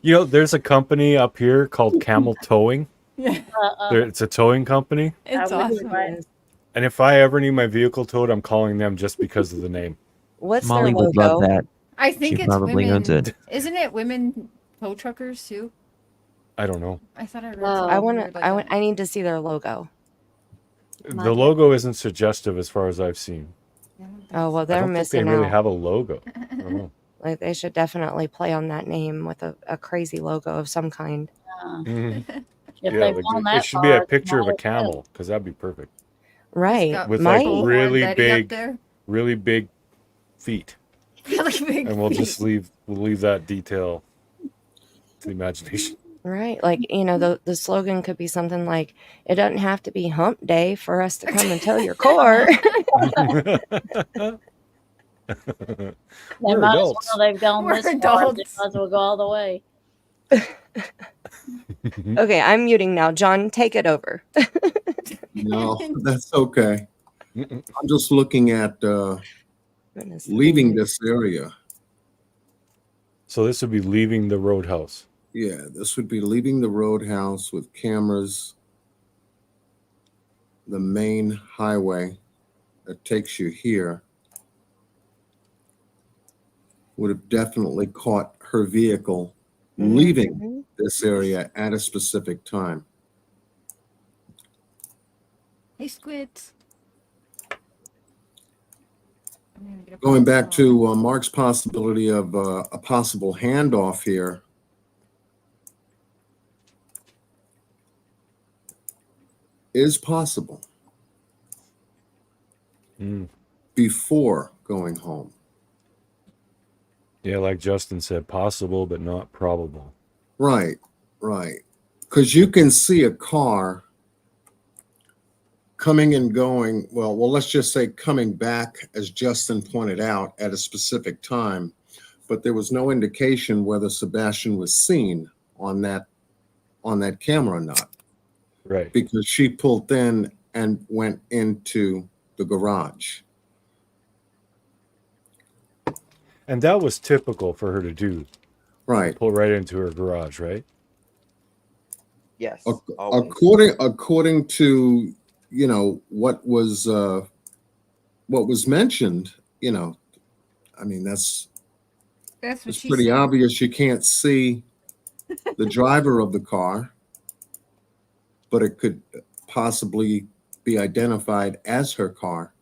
You know, there's a company up here called Camel Towing. It's a towing company. It's I would awesome. like- And if I ever need my vehicle towed, I'm calling them just because of the name. What's Molly their would logo? love that. I think She it's probably women. owns it. Isn't it women tow truckers too? I don't know. I thought I read. Oh. something I want weird to. like that. I need to see their logo. The logo isn't suggestive as far as I've seen. Oh well, I they're don't think they missing really out. have a logo. I don't know. Like they should definitely play on that name with a crazy logo of some kind. Mhm. If Yeah, they've like, gone that it should be a far, picture of a might as well. camel because that'd be perfect. Right. got With Might. like Bullhorn really Betty up big, there. really big feet, Really big. and we'll feet. just leave that detail to the imagination. Right. Like, you know, the slogan could be something like, it doesn't have to be hump day for us to come and tow your car. They We're might adults. as well. They've gone We're this far. They adults. might as well go all the way. Okay, I'm muting now. John, take it over. No, that's okay. Mm-mm. I'm just looking at Goodness. leaving this area. So this would be leaving the roadhouse. Yeah, this would be leaving the roadhouse with cameras, the main highway that takes you here. Would have definitely caught her vehicle leaving Mhm. this area at a specific time. Hey, squids. I'm gonna get a Going phone back call. to Mark's possibility of a possible handoff here, is possible Mm. before going home. Yeah, like Justin said, possible but not probable. Right, right. Because you can see a car coming and going. Well, let's just say coming back, as Justin pointed out, at a specific time, but there was no indication whether Sebastian was seen on that camera or not. Right. Because she pulled in and went into the garage. And that was typical for her to do. Right. Pull right into her garage, right? Yes. According to, you know, what was mentioned, you know, I mean, that's That's what it's she pretty said. obvious. You can't see the driver of the car, but it could possibly be identified as her car.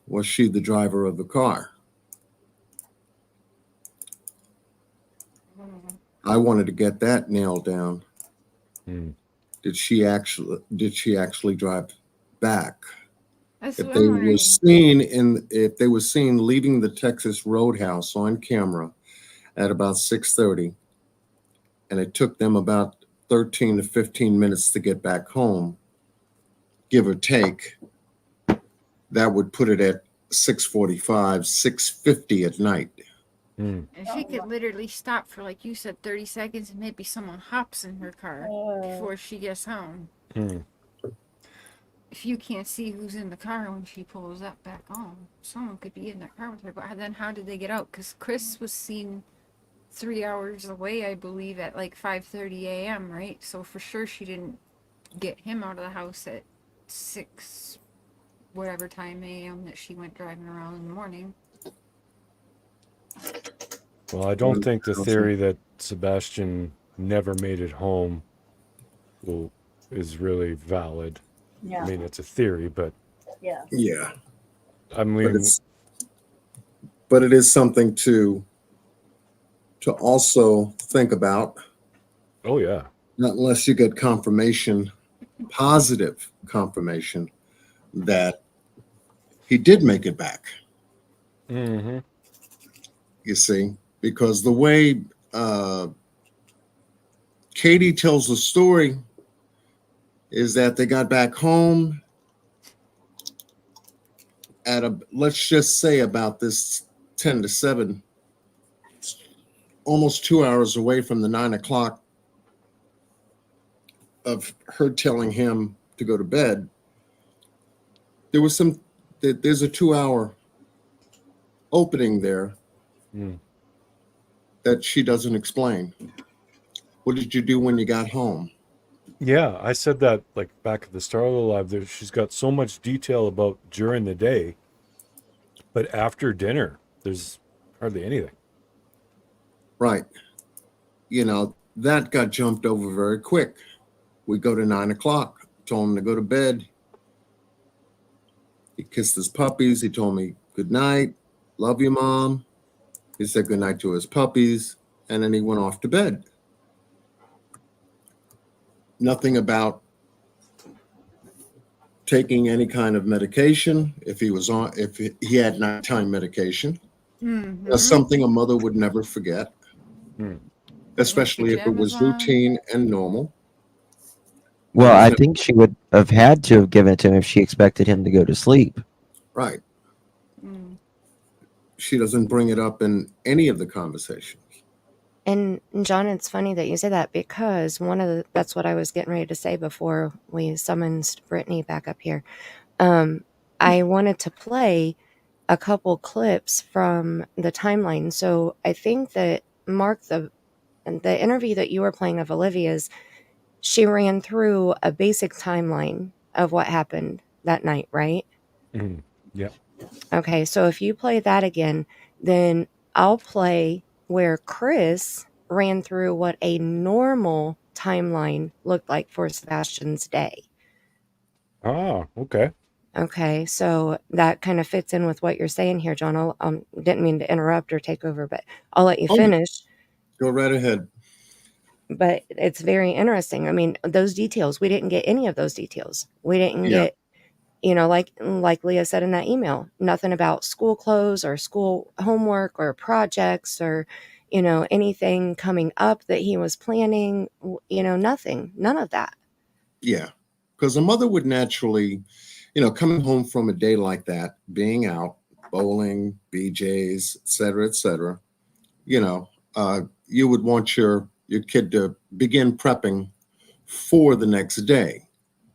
Was she the driver of the car? I wanted to get that nailed down. Hmm. Did she actually drive back? That's If what they I'm were wondering. if they were seen leaving the Texas Roadhouse on camera at about 6:30, and it took them about 13 to 15 minutes to get back home, give or take, that would put it at 6:45, 6:50 at night. Hmm. And she could literally stop for, like you said, 30 seconds, and maybe someone hops in her car before she gets home. Hmm. If you can't see who's in the car when she pulls up back home, someone could be in that car with her. But then how did they get out? Because Chris was seen 3 hours away, I believe, at like 5:30 a.m., right? So for sure she didn't get him out of the house at 6 whatever time a.m. that she went driving around in the morning. Well, I don't think the theory that Sebastian never made it home is really valid. Yeah. I mean, it's a theory, but Yeah. Yeah. I mean, but it is something to also think about. Oh yeah. Not unless you get confirmation, positive confirmation, that he did make it back. Mm-hmm. You see, because the way Katie tells the story is that they got back home at let's just say about this 10 to 7, almost 2 hours away from the 9 o'clock of her telling him to go to bed. There's a 2-hour opening there that she doesn't explain. What did you do when you got home? Yeah, I said that like back at the start of the live. She's got so much detail about during the day, but after dinner, there's hardly anything. Right. You know, that got jumped over very quick. We go to 9 o'clock, told him to go to bed. He kissed his puppies. He told me, good night, love you, Mom. He said good night to his puppies, and then he went off to bed. Nothing about taking any kind of medication if he had nighttime medication. Mm-hmm. That's something a mother would never forget, especially if it was routine and normal. Well, I think she would have had to have given it to him if she expected him to go to sleep. Right. She doesn't bring it up in any of the conversations. And John, it's funny that you say that, because that's what I was getting ready to say before we summoned Brittany back up here. I wanted to play a couple clips from the timeline. So I think that Mark, the interview that you were playing of Olivia's, she ran through a basic timeline of what happened that night, right? Mm-hmm. Yeah. Okay, so if you play that again, then I'll play where Chris ran through what a normal timeline looked like for Sebastian's day. Ah, okay. Okay, so that kind of fits in with what you're saying here, John. Didn't mean to interrupt or take over, but I'll let you finish. Go right ahead. But it's very interesting. I mean, those details, we didn't get any of those details. We didn't Yeah. get, you know, like Leah said in that email, nothing about school clothes or school homework or projects or, you know, anything coming up that he was planning, you know, nothing, none of that. Yeah. Because a mother would naturally, you know, coming home from a day like that, being out, bowling, BJ's, et cetera, you know, you would want your kid to begin prepping for the next day.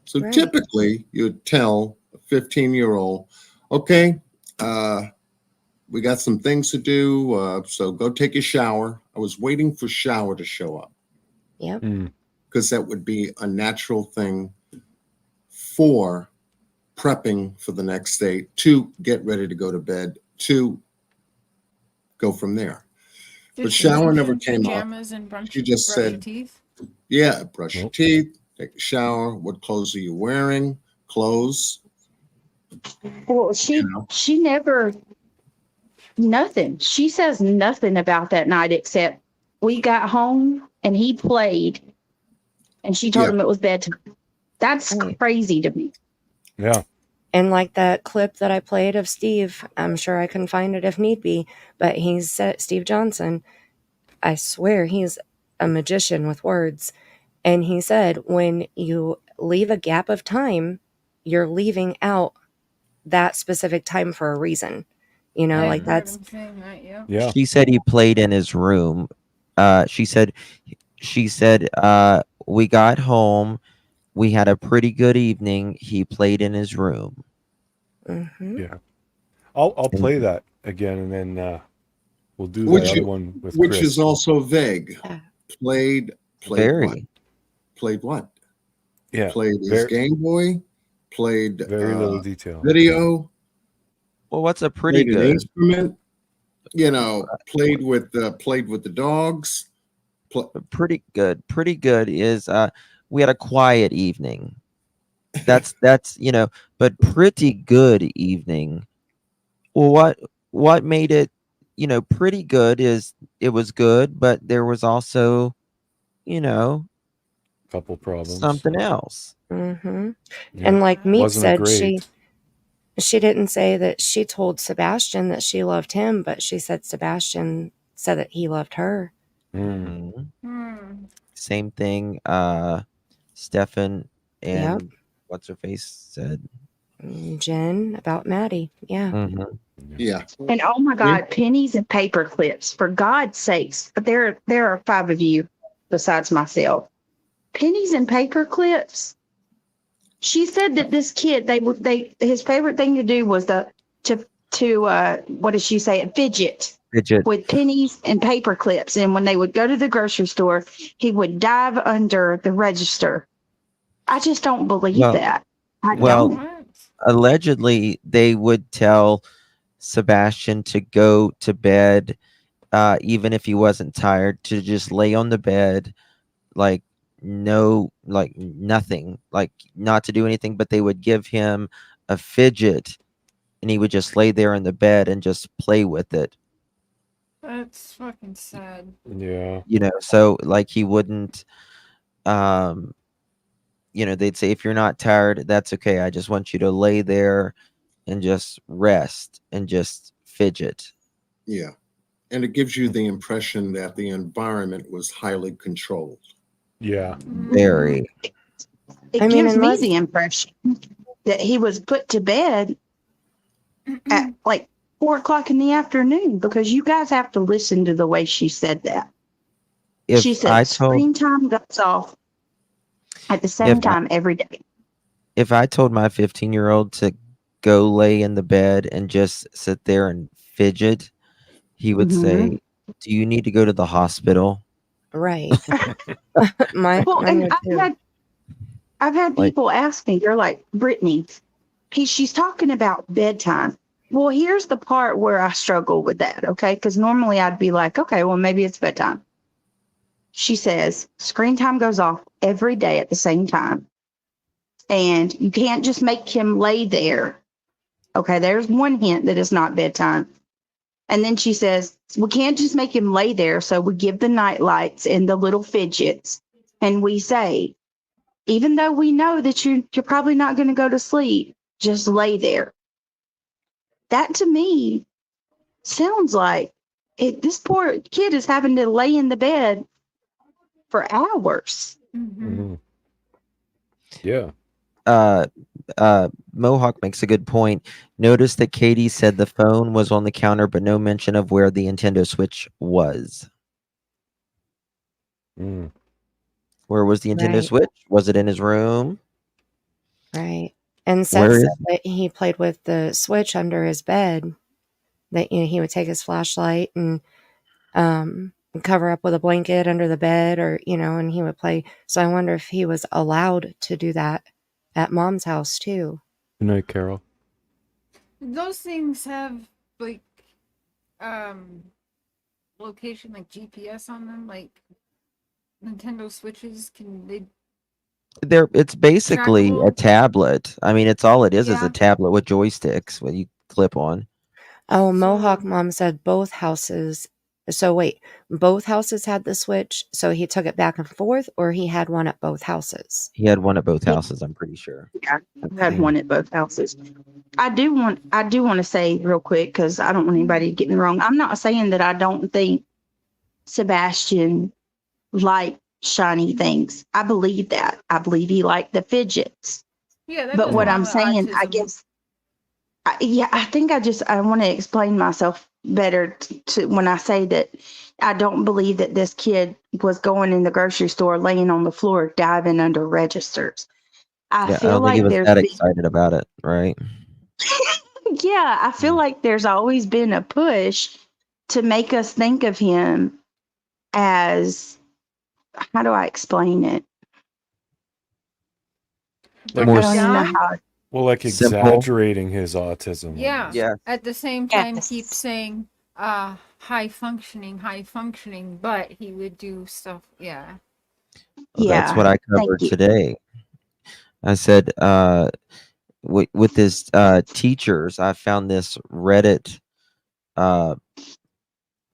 So Right. typically you'd tell a 15-year-old, okay, we got some things to do, so go take a shower. I was waiting for shower to show up. Yep. Because that would be a natural thing for prepping for the next day, to get ready to go to bed, to go from there. Did But she shower leave never in came up. pajamas and She just brush your said, teeth? yeah, brush your teeth, take a shower. What clothes are you wearing? Clothes. Well, she never, nothing. She says nothing about that night except we got home and he played and she told Yeah. him it was bedtime. That's crazy to me. Yeah. And like that clip that I played of Steve, I'm sure I can find it if need be, but he's Steve Johnson. I swear he's a magician with words. And he said, when you leave a gap of time, you're leaving out that specific time for a reason. You know, like that's. Heard him saying that, yeah. Yeah. She said he played in his room. She said, we got home. We had a pretty good evening. He played in his room. Mm-hmm. Yeah. I'll play that again, and then we'll do the Which other one with which Chris. is also vague. Yeah. Played Very. what? Played what? Yeah. Played his Game Boy. Played Very little detail. video. Well, what's a pretty Played an good? instrument. You know, played with the dogs. Pretty good. Pretty good is we had a quiet evening. That's you know, but pretty good evening. Well, what made it, you know, pretty good is it was good, but there was also, you know, couple problems, something else. Mm-hmm. Yeah. And like Meek Wasn't a said, grade. she didn't say that she told Sebastian that she loved him, but she said Sebastian said that he loved her. Same thing. Stefan and Yep. what's her face said. Jen about Maddie. Yeah. Yeah. And oh my God, pennies and paper clips. For God's sakes, there are 5 of you besides myself. Pennies and paper clips. She said that this kid, his favorite thing to do was to what did she say? Fidget with pennies and paper clips. And when they would go to the grocery store, he would dive under the register. I just don't believe that. I don't. Allegedly, they would tell Sebastian to go to bed, even if he wasn't tired, to just lay on the bed, like nothing, like not to do anything, but they would give him a fidget and he would just lay there in the bed and just play with it. That's fucking sad. Yeah. You know, so like he wouldn't, you know, they'd say, if you're not tired, that's okay. I just want you to lay there and just rest and just fidget. Yeah. And it gives you the impression that the environment was highly controlled. Yeah. Very. It gives me the impression that he was put to bed at like 4 o'clock in the afternoon, because you guys have to listen to the way she said that. She said screen time goes off at the same time every day. If I told my 15-year-old to go lay in the bed and just sit there and fidget, he would say, do you need to go to the hospital? Right. I've had people ask me, they're like, Brittany, she's talking about bedtime. Well, here's the part where I struggle with that, okay? Because normally I'd be like, okay, well, maybe it's bedtime. She says, screen time goes off every day at the same time. And you can't just make him lay there. Okay, there's one hint that it's not bedtime. And then she says, we can't just make him lay there. So we give the night lights and the little fidgets. And we say, even though we know that you're probably not going to go to sleep, just lay there. That to me sounds like this poor kid is having to lay in the bed for hours. Mm-hmm. Yeah. Mohawk makes a good point. Notice that Katie said the phone was on the counter, but no mention of where the Nintendo Switch was. Mm. Where was the Nintendo Right. Switch? Was it in his room? Right. And Seth Where said is that he played with the Switch under his bed. That he would take his flashlight and cover up with a blanket under the bed, or and he would play. So I wonder if he was allowed to do that at Mom's house too. Good night, Carol. Those things have like location, like GPS on them, like Nintendo Switches. Can they? It's basically a Trackable? tablet. I mean, it's all it is a Yeah. tablet with joysticks when you clip on. Oh, Mohawk So- Mom said both houses. So wait, both houses had the Switch. So he took it back and forth, or he had one at both houses. He had one at both houses, I'm pretty sure. Yeah, I've had one at both houses. I do want to say real quick, because I don't want anybody to get me wrong. I'm not saying that I don't think Sebastian liked shiny things. I believe that. I believe he liked the fidgets. Yeah, that But doesn't what have I'm the saying, I autism. guess, I think I want to explain myself better to when I say that I don't believe that this kid was going in the grocery store, laying on the floor, diving under registers. I Yeah, I feel don't think he like was there's that been, excited about it, right? yeah, I feel like there's always been a push to make us think of him as, how do I explain it? Like More I don't even know Dumb? how. Well, like simple. exaggerating his autism. Yeah. almost. Yeah. At the same time, Yes. keep saying high functioning, but he would do stuff. Yeah. Well, that's Yeah, what I thank covered you. today. I said with this teachers, I found this Reddit and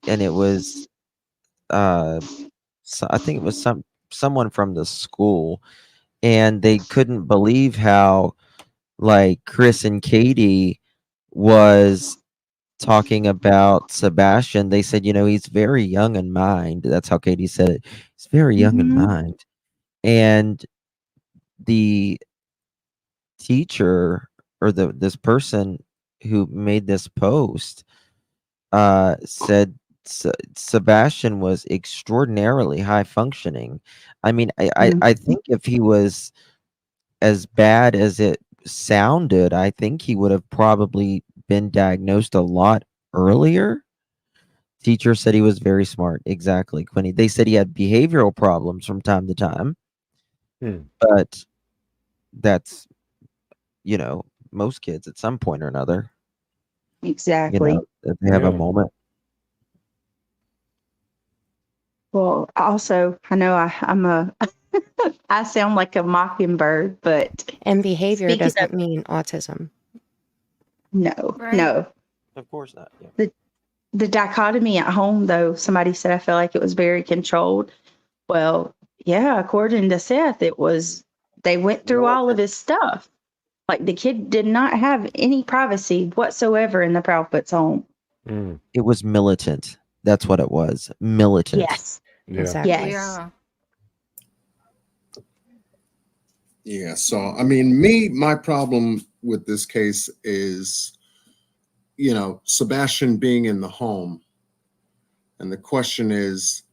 it was so I think it was someone from the school, and they couldn't believe how like Chris and Katie was talking about Sebastian. They said, he's very young in mind. That's how Katie said it. He's very young in Mhm. mind. And the teacher or this person who made this post said Sebastian was extraordinarily high functioning. I mean, I think if he was as bad as it sounded, I think he would have probably been diagnosed a lot earlier. Teacher said he was very smart. Exactly, Quinny. They said he had behavioral problems from time to time, but that's most kids at some point or another. Exactly. If they have a Yeah. moment. Well, also, I know I'm I sound like a mockingbird, but And behavior speaking doesn't of, mean autism. no, Right. no. Of course not. Yeah. The dichotomy at home, though, somebody said I feel like it was very controlled. Well, yeah, according to Seth, they went through all of his stuff. Like the kid did not have any privacy whatsoever in the Proudfoots home. Mm. It was militant. That's what it was. Militant. Yes. Yeah. Exactly. Yes. Yeah. Yeah. So, I mean, my problem with this case is, Sebastian being in the home. And the question is,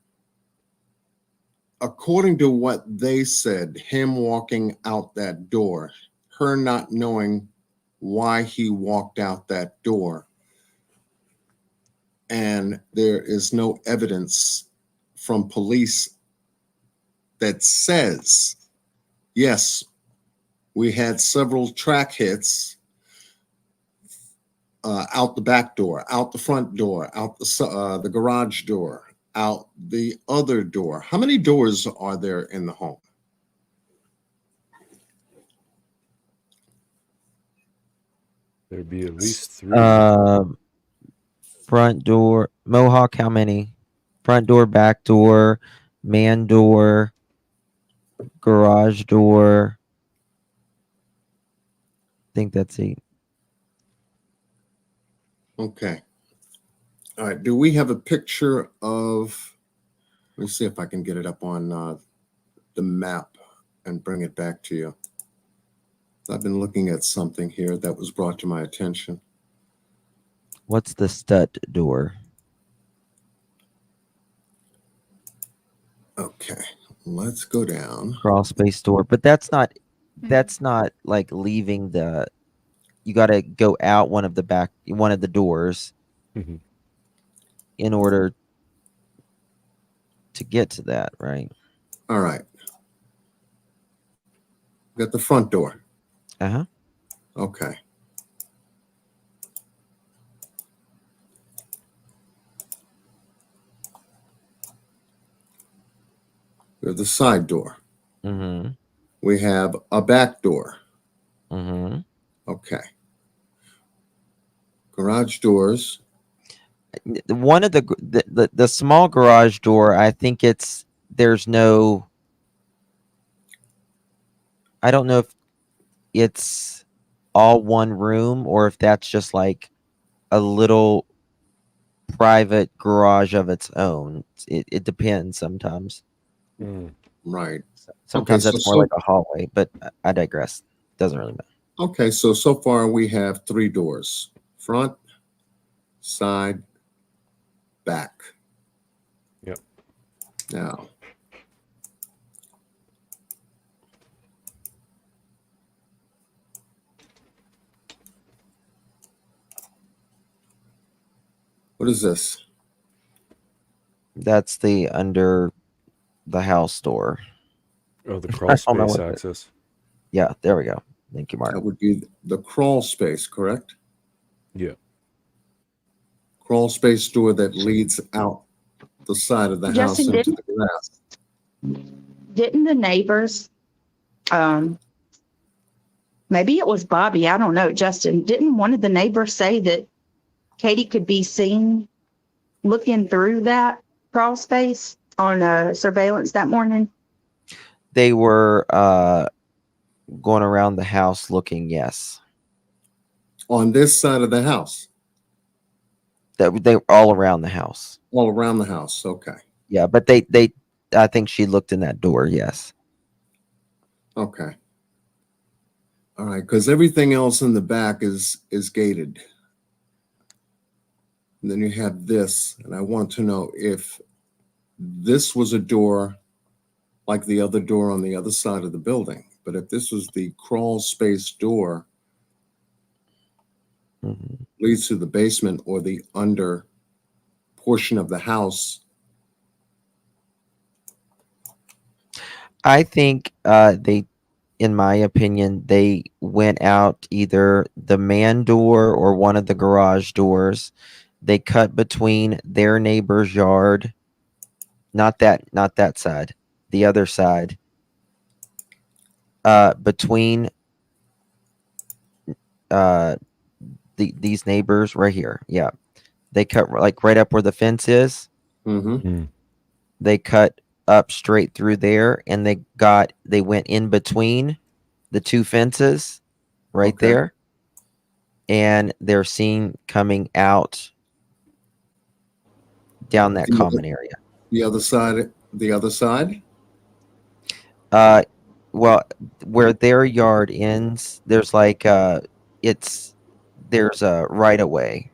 according to what they said, him walking out that door, her not knowing why he walked out that door, and there is no evidence from police that says, yes, we had several track hits out the back door, out the front door, out the garage door, out the other door. How many doors are there in the home? There'd be at least 3. Front door. Mohawk, how many? Front door, back door, man door, garage door. I think that's it. Okay. All right. Do we have a picture of? Let me see if I can get it up on the map and bring it back to you. I've been looking at something here that was brought to my attention. What's the stud door? Okay, let's go down. Crawl space door, but that's not like leaving the. You got to go out one of the doors Mhm. in order to get to that, right? All right. Got the front door. Uh-huh. Okay. We have the side door. Mm-hmm. We have a back door. Mm-hmm. Okay. Garage doors. One of the small garage door, I think there's no. I don't know if it's all one room or if that's just like a little private garage of its own. It depends sometimes. Right. Sometimes Okay, that's more like a hallway, but I digress. Doesn't really matter. Okay, so far we have 3 doors. Front, side, back. Yep. Now, what is this? That's the under the house door. Oh, the crawl don't know space what access. Yeah, there we go. Thank you, Mark. That would be the crawl space, correct? Yeah. Crawl space door that leads out the side of the house Justin, into the grass. Didn't the neighbors, maybe it was Bobby, I don't know, Justin, didn't one of the neighbors say that Katie could be seen looking through that crawl space on surveillance that morning? They were going around the house looking, yes. On this side of the house? That they were all around the house. All around the house, okay. Yeah, but they I think she looked in that door, yes. Okay. All right, because everything else in the back is gated. And then you have this, and I want to know if this was a door like the other door on the other side of the building. But if this was the crawl space door, leads to the basement or the under portion of the house. I think in my opinion, they went out either the man door or one of the garage doors. They cut between their neighbor's yard, not that side, the other side, between these neighbors right here. Yeah, they cut like right up where the fence is. Mm-hmm. They cut up straight through there, and they went in between the two fences right there, and they're seen coming out down that common area. The other side. Well, where their yard ends, there's like there's a right of way.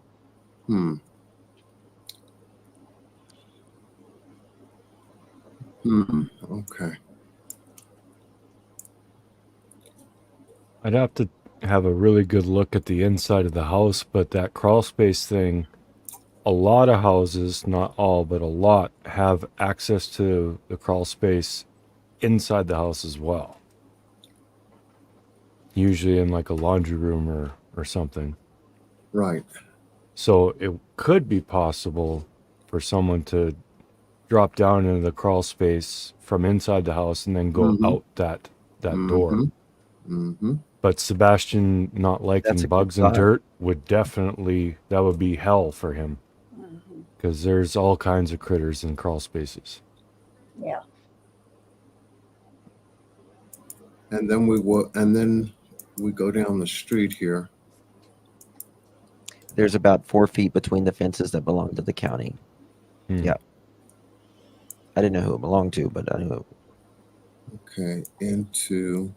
Okay. I'd have to have a really good look at the inside of the house, but that crawl space thing, a lot of houses, not all, but a lot, have access to the crawl space inside the house as well. Usually in like a laundry room or something. Right. So it could be possible for someone to drop down into the crawl space from inside the house and then go out that door. Mm-hmm. But Sebastian not liking bugs and dirt would definitely, that would be hell for him. because there's all kinds of critters in crawl spaces. Yeah. And then we go down the street here. There's about 4 feet between the fences that belong to the county. Yeah. I didn't know who it belonged to, but I knew. Okay, into.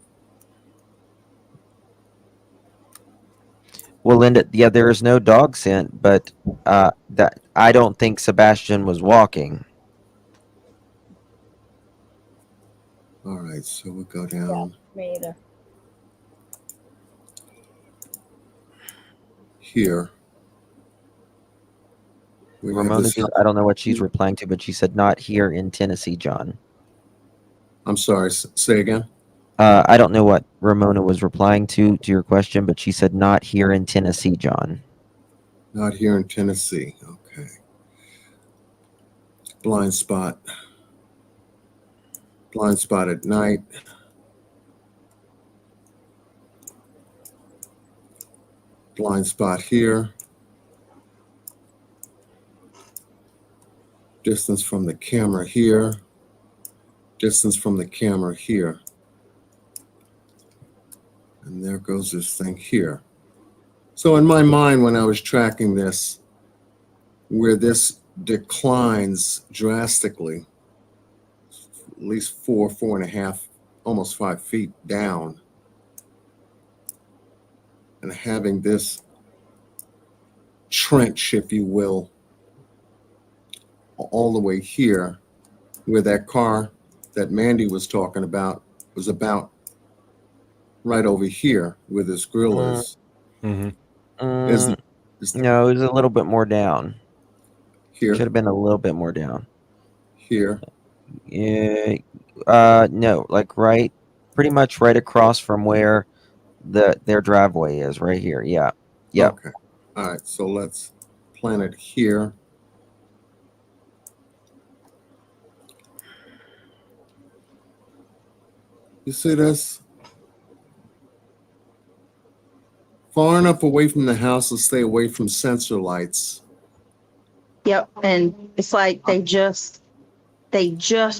Well, Linda, yeah, there is no dog scent, but that I don't think Sebastian was walking. All right, so we go down. Yeah, me either. Here. Ramona, I don't know what she's replying to, but she said not here in Tennessee, John. I'm sorry, say again? I don't know what Ramona was replying to your question, but she said not here in Tennessee, John. Not here in Tennessee. Okay. Blind spot. Blind spot at night. Blind spot here. Distance from the camera here. Distance from the camera here. And there goes this thing here. So in my mind, when I was tracking this, where this declines drastically, at least 4.5, almost 5 feet down, and having this trench, if you will, all the way here, where that car that Mandy was talking about was about right over here where this grill is. Mm-hmm. No, it was a little bit more down. Here. Should have been a little bit more down. Here. Yeah. No, like pretty much right across from where their driveway is, right here. Yeah. Yeah. Okay. All right. So let's plant it here. You see this? Far enough away from the house to stay away from sensor lights. Yep, and it's like they just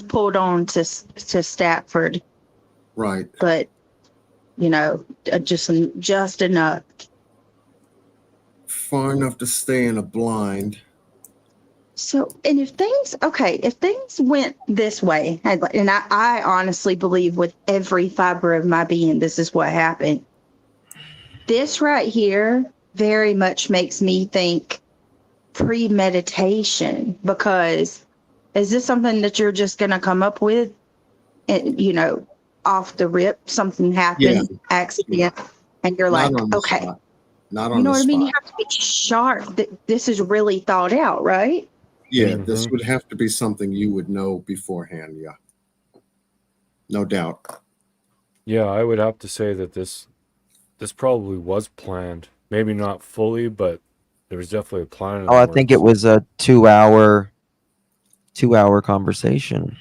pulled on to Stafford. Right. But just enough. Far enough to stay in a blind. So, and if things went this way, and I honestly believe with every fiber of my being, this is what happened. This right here very much makes me think premeditation, because is this something that you're just going to come up with, and, off the rip, something happened, accident, and you're like, okay. Not on you know the what I mean? spot. You have to be sharp that this is really thought out, right? Yeah, this would have to be something you would know beforehand. Yeah, no doubt. Yeah, I would have to say that this probably was planned. Maybe not fully, but there was definitely a plan. Oh, I think it was a 2-hour conversation.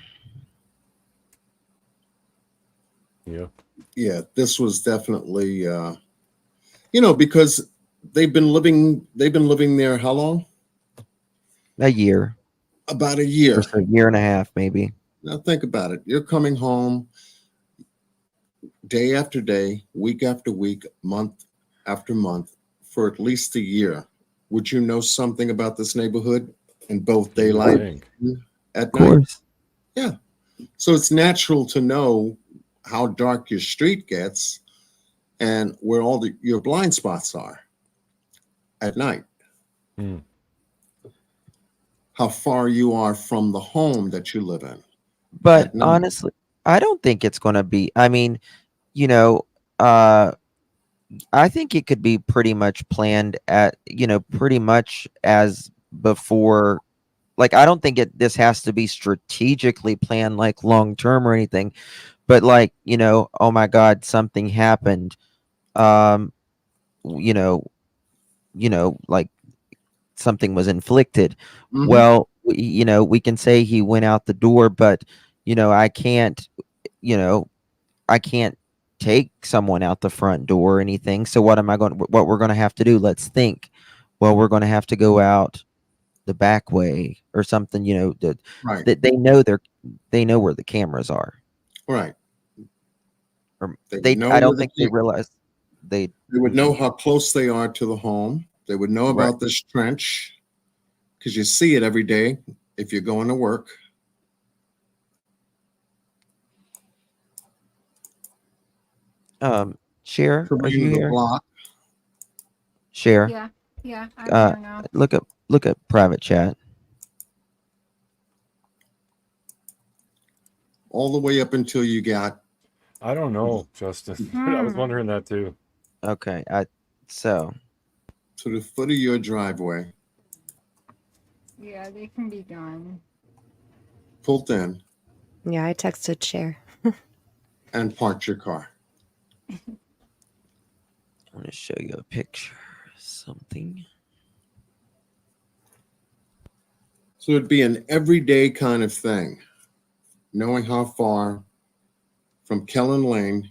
Yeah. Yeah, this was definitely, because they've been living there how long? A year. About a year. Just a year and a half, maybe. Now think about it. You're coming home day after day, week after week, month after month for at least a year. Would you know something about this neighborhood in both daylight and at Of course. night? Yeah. So it's natural to know how dark your street gets and where all your blind spots are at night. How far you are from the home that you live in. But honestly, I don't think it's going to be, I mean, I think it could be pretty much planned at, pretty much as before. Like, I don't think this has to be strategically planned, like long term or anything, but like, oh my God, something happened. Like something was inflicted. Mm-hmm. Well, we can say he went out the door, but I can't take someone out the front door or anything. So what we're going to have to do? Let's think. Well, we're going to have to go out the back way or something, you know, that Right. they know where the cameras are. Right. Or They know I don't where the think they realize They would know how close they are to the home. They would know Right. about this trench because you see it every day if you're going to work. Cher, are you Terrain the here? block. Cher, Yeah, I'm here now. look at private chat. All the way up until you got I don't know, Justin. I was wondering that too. Okay, so to the foot of your driveway, Yeah, they can be gone. pulled in, Yeah, I texted Cher. and parked your car. I want to show you a picture of something. So it'd be an everyday kind of thing, knowing how far from Kellen Lane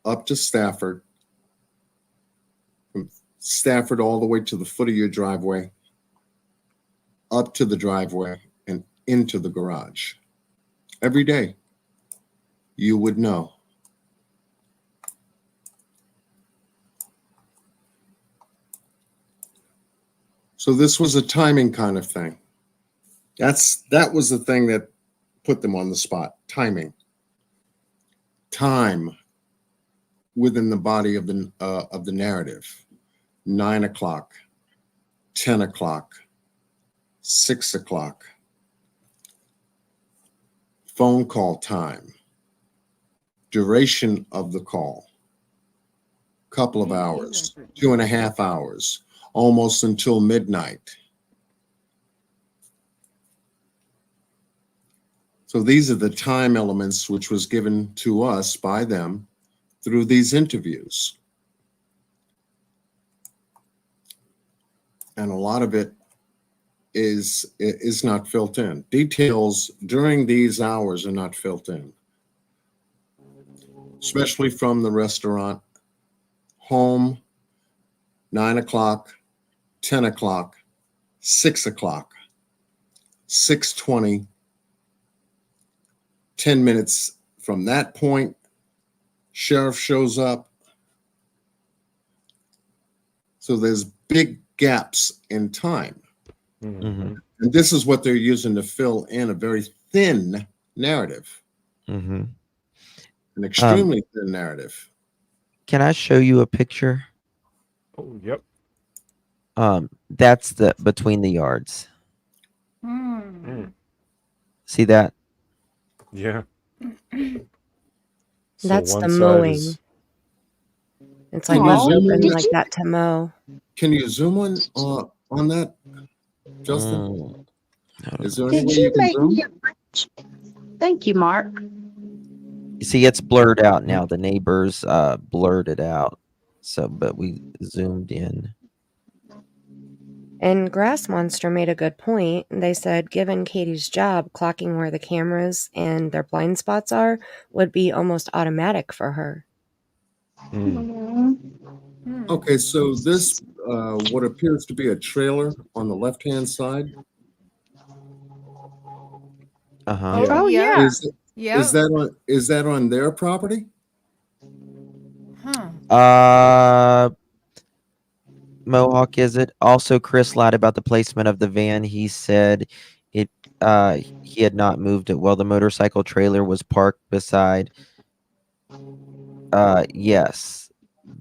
up to Stafford, from Stafford all the way to the foot of your driveway, up to the driveway, and into the garage. Every day, you would know. So this was a timing kind of thing. That was the thing that put them on the spot. Timing. Time within the body of the narrative. 9 o'clock, 10 o'clock, 6 o'clock. Phone call time. Duration of the call. Couple of hours, 2.5 hours, almost until midnight. So these are the time elements which was given to us by them through these interviews. And a lot of it is not filled in. Details during these hours are not filled in, especially from the restaurant, home, 9 o'clock, 10 o'clock, 6 o'clock, 6:20, 10 minutes from that point, sheriff shows up. So there's big gaps in time. Mm-hmm. And this is what they're using to fill in a very thin narrative, Mm-hmm. an extremely thin narrative. Can I show you a picture? Oh, yep. That's the between the yards. See that? Yeah. So That's one the side mowing. is- It's like Can you left zoom open in? like that to mow. Can you zoom in on that, Justin? Is there any Did way you you can make zoom? me Thank you, Mark. You see, it's blurred out now. The neighbors blurred it out. So, but we zoomed in. And Grass Monster made a good point. They said, given Katie's job, clocking where the cameras and their blind spots are would be almost automatic for her. Okay, so this what appears to be a trailer on the left-hand side. Uh-huh. Oh, yeah. Is that on their property? Mohawk, is it? Also, Chris lied about the placement of the van. He said it he had not moved it well. The motorcycle trailer was parked beside yes,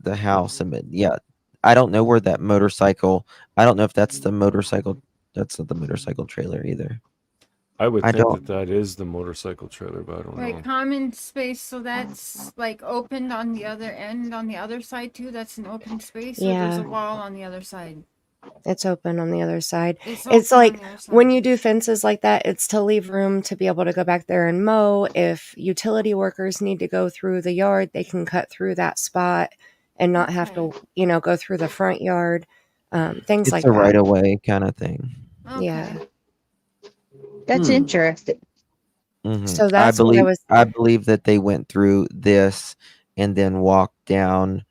the house. Yeah. I don't know where that motorcycle, I don't know if that's the motorcycle. That's not the motorcycle trailer either. I would I think don't- that is the motorcycle trailer, but I don't know. Like common space, so that's like opened on the other end, on the other side too. That's an open space. Or there's a Yeah. wall on the other side. It's open on the other side. It's It's open on like the other side. when you do fences like that, it's to leave room to be able to go back there and mow. If utility workers need to go through the yard, they can cut through that spot and not have to, go through the front yard. Things It's like a that. right away kind of thing. Yeah. That's interesting. Mhm. So that's what I was. I believe that they went through this and then walked down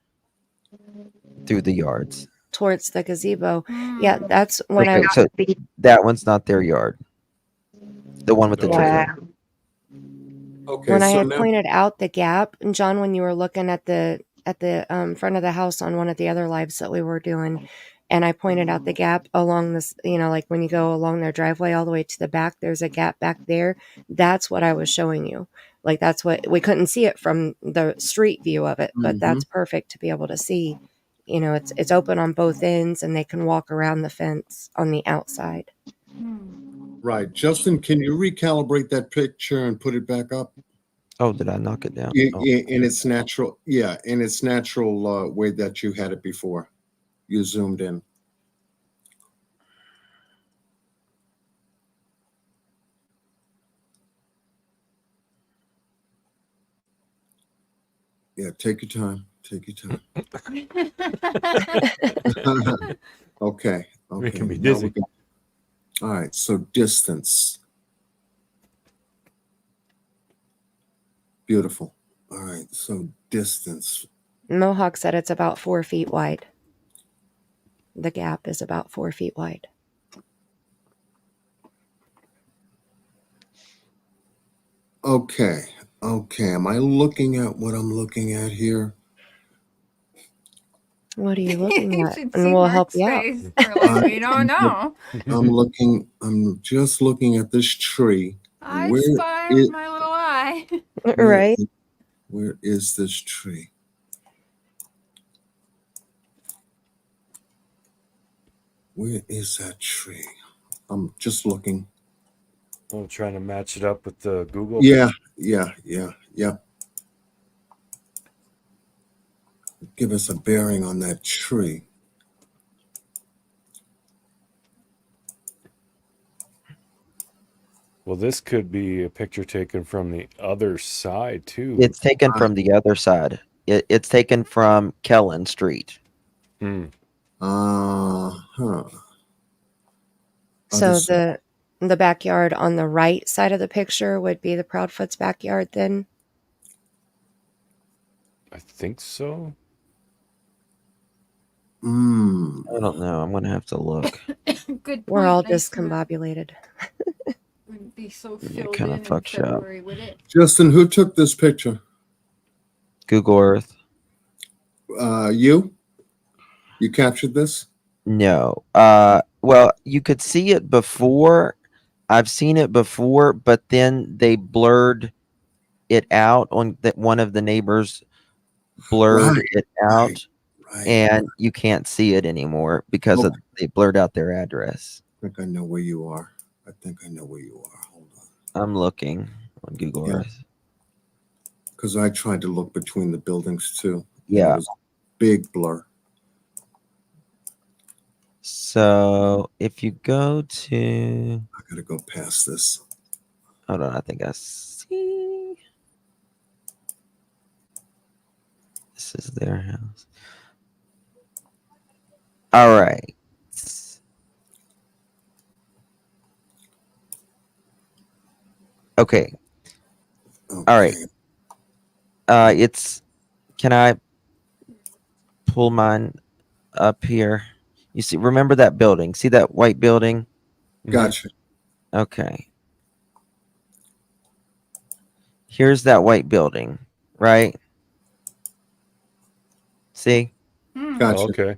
through the yards. towards the gazebo. Yeah, Hmm. that's when Okay, so that one's not their yard. The one with the tree. Yeah. Okay, when I so had now pointed out the gap, and John, when you were looking at the front of the house on one of the other lives that we were doing, and I pointed out the gap along this, like when you go along their driveway all the way to the back, there's a gap back there. That's what I was showing you. Like that's what we couldn't see it from the street view of it, but that's perfect to be able to see. It's open on both ends, and they can walk around the fence on the outside. right, Justin, can you recalibrate that picture and put it back up? Oh, did I knock it down? In its natural, in its natural way that you had it before. You zoomed in. Yeah, take your time. Take your time. Okay. We can be now dizzy. All right. So distance. Beautiful. All right. So distance. Mohawk said it's about 4 feet wide. The gap is about 4 feet wide. Okay. Okay. Am I looking at what I'm looking at here? What are you looking You at? should And see we'll help Mark's you out. face. We're like, we don't know. I'm just looking at this tree. I Where spy with my little eye. Right? Where is this tree? Where is that tree? I'm just looking. I'm trying to match it up with the Google. Yeah. Give us a bearing on that tree. Well, this could be a picture taken from the other side too. It's taken from the other side. It's taken from Kellen Street. Uh-huh. So the backyard on the right side of the picture would be the Proudfoot's backyard then? I think so. I don't know. I'm going to have to look. Good point. We're all Nice discombobulated. Wouldn't be so It filled kind in of fucks you up. February, would it? Justin, who took this picture? Google Earth. You? You captured this? No. Well, you could see it before. I've seen it before, but then they blurred it out on that one of the neighbors blurred it out, and you can't see it anymore because they blurred out their address. I think I know where you are. Hold on. I'm looking on Google Earth. Because I tried to look between the buildings too. Yeah. It was a big blur. So if you go to, I gotta go past this. hold on, I think I see. This is their house. All right. Okay. All right. Can I pull mine up here? You see, remember that building? See that white building? Gotcha. Okay. Here's that white building, right? See? Gotcha. Okay.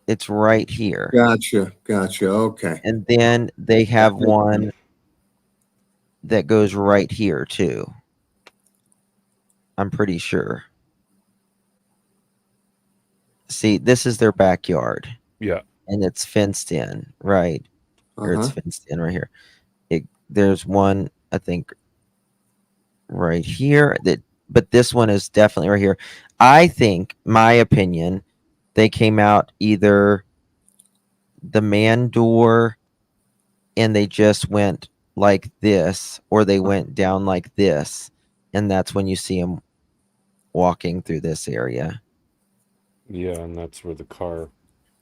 It's right here. Gotcha. Okay. And then they have one that goes right here too. I'm pretty sure. See, this is their backyard. Yeah. And it's fenced in, right? Or it's fenced in right here. There's one, I think, right here. But this one is definitely right here. I think, my opinion, they came out either the man door and they just went like this, or they went down like this, and that's when you see them walking through this area. Yeah, and that's where the car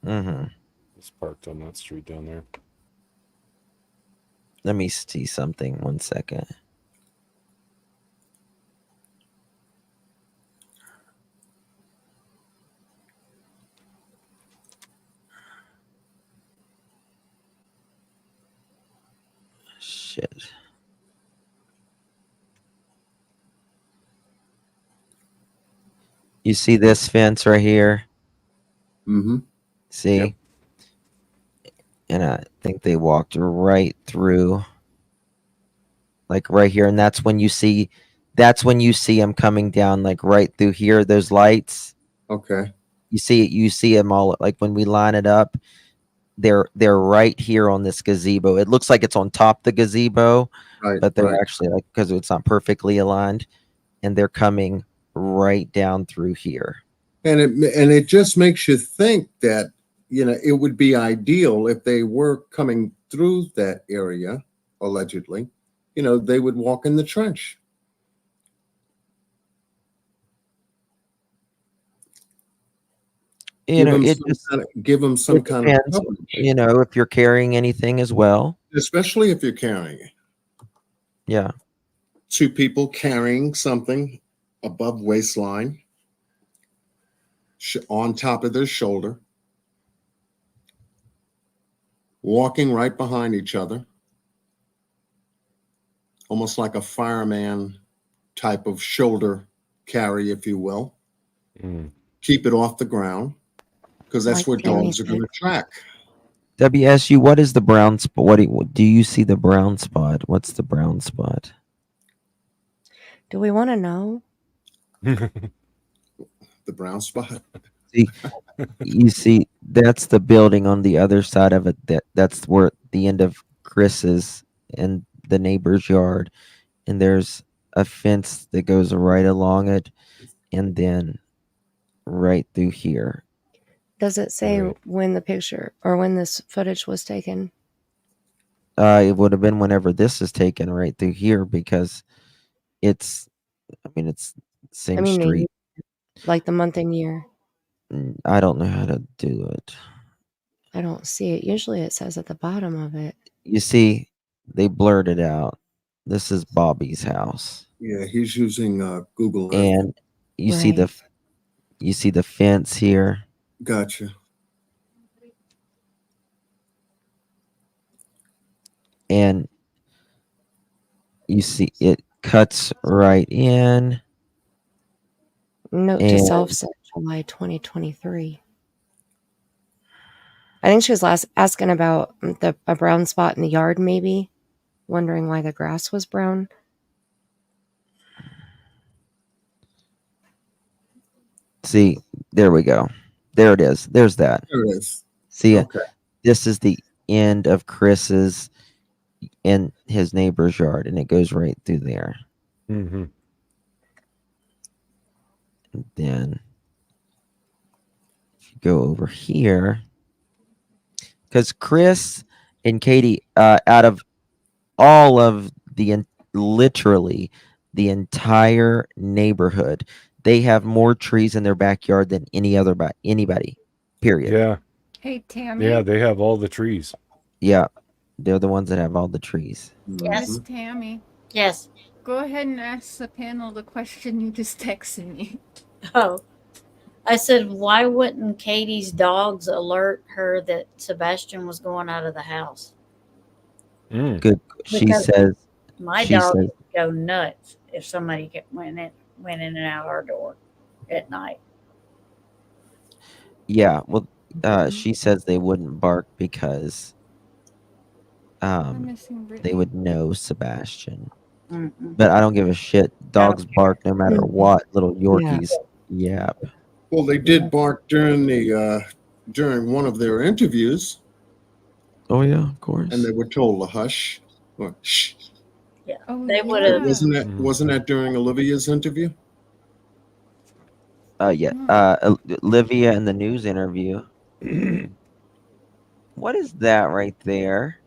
is parked on that street down there. Let me see something. 1 second. shit. You see this fence right here? Mm-hmm. See? Yep. And I think they walked right through, like right here. And that's when you see them coming down, like right through here, those lights. Okay. You see them all, like when we line it up, they're right here on this gazebo. It looks like it's on top of the gazebo, Right. but they're Right. actually, like, because it's not perfectly aligned, and they're coming right down through here. And it just makes you think that, you know, it would be ideal if they were coming through that area, allegedly, you know, they would walk in the trench. You know, it Give them some it kind of depends, coverage, you know, if you're carrying anything as well. especially if you're carrying it. Yeah. Two people carrying something above waistline, on top of their shoulder, walking right behind each other, almost like a fireman type of shoulder carry, if you will. Mm. Keep it off the ground, because that's Like where Tammy dogs are going to track. WSU, what is the brown spot? What do you see the brown spot? What's the brown spot? Do we want to know? The brown spot. See, you see, that's the building on the other side of it. That's where the end of Chris's and the neighbor's yard, and there's a fence that goes right along it, and then right through here. Does it say Right. when the picture or when this footage was taken? It would have been whenever this is taken, right through here, because it's same The street. year, like the month and year. I don't know how to do it. I don't see it. Usually it says at the bottom of it. You see, they blurred it out. This is Bobby's house, Yeah, he's using Google Earth. and you see the fence here, Gotcha. and you see it cuts right in. Note to And self said July 2023. I think she was asking about a brown spot in the yard, maybe wondering why the grass was brown. see, there we go. There it is. There's that. There it is. See, Okay. this is the end of Chris's and his neighbor's yard, and it goes right through there. Mm-hmm. And then if you go over here, because Chris and Katie, out of all of literally the entire neighborhood, they have more trees in their backyard than anybody. Period. Yeah. Hey, Tammy. Yeah, they have all the trees. Yeah, they're the ones that have all the trees. Yes. Miss Tammy. Yes. Go ahead and ask the panel the question you just texted me. Oh, I said, why wouldn't Katie's dogs alert her that Sebastian was going out of the house? Mm. Good. She Because says. My She dog says- would go nuts if somebody went in and out our door at night. Yeah. Well, she says they wouldn't bark because I'm missing Brittany. they would know Sebastian. Mm-mm. But I don't give a shit. Dogs bark no matter Mhm. what. Little Yorkies. Yeah. Well, they did bark during one of their interviews, Oh yeah, of course. and they were told to hush or shh. Yeah, Oh, they would have. yeah. Wasn't that during Olivia's interview? Olivia in the news interview. What is that right there?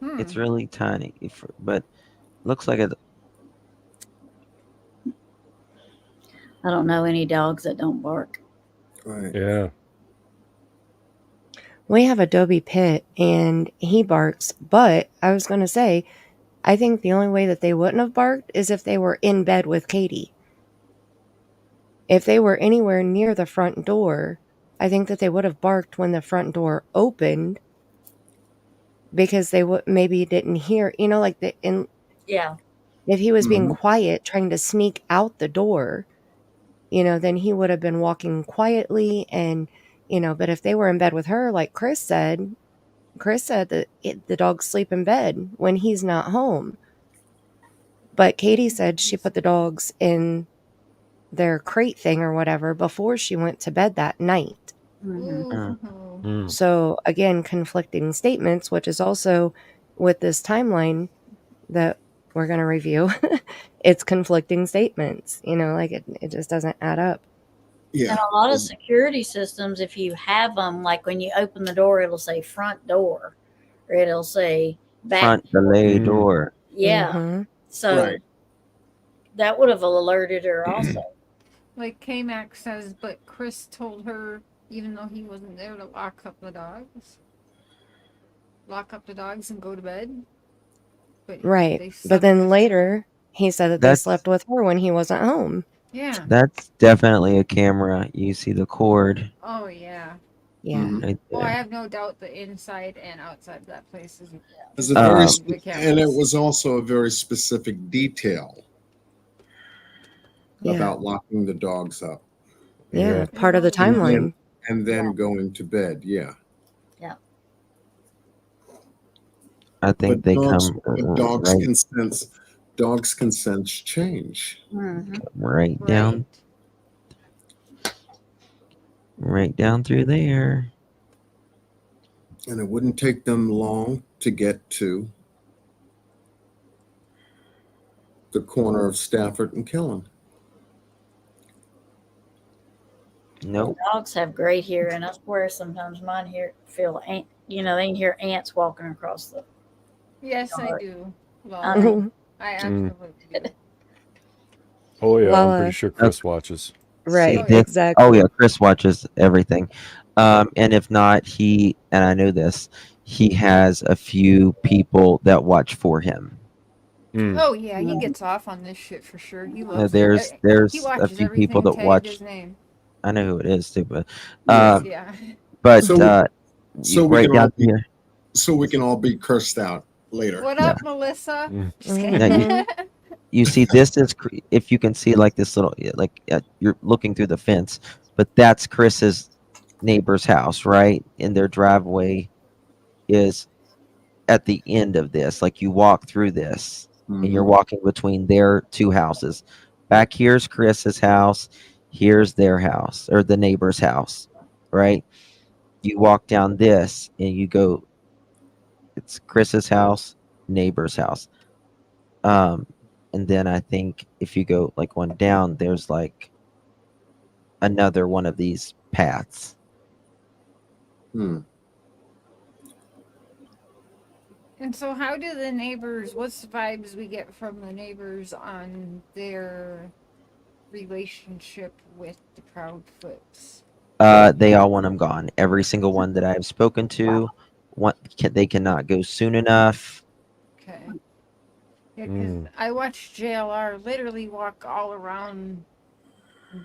It's really tiny, but looks like it. I don't know any dogs that don't bark. Right. Yeah. We have a Dobie Pit and he barks, but I was going to say, I think the only way that they wouldn't have barked is if they were in bed with Katie. If they were anywhere near the front door, I think that they would have barked when the front door opened. because they maybe didn't hear, like Yeah. if he was being Mhm. quiet, trying to sneak out the door, then he would have been walking quietly and, but if they were in bed with her, like Chris said that the dogs sleep in bed when he's not home. But Katie said she put the dogs in their crate thing or whatever before she went to bed that night. Ooh. So again, conflicting statements, which is also with this timeline that we're going to review. It's conflicting statements, like it just doesn't add up. Yeah. And a lot of security systems, if you have them, like when you open the door, it'll say front door, or it'll say back Front delay door. Yeah. Mm-hmm. So Right. that would have alerted her also. Like K-Max says, but Chris told her, even though he wasn't there, to lock up the dogs. Lock up the dogs and go to bed. But Right. they But slept then with later, he said that they That's slept with her when he wasn't home. Yeah. that's definitely a camera. You see the cord Oh, yeah. Yeah. Mhm. right Well, I there. have no doubt the inside and outside of that place is It's a very, Um, spe- and it was also a very specific detail Yeah. about locking the dogs up Yeah. Part of the And then- timeline. and then going to bed. Yeah. I think But they dogs, come but dogs right, can sense. Dogs can sense change. right down, right down through there. And it wouldn't take them long to get to the corner of Stafford and Killen. Nope. Dogs have great hearing. I swear sometimes mine feel they can hear ants walking across the. Yes, I do. Well, I mean, I absolutely do. Oh yeah, I'm Well, pretty sure Chris watches. Right. Oh, yeah. Exactly. Oh yeah, Chris watches everything. And if not, and I know this, he has a few people that watch for him. Oh yeah, he gets off on this shit for sure. He loves There's he a watches few people everything that tagged watch. his name. I know who it is too, but Yeah. but So we right can down all be, here. so we can all be cursed out later. What up, Melissa? Just Mhm. kidding. You see, this is if you can see like this little you're looking through the fence, but that's Chris's neighbor's house, right? And their driveway is at the end of this. Like you walk through this, and you're walking between their two houses. Back here's Chris's house. Here's their house or the neighbor's house, right? You walk down this and you go. It's Chris's house, neighbor's house. And then I think if you go like one down, there's like another one of these paths. Hmm. And so how do the neighbors, what's the vibes we get from the neighbors on their relationship with the Proudfoots? They all want them gone. Every single one that I have spoken to, they cannot go soon enough. Okay. Yeah, because I watched JLR literally walk all around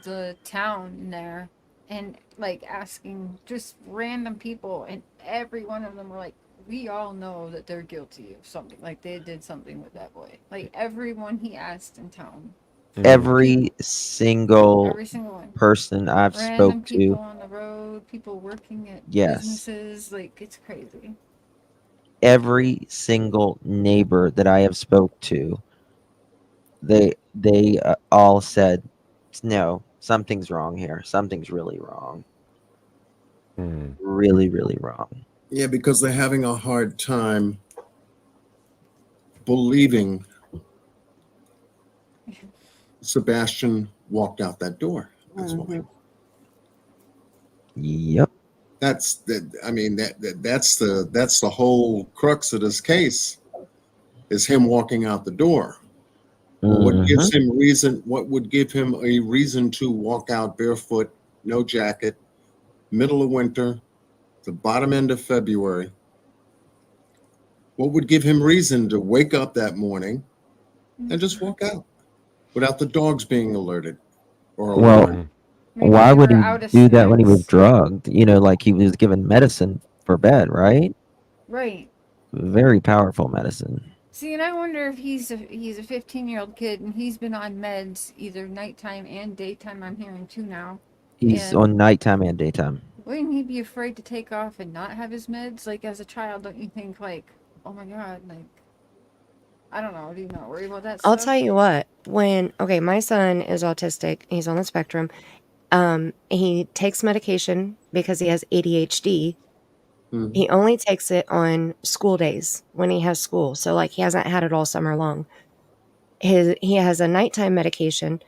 the town there and like asking just random people, and every one of them were like, we all know that they're guilty of something. Like they did something with that boy. Like everyone he asked in town. Every single one. person I've Random spoke people to, on the road, people working at Yes. businesses. Like it's crazy. every single neighbor that I have spoke to, they all said, no, something's wrong here. Something's really wrong. Really, really wrong. Yeah, because they're having a hard time believing Sebastian walked out that door. That's why. Yep. That's the whole crux of this case is him walking out the door. What gives him reason? What would give him a reason to walk out barefoot, no jacket, middle of winter, the bottom end of February? What would give him reason to wake up that morning and just walk out without the dogs being alerted or alarmed? Why would he do that when he was drugged? Like he was given medicine for bed, right? Right. very powerful medicine. See, and I wonder if he's a 15-year-old kid and he's been on meds either nighttime and daytime. I'm hearing too now. He's And on nighttime and daytime. wouldn't he be afraid to take off and not have his meds? Like as a child, don't you think like, oh my god, like I don't know. Do you not worry about that I'll stuff? tell you what, my son is autistic. He's on the spectrum. He takes medication because he has ADHD. Mhm. He only takes it on school days when he has school. So like he hasn't had it all summer long. He has a nighttime medication,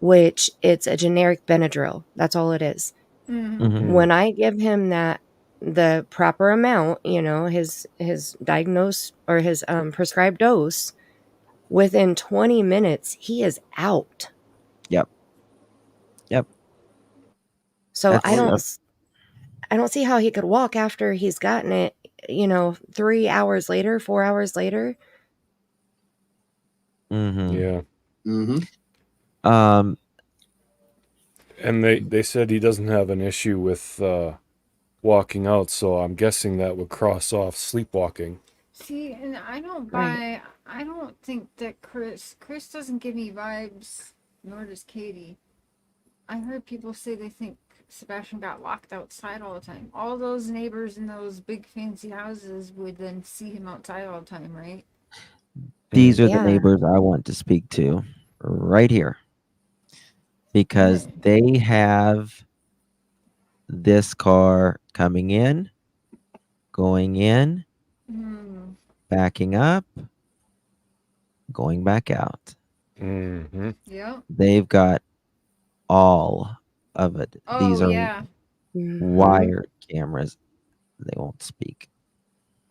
which it's a generic Benadryl. That's all it is. Mhm. When I give him the proper amount, his diagnosed or his prescribed dose, within 20 minutes he is out. Yep. So That's- I don't see how he could walk after he's gotten it, 3 hours later, 4 hours later. Mhm. Yeah. Mm-hmm. And they said he doesn't have an issue with walking out, so I'm guessing that would cross off sleepwalking. See, and I don't Right. I don't think that Chris doesn't give me vibes, nor does Katie. I heard people say they think Sebastian got locked outside all the time. All those neighbors in those big fancy houses would then see him outside all the time, right? These are Yeah. the neighbors I want to speak to right here. Because they have this car coming in, going in, backing up, going back out. Mm-hmm. Yeah. They've got all of it. Oh, These are yeah. wired cameras. They won't speak.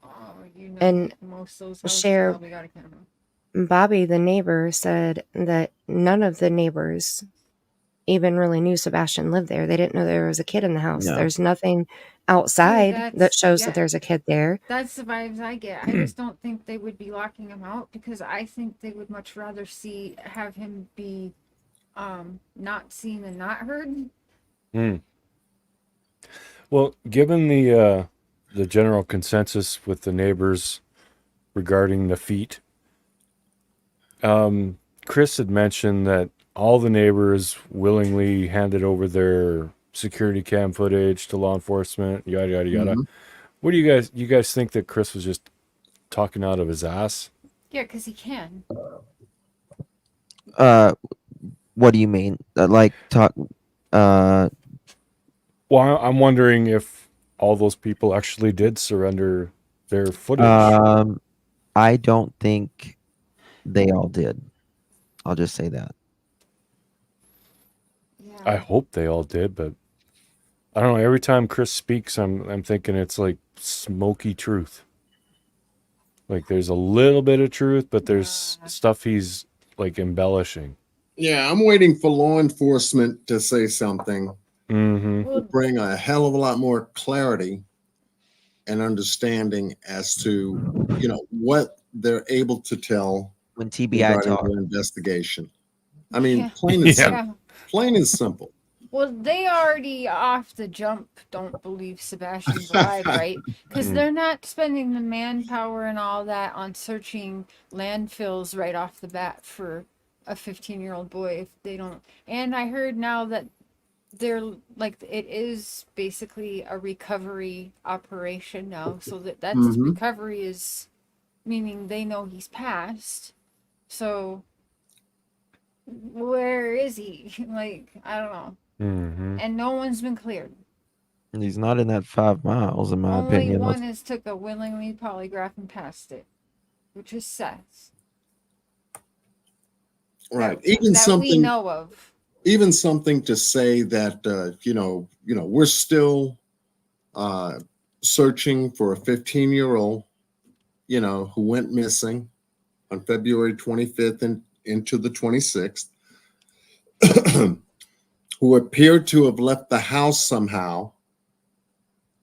Oh, you know, And most of those houses share probably got a camera. Bobby, the neighbor, said that none of the neighbors even really knew Sebastian lived there. They didn't know there was a kid in the house. No. There's nothing outside that that's- shows yeah. that there's a kid there. That's the vibes I get. I just don't think they would be locking him out because I think they would much rather have him be not seen and not heard. Well, given the general consensus with the neighbors regarding the feet, Chris had mentioned that all the neighbors willingly handed over their security cam footage to law enforcement, yada yada yada. What do you guys think that Chris was just talking out of his ass? Yeah, because he can. What do you mean? Well, I'm wondering if all those people actually did surrender their footage. I don't think they all did. I'll just say that. Yeah. I hope they all did, but I don't know. Every time Chris speaks, I'm thinking it's like smoky truth. Like there's a little bit of truth, but there's stuff he's like embellishing. Yeah, I'm waiting for law enforcement to say something Mm-hmm. to bring a hell of a lot more clarity and understanding as to, what they're able to tell When TBI regarding talk. their investigation. I mean, Yeah. plain and Yeah. simple. Plain and simple. Well, they already off the jump don't believe Sebastian's alive, right? Because they're not spending the manpower and all that on searching landfills right off the bat for a 15-year-old boy if they don't. And I heard now that they're like it is basically a recovery operation now, so that's recovery is meaning they know he's passed. So where is he? Like I don't know. Mm-hmm. And no one's been cleared. He's not in that 5 miles, in my Only opinion. one has took a willingly polygraph and passed it, which is Seth. Right. That we know of. Even something to say that we're still searching for a 15-year-old, who went missing on February 25th and into the 26th, who appeared to have left the house somehow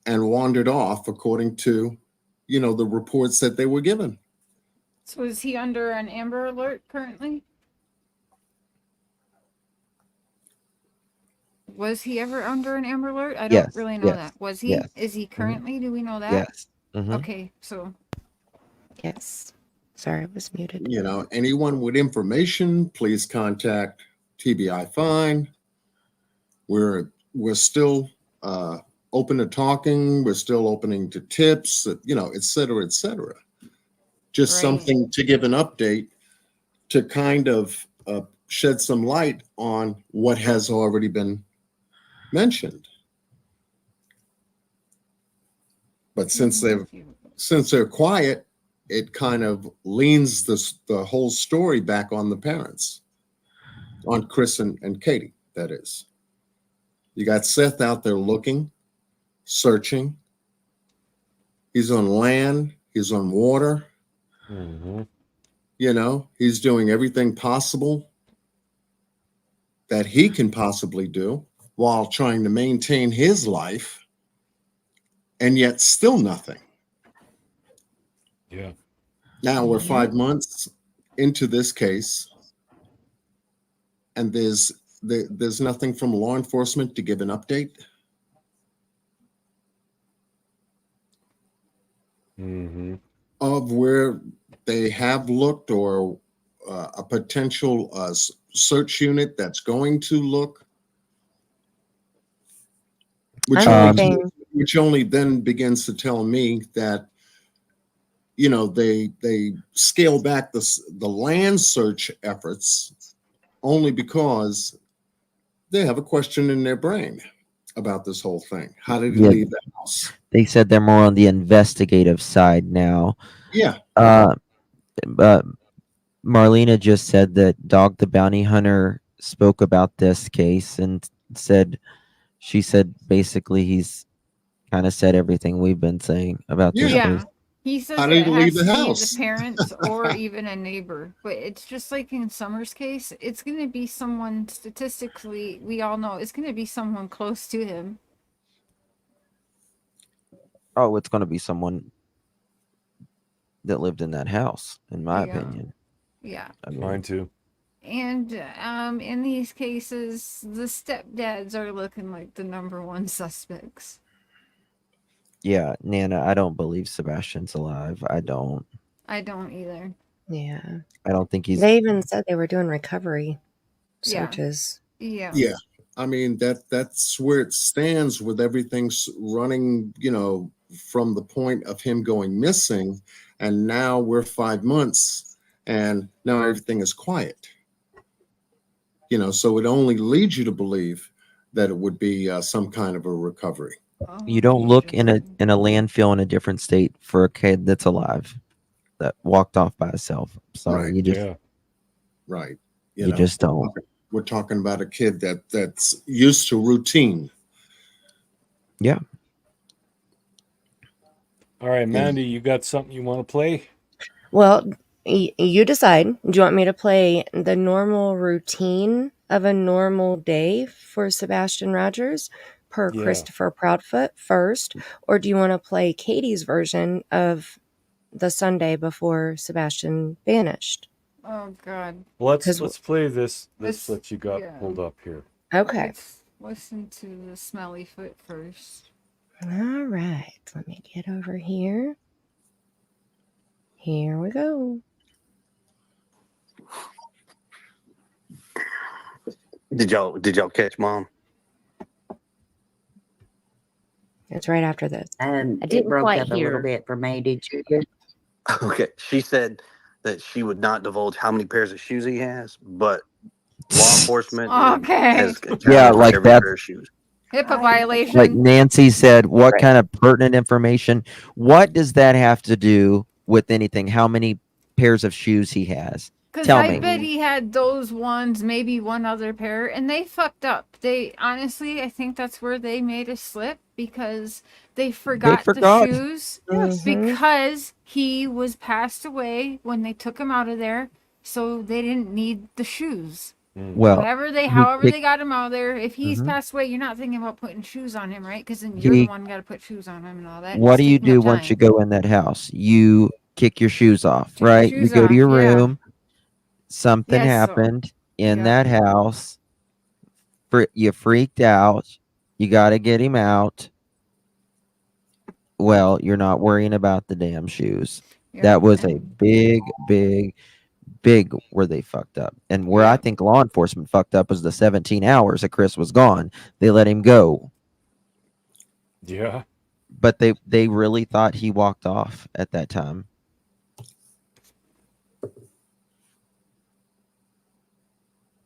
and wandered off, according to, the reports that they were given. So is he under an Amber Alert currently? Was he ever under an Amber Alert? I don't Yes, really know yes, that. Was he? yes. Is he currently? Do we know that? Yes. Mhm. Okay, so Yes. Sorry, I was muted. You know, anyone with information, please contact TBI Fine. We're still open to talking. We're still opening to tips, you know, et cetera, et cetera. Just Right. something to give an update to kind of shed some light on what has already been mentioned. But since they're quiet, it kind of leans the whole story back on the parents, on Chris and Katie, that is. You got Seth out there looking, searching. He's on land, he's on water. Mm-hmm. You know, he's doing everything possible that he can possibly do while trying to maintain his life, and yet still nothing. Yeah. Now we're 5 months into this case, and there's nothing from law enforcement to give an update. Mm-hmm. Of where they have looked, or a potential search unit that's going to look, which only then begins to tell me that, you know, they scale back the land search efforts only because they have a question in their brain about this whole thing. How did he leave the house? They said they're more on the investigative side now. Yeah. Marlena just said that Dog the Bounty Hunter spoke about this case and she said basically he's kind of said everything we've been saying about this case. He says How it did he leave has the to be house? the parents or even a neighbor. But it's just like in Summer's case, it's going to be someone, statistically, we all know, it's going to be someone close to him. Oh, it's going to be someone that lived in that house, in my opinion. Yeah. I mean, Mine too. And in these cases, the stepdads are looking like the #1 suspects. yeah, Nana, I don't believe Sebastian's alive. I don't either. Yeah. I don't think he's. They even said they were doing recovery searches. Yeah. I mean, that's where it stands with everything running, you know, from the point of him going missing, and now we're 5 months, and now everything is quiet. You know, so it only leads you to believe that it would be some kind of a recovery. You don't look in a landfill in a different state for a kid that's alive that walked off by itself. Sorry, Right. you just right. You just don't. We're talking about a kid that's used to routine. Yeah. All right, Mandy, you got something you want to play? Well, you decide. Do you want me to play the normal routine of a normal day for Sebastian Rogers per Christopher Proudfoot first? Or do you want to play Katie's version of the Sunday before Sebastian vanished? Oh, God. Let's play this that you got pulled up here. Okay. Let's listen to the smelly foot first. All right. Let me get over here. Here we go. Did y'all catch Mom? It's right after this. And I it didn't broke quite up a little bit for me. Did you? Okay. She said that she would not divulge how many pairs of shoes he has, but law enforcement has like every that. pair of shoes. HIPAA violation. Like Nancy said, what kind of pertinent information? What does that have to do with anything? How many pairs of shoes he has? Because Tell I me. bet he had those ones, maybe one other pair, and they fucked up. They honestly, I think that's where they made a slip because they forgot. The shoes because he was passed away when they took him out of there, so they didn't need the shoes. Well, however they got him out of there. If he's passed away, you're not thinking about putting shoes on him, right? Because then you're the one got to put shoes on him and all that. What do you do once you go in that house? You kick your shoes off, right? You go to your room. Something happened in that house. You freaked out. You got to get him out. Well, you're not worrying about the damn shoes. Yeah. That was a big where they fucked up. And where I think law enforcement fucked up was the 17 hours that Chris was gone. They let him go. Yeah. But they really thought he walked off at that time.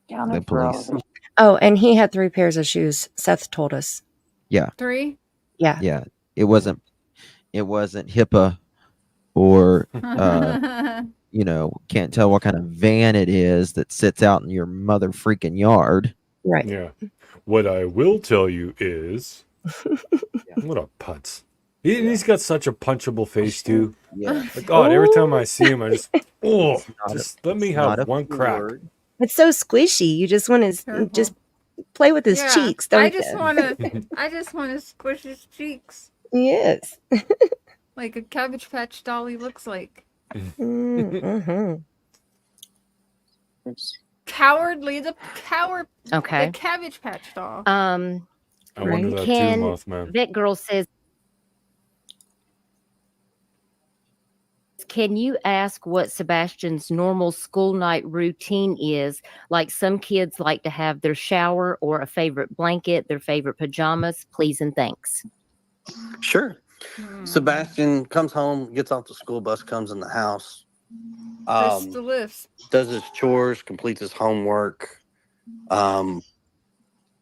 The police. Oh, and he had 3 pairs of shoes. Seth told us. Yeah. 3? Yeah. Yeah. It wasn't HIPAA or can't tell what kind of van it is that sits out in your mother freaking yard. Right. Yeah. What I will tell you is, what a putz. He's got such a punchable face too. Yeah. God, every time I see him, I just, let me not have a one crack. word. It's so squishy. You just want to just play with his cheeks, don't I you? just want to squish his cheeks. Yes. Like a Cabbage Patch doll he looks like. Mm-hmm. Cowardly, the coward. Okay. The Cabbage Patch doll. I wonder that too, Mothman. That girl says, can you ask what Sebastian's normal school night routine is? Like some kids like to have their shower or a favorite blanket, their favorite pajamas. Please and thanks. Sure. Sebastian comes home, gets off the school bus, comes in the house, Just the list. does his chores, completes his homework,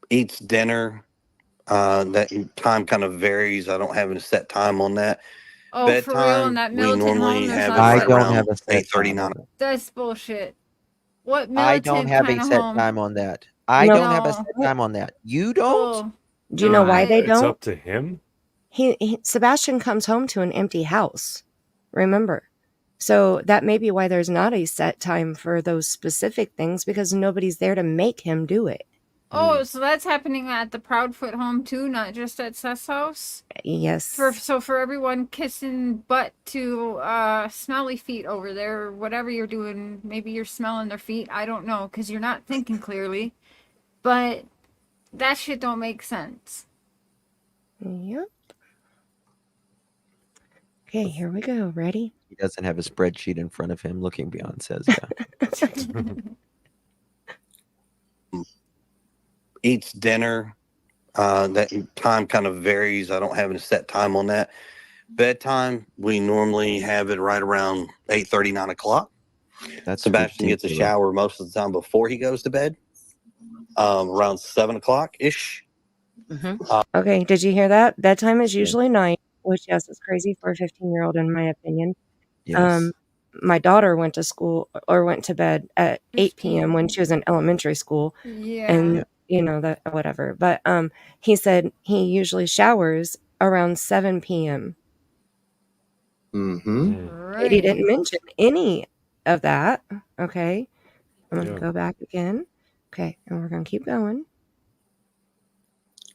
eats dinner. That time kind of varies. I don't have a set time on that. Oh, Bedtime, for real? In that we militant normally home, there's have not it a right set around don't have a set 8:39. That's bullshit. What militant I don't have a kind of set home? time on that. I No. don't have a set time on that. You don't? Do you know why they It's don't? up to him. Sebastian comes home to an empty house. Remember. So that may be why there's not a set time for those specific things, because nobody's there to make him do it. Oh, so that's happening at the Proudfoot home too, not just at Seth's house? Yes. For everyone kissing butt to smelly feet over there, or whatever you're doing, maybe you're smelling their feet, I don't know, because you're not thinking clearly. But that shit don't make sense. Yep. Okay, here we go. Ready? He doesn't have a spreadsheet in front of him looking beyond Sezga. Eats dinner. That time kind of varies. I don't have a set time on that. Bedtime, we normally have it right around 8:30, 9 o'clock. Sebastian gets a ridiculous. shower most of the time before he goes to bed, around 7 o'clock ish. Okay, did you hear that? Bedtime is usually 9, which, yes, is crazy for a 15-year-old, in my opinion. Yes. My daughter went to bed at 8 p.m. when she was in elementary school. Yeah. And, that whatever. But he said he usually showers around 7 p.m. Mm-hmm. Katie didn't mention any of that. Okay. I'm going to Yeah. go back again. Okay. And we're going to keep going.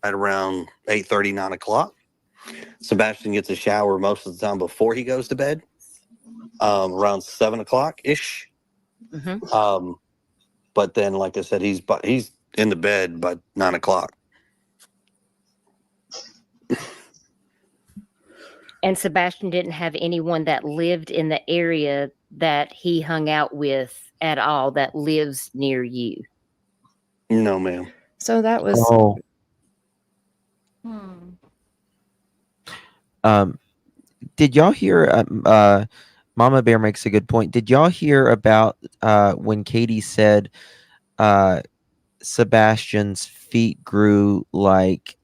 At around 8:30, 9 o'clock. Sebastian gets a shower most of the time before he goes to bed, around 7 o'clock ish. But then, like I said, he's in the bed by 9 o'clock. And Sebastian didn't have anyone that lived in the area that he hung out with at all that lives near you. No, ma'am. So that was. Oh. Did y'all hear? Mama Bear makes a good point. Did y'all hear about when Katie said Sebastian's feet grew like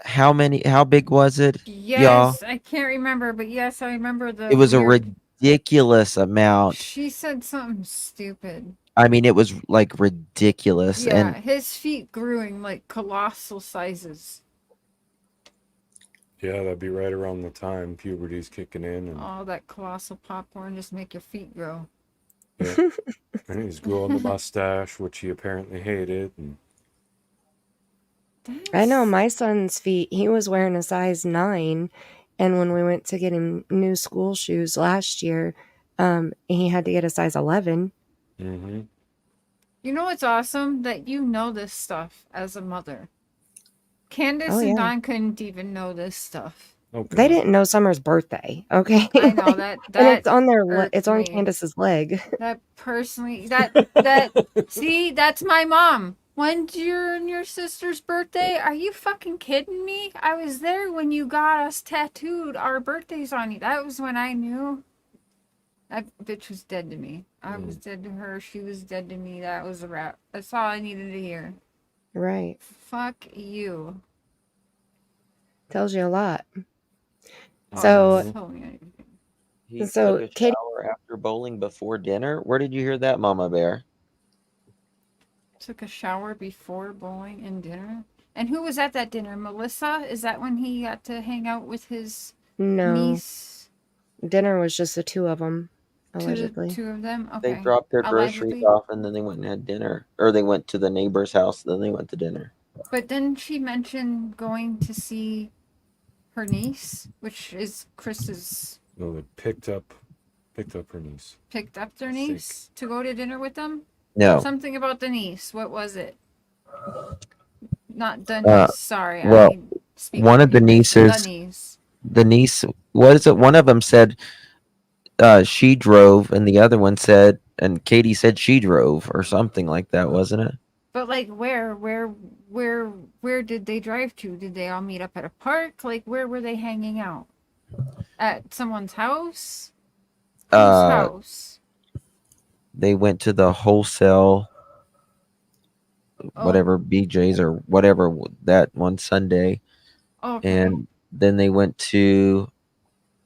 how big was it? Yes, y'all? I can't remember, but yes, I remember the. It was a weird- ridiculous amount. She said something stupid. I mean, it was like ridiculous. Yeah, And his feet grew in like colossal sizes. Yeah, that'd be right around the time puberty's kicking in. And, All that colossal popcorn just make your feet grow. yeah. And he's growing the mustache, which he apparently hated. And I know my son's feet, he was wearing a size 9. And when we went to get him new school shoes last year, he had to get a size 11. mm-hmm. You know what's awesome? That you know this stuff as a mother. Candace Oh, and yeah. Don couldn't even know this stuff. Okay. They didn't know Summer's birthday. Okay. I know that And it's that on their irked it's on me. Candace's leg. That personally, that see, that's my mom. When's your sister's birthday? Are you fucking kidding me? I was there when you got us tattooed our birthdays on you. That was when I knew. That bitch was dead to me. I was dead to her. She was dead to me. That was a wrap. That's all I needed to hear. Right. Fuck you. Tells you a lot. Oh, So tell me anything. He So, took a Katie- shower after bowling before dinner. Where did you hear that, Mama Bear? Took a shower before bowling and dinner. And who was at that dinner? Melissa? Is that when he got to hang out with his no. niece? Dinner was just the two of them, allegedly. Two of them? Okay. They dropped their groceries Allegedly. off and then they went and had dinner. Or they went to the neighbor's house, then they went to dinner. But didn't she mention going to see her niece, which is Chris's? No, they picked up her niece. Picked up their niece to go to dinner with them? No. Something about the niece. What was it? Not the niece. Sorry. Well, I speak one of the nieces, the niece, what is it? One of them said she drove, and the other one said, and Katie said she drove, or something like that, wasn't it? But like, where did they drive to? Did they all meet up at a park? Like, where were they hanging out? At someone's house? Whose house? They went to the wholesale, whatever BJ's or whatever that one Sunday, and then they went to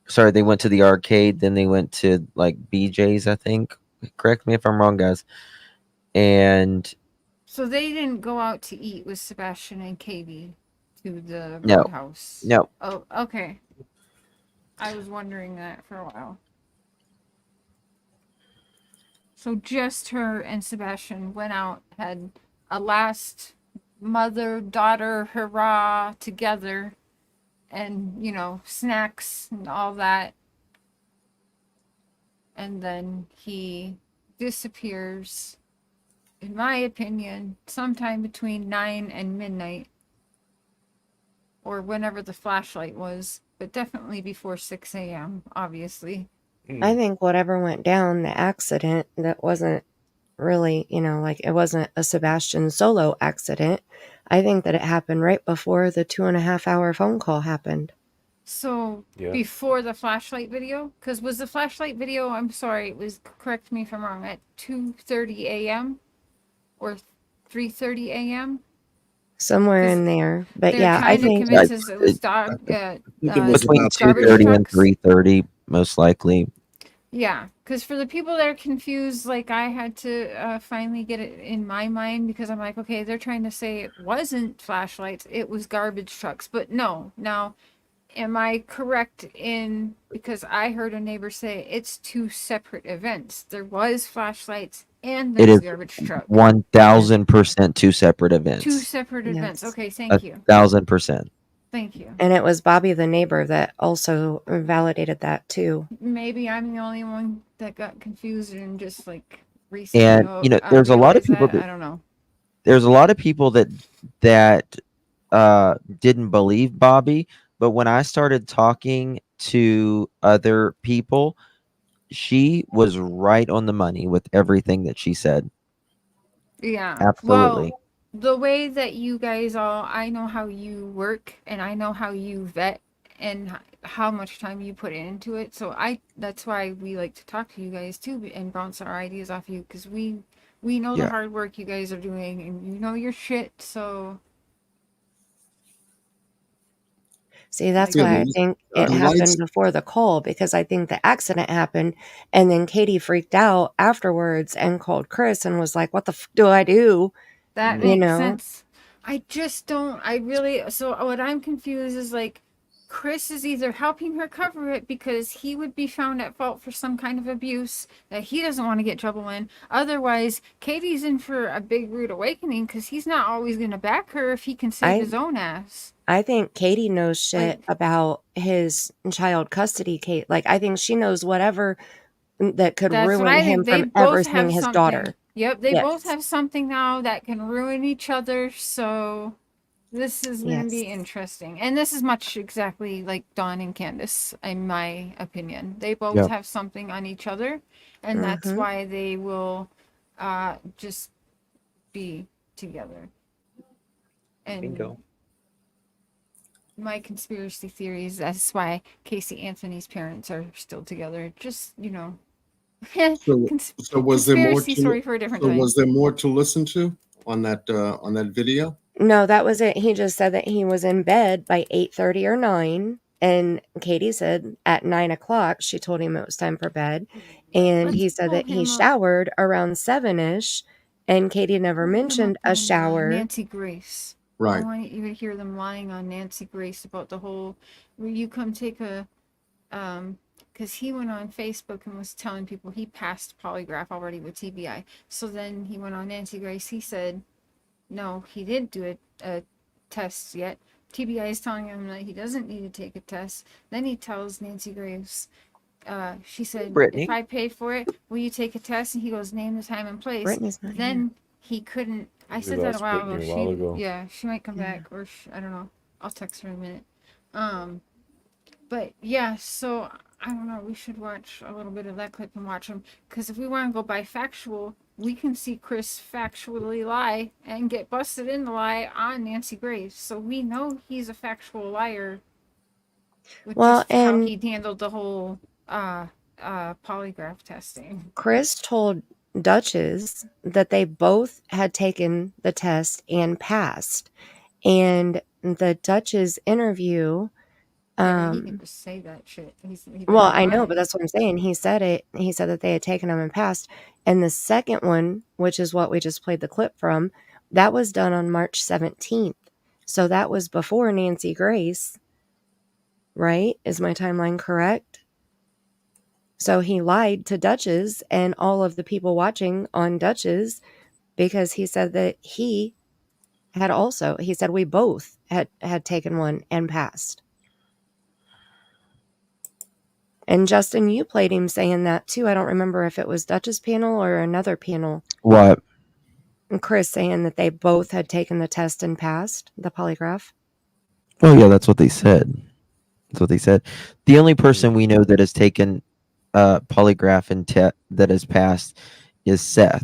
the arcade. Then they went to like BJ's, I think. Correct me if I'm wrong, guys. And So they didn't go out to eat with Sebastian and Katie to the No. roadhouse? No. Oh, okay. I was wondering that for a while. So just her and Sebastian went out, had a last mother-daughter hurrah together, and, you know, snacks and all that. And then he disappears, in my opinion, sometime between 9 and midnight, or whenever the flashlight was, but definitely before 6 a.m., obviously. I think whatever went down, the accident, that wasn't really, you know, like it wasn't a Sebastian solo accident. I think that it happened right before the 2.5 hour phone call happened. So Yeah. before the flashlight video, because was the flashlight video, I'm sorry, it was, correct me if I'm wrong, at 2:30 a.m. or 3:30 a.m.? Somewhere in there. But They're yeah, I trying to think convince us it was between garbage 2:30 and trucks. 3:30, most likely. Yeah, because for the people that are confused, like I had to finally get it in my mind, because I'm like, okay, they're trying to say it wasn't flashlights, it was garbage trucks. But no, now, am I correct in, because I heard a neighbor say it's two separate events. There was flashlights and It there's is garbage truck. 1000% two separate events. Two separate events. Yes. Okay, thank you. 1000%. Thank you. And it was Bobby, the neighbor, that also validated that too. Maybe I'm the only one that got confused and just like recently. And you know, there's a lot of people that, I don't know. There's a lot of people that didn't believe Bobby, but when I started talking to other people, she was right on the money with everything that she said. Yeah. Absolutely. Well, the way that you guys all, I know how you work and I know how you vet and how much time you put into it. So that's why we like to talk to you guys too and bounce our ideas off you, because we know the hard work you guys are doing and you know your shit. So see, that's why I think it happened before the call, because I think the accident happened and then Katie freaked out afterwards and called Chris and was like, what the f do I do? that makes sense. I just don't, so what I'm confused is like, Chris is either helping her cover it because he would be found at fault for some kind of abuse that he doesn't want to get trouble in. Otherwise, Katie's in for a big rude awakening because he's not always going to back her if he can save his own ass. I think Katie knows shit about his child custody, Kate. Like, I think she knows whatever that could ruin him from ever seeing his daughter. Yep, they both have something now that can ruin each other, so... This is going to be Yes. interesting. And this is much exactly like Dawn and Candace, in my opinion. They both Yep. have something on each other, and that's Mhm. why they will just be together. And Bingo. my conspiracy theories, that's why Casey Anthony's parents are still together. Just, So, so was there more conspiracy story to? for a different So time. was there more to listen to on that video? No, that was it. He just said that he was in bed by 8:30 or 9. And Katie said at 9 o'clock, she told him it was time for bed. And Let's he said pull that he him up. showered around 7-ish. And Katie never Pull him mentioned up a on, shower. Nancy Grace. I Right. want you to hear them lying on Nancy Grace about the whole, will you come take a, because he went on Facebook and was telling people he passed polygraph already with TBI. So then he went on Nancy Grace. He said, no, he didn't do a test yet. TBI is telling him that he doesn't need to take a test. Then he tells Nancy Grace, she said, Brittany. if I pay for it, will you take a test? And he goes, name the time and place. Brittany's not Then he couldn't. I We said that a lost while ago. Brittany a while ago. Yeah, she might come back, or I don't know. I'll text her in a minute. But yeah, so I don't know. We should watch a little bit of that clip and watch them, because if we want to go by factual, we can see Chris factually lie and get busted in the lie on Nancy Grace. So we know he's a factual liar with Well, just how and he handled the whole polygraph testing. Chris told Duchess that they both had taken the test and passed. And the Duchess interview, Yeah, he can just say that shit. He well, better I know, lie. but that's what I'm saying. He said it. He said that they had taken them and passed. And the second one, which is what we just played the clip from, that was done on March 17th. So that was before Nancy Grace, right? Is my timeline correct? So he lied to Duchess and all of the people watching on Duchess, because he said that he said we both had taken one and passed. And Justin, you played him saying that too. I don't remember if it was Duchess panel or another panel. What? And Chris saying that they both had taken the test and passed the polygraph. Oh yeah, that's what they said. That's what they said. The only person we know that has taken polygraph and that has passed is Seth,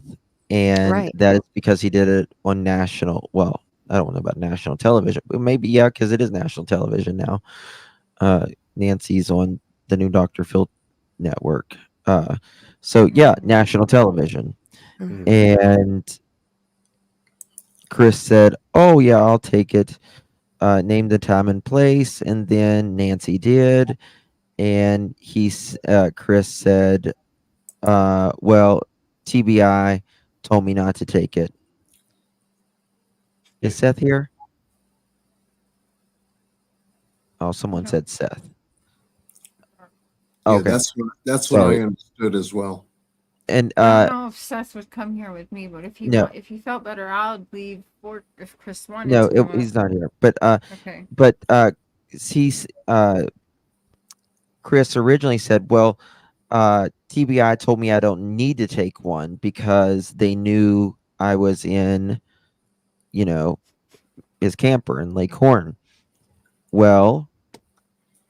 and Right. that is because he did it on national. Well, I don't know about national television, but maybe yeah, because it is national television now. Nancy's on the new Dr. Phil network. So yeah, national television. Mhm. And Chris said, "Oh yeah, I'll take it." Named the time and place, and then Nancy did, and Chris said, "Well, TBI told me not to take it." Is Seth here? Oh, someone said Seth. Yeah, Okay, that's what I Sorry. understood as well. And I don't know if Seth would come here with me, but if he No. if he felt better, I'll leave. Or if Chris wanted no, to come he's up. not here. But Okay. he's Chris originally said, "Well, TBI told me I don't need to take one because they knew I was in, his camper in Lake Horn." Well,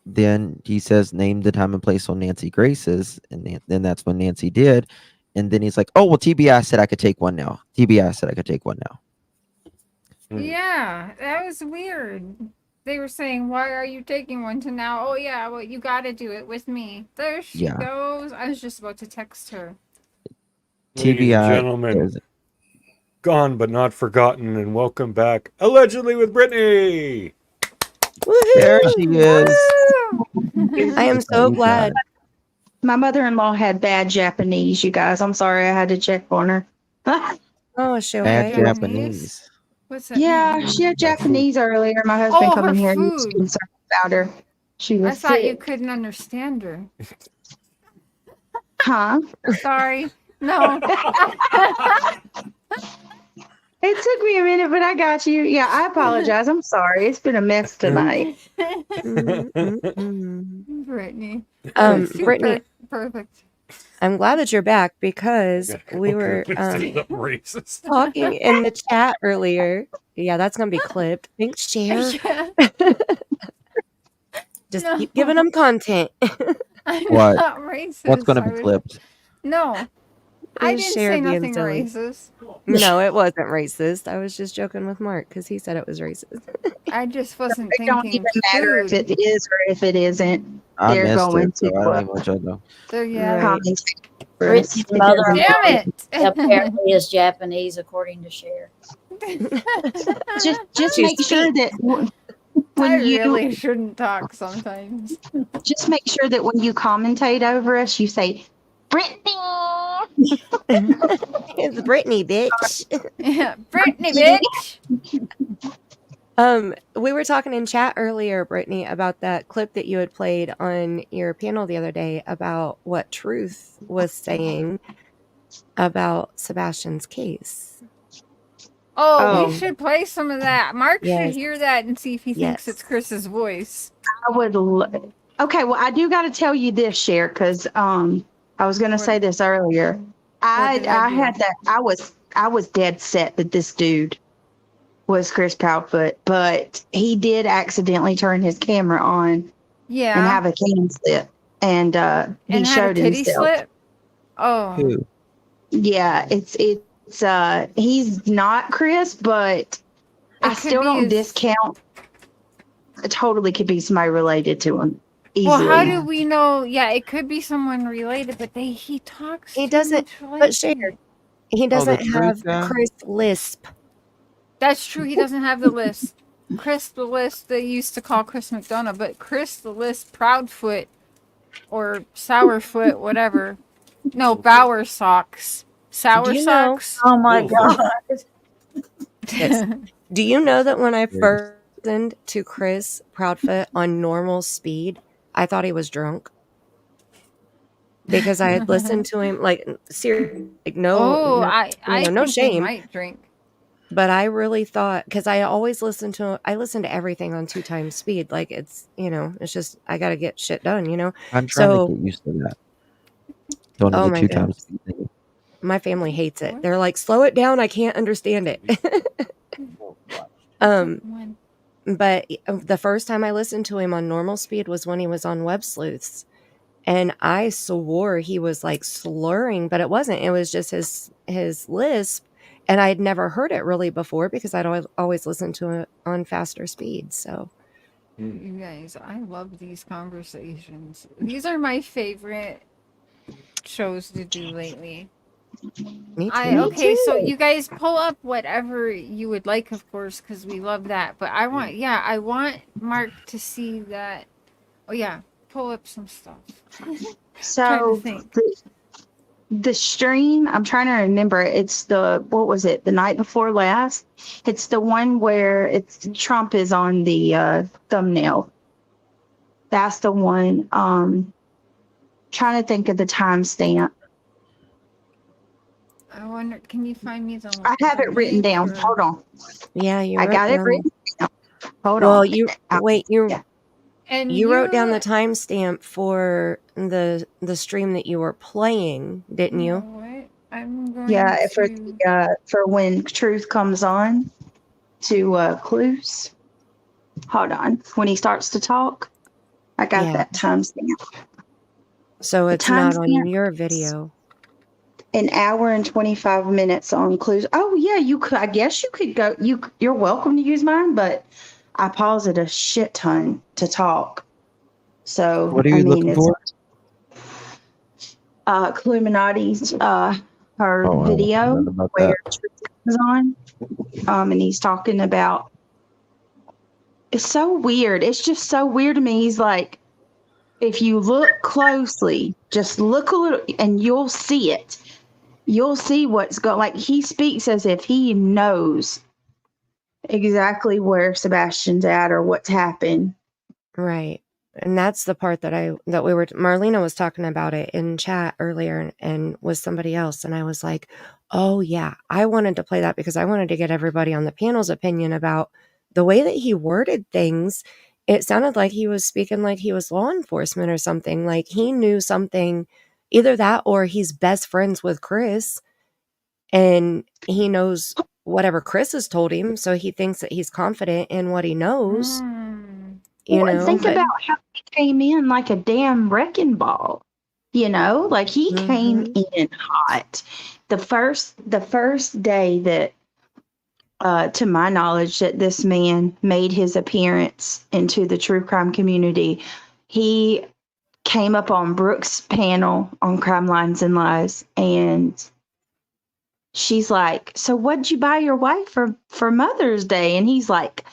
then he says, "Name the time and place on Nancy Grace's," and then that's when Nancy did. And then he's like, "Oh, well, TBI said I could take one now. TBI said I could take one now." Yeah, that was weird. They were saying, "Why are you taking one to now?" Oh yeah, well you got to do it with me. There she Yeah. goes. I was just about to text her. Ladies and TBI gentlemen, is- gone but not forgotten, and welcome back, allegedly with Brittany. There she is. I am so glad. My mother-in-law had bad Japanese, you guys. I'm sorry, I had to check on her. Oh, is she Bad okay? Japanese. What's that? Yeah, mean? she had Japanese earlier. My husband Oh, coming her here and he was food. concerned about her. She I was thought you sick. couldn't understand her. Huh? Sorry. No. It took me a minute, but I got you. Yeah, I apologize. I'm sorry. It's been a mess tonight. Brittany. Brittany, Perfect. I'm glad that you're back because we were racist. talking in the chat earlier. Yeah, that's gonna be clipped. Thanks, Cher. Yeah. Just No. keep giving them content. I'm What? not racist. What's going to I be was- clipped? No, I didn't Cher say being nothing silly. racist. No, it wasn't racist. I was just joking with Mark because he said it was racist. I just wasn't It don't thinking even matter if food. it is or if it isn't. I They're missed going it, so to I don't even want you to know. So yeah. Right. comment. Brittany's mother Damn it! apparently is Japanese, according to Cher. Just make sure that when I you really shouldn't talk sometimes. just make sure that when you commentate over us, you say, Brittany. It's Brittany, bitch. Yeah, Brittany, bitch. We were talking in chat earlier, Brittany, about that clip that you had played on your panel the other day about what Truth was saying about Sebastian's case. Oh, we should play some of that. Mark should Yes. hear that and see if he thinks it's Yes. Chris's voice. I would. Okay, well, I do got to tell you this, Cher, because I was going to say this earlier. I did I do? had that. I was dead set that this dude was Chris Proudfoot, but he did accidentally turn his camera on Yeah. and have a cam slip, and he and had a showed titty himself. slip. Oh. Who? Yeah, it's he's not Chris, but I could still be don't his- discount. It totally could be somebody related to him. Easily. Well, how do we know? Yeah, it could be someone related, but he talks. He too doesn't, much like but Cher, him. he doesn't Truth have guy? Chris Lisp. That's true. He doesn't have the list. Chris the list they used to call Chris McDonough, but Chris the list Proudfoot or Sourfoot, whatever. No, Bower socks. Sour Do you know- socks. Oh my Ooh. God. Yes. Do you know that when I first listened to Chris Proudfoot on normal speed, I thought he was drunk? Because I had listened to him, like, seriously, like, no, I no think he shame. might drink. But I really thought, because I always listen to everything on 2 times speed. Like, it's, it's just, I got to get shit done, I'm trying So- to get used to that. Going Oh to my the 2 times goodness. speed thing. My family hates it. They're like, slow it down. I can't understand it. But the first time I listened to him on normal speed was when he was on Web Sleuths. And I swore he was like slurring, but it wasn't. It was just his lisp. And I'd never heard it really before because I'd always listened to it on faster speed. So You guys, I love these conversations. These are my favorite shows to do lately. me too. Okay, so you guys pull up whatever you would like, of course, because we love that. But I want Mark to see that. Oh yeah, pull up some stuff. So the stream, I'm trying to remember. It's what was it? The night before last. It's the one where Trump is on the thumbnail. That's the one. Trying to think of the timestamp. I wonder, can you find me the? I have it written link, down. or- Hold on. Yeah, you. I got it written down. Hold Well, on. you wait. And You wrote down the timestamp for the stream that you were playing, didn't you? What? I'm going Yeah, to... for when Truth comes on to Clues. Hold on. When he starts to talk, I got Yeah. that timestamp. So The it's not on timestamp- your video. An hour and 25 minutes on Clues. Oh yeah, you could. I guess you could go. You're welcome to use mine, but I pause it a shit ton to talk. So What are you looking for? Cluminati's her Oh, I video don't know about where that. Truth is on, and he's talking about. It's so weird. It's just so weird to me. He's like, if you look closely, just look a little, and you'll see it. You'll see what's going. Like he speaks as if he knows exactly where Sebastian's at or what's happened. Right. And that's the part that Marlena was talking about it in chat earlier and with somebody else. And I was like, oh yeah, I wanted to play that because I wanted to get everybody on the panel's opinion about the way that he worded things. It sounded like he was speaking like he was law enforcement or something. Like he knew something Either that or he's best friends with Chris and he knows whatever Chris has told him, so he thinks that he's confident in what he knows. You Well, and know, think but about how he came in like a damn wrecking ball. You know, like he came in hot. The first day that, to my knowledge, that this man made his appearance into the true crime community, he came up on Brooke's panel on Crime Lines and Lies, and she's like, "So what'd you buy your wife for Mother's Day?" And he's like,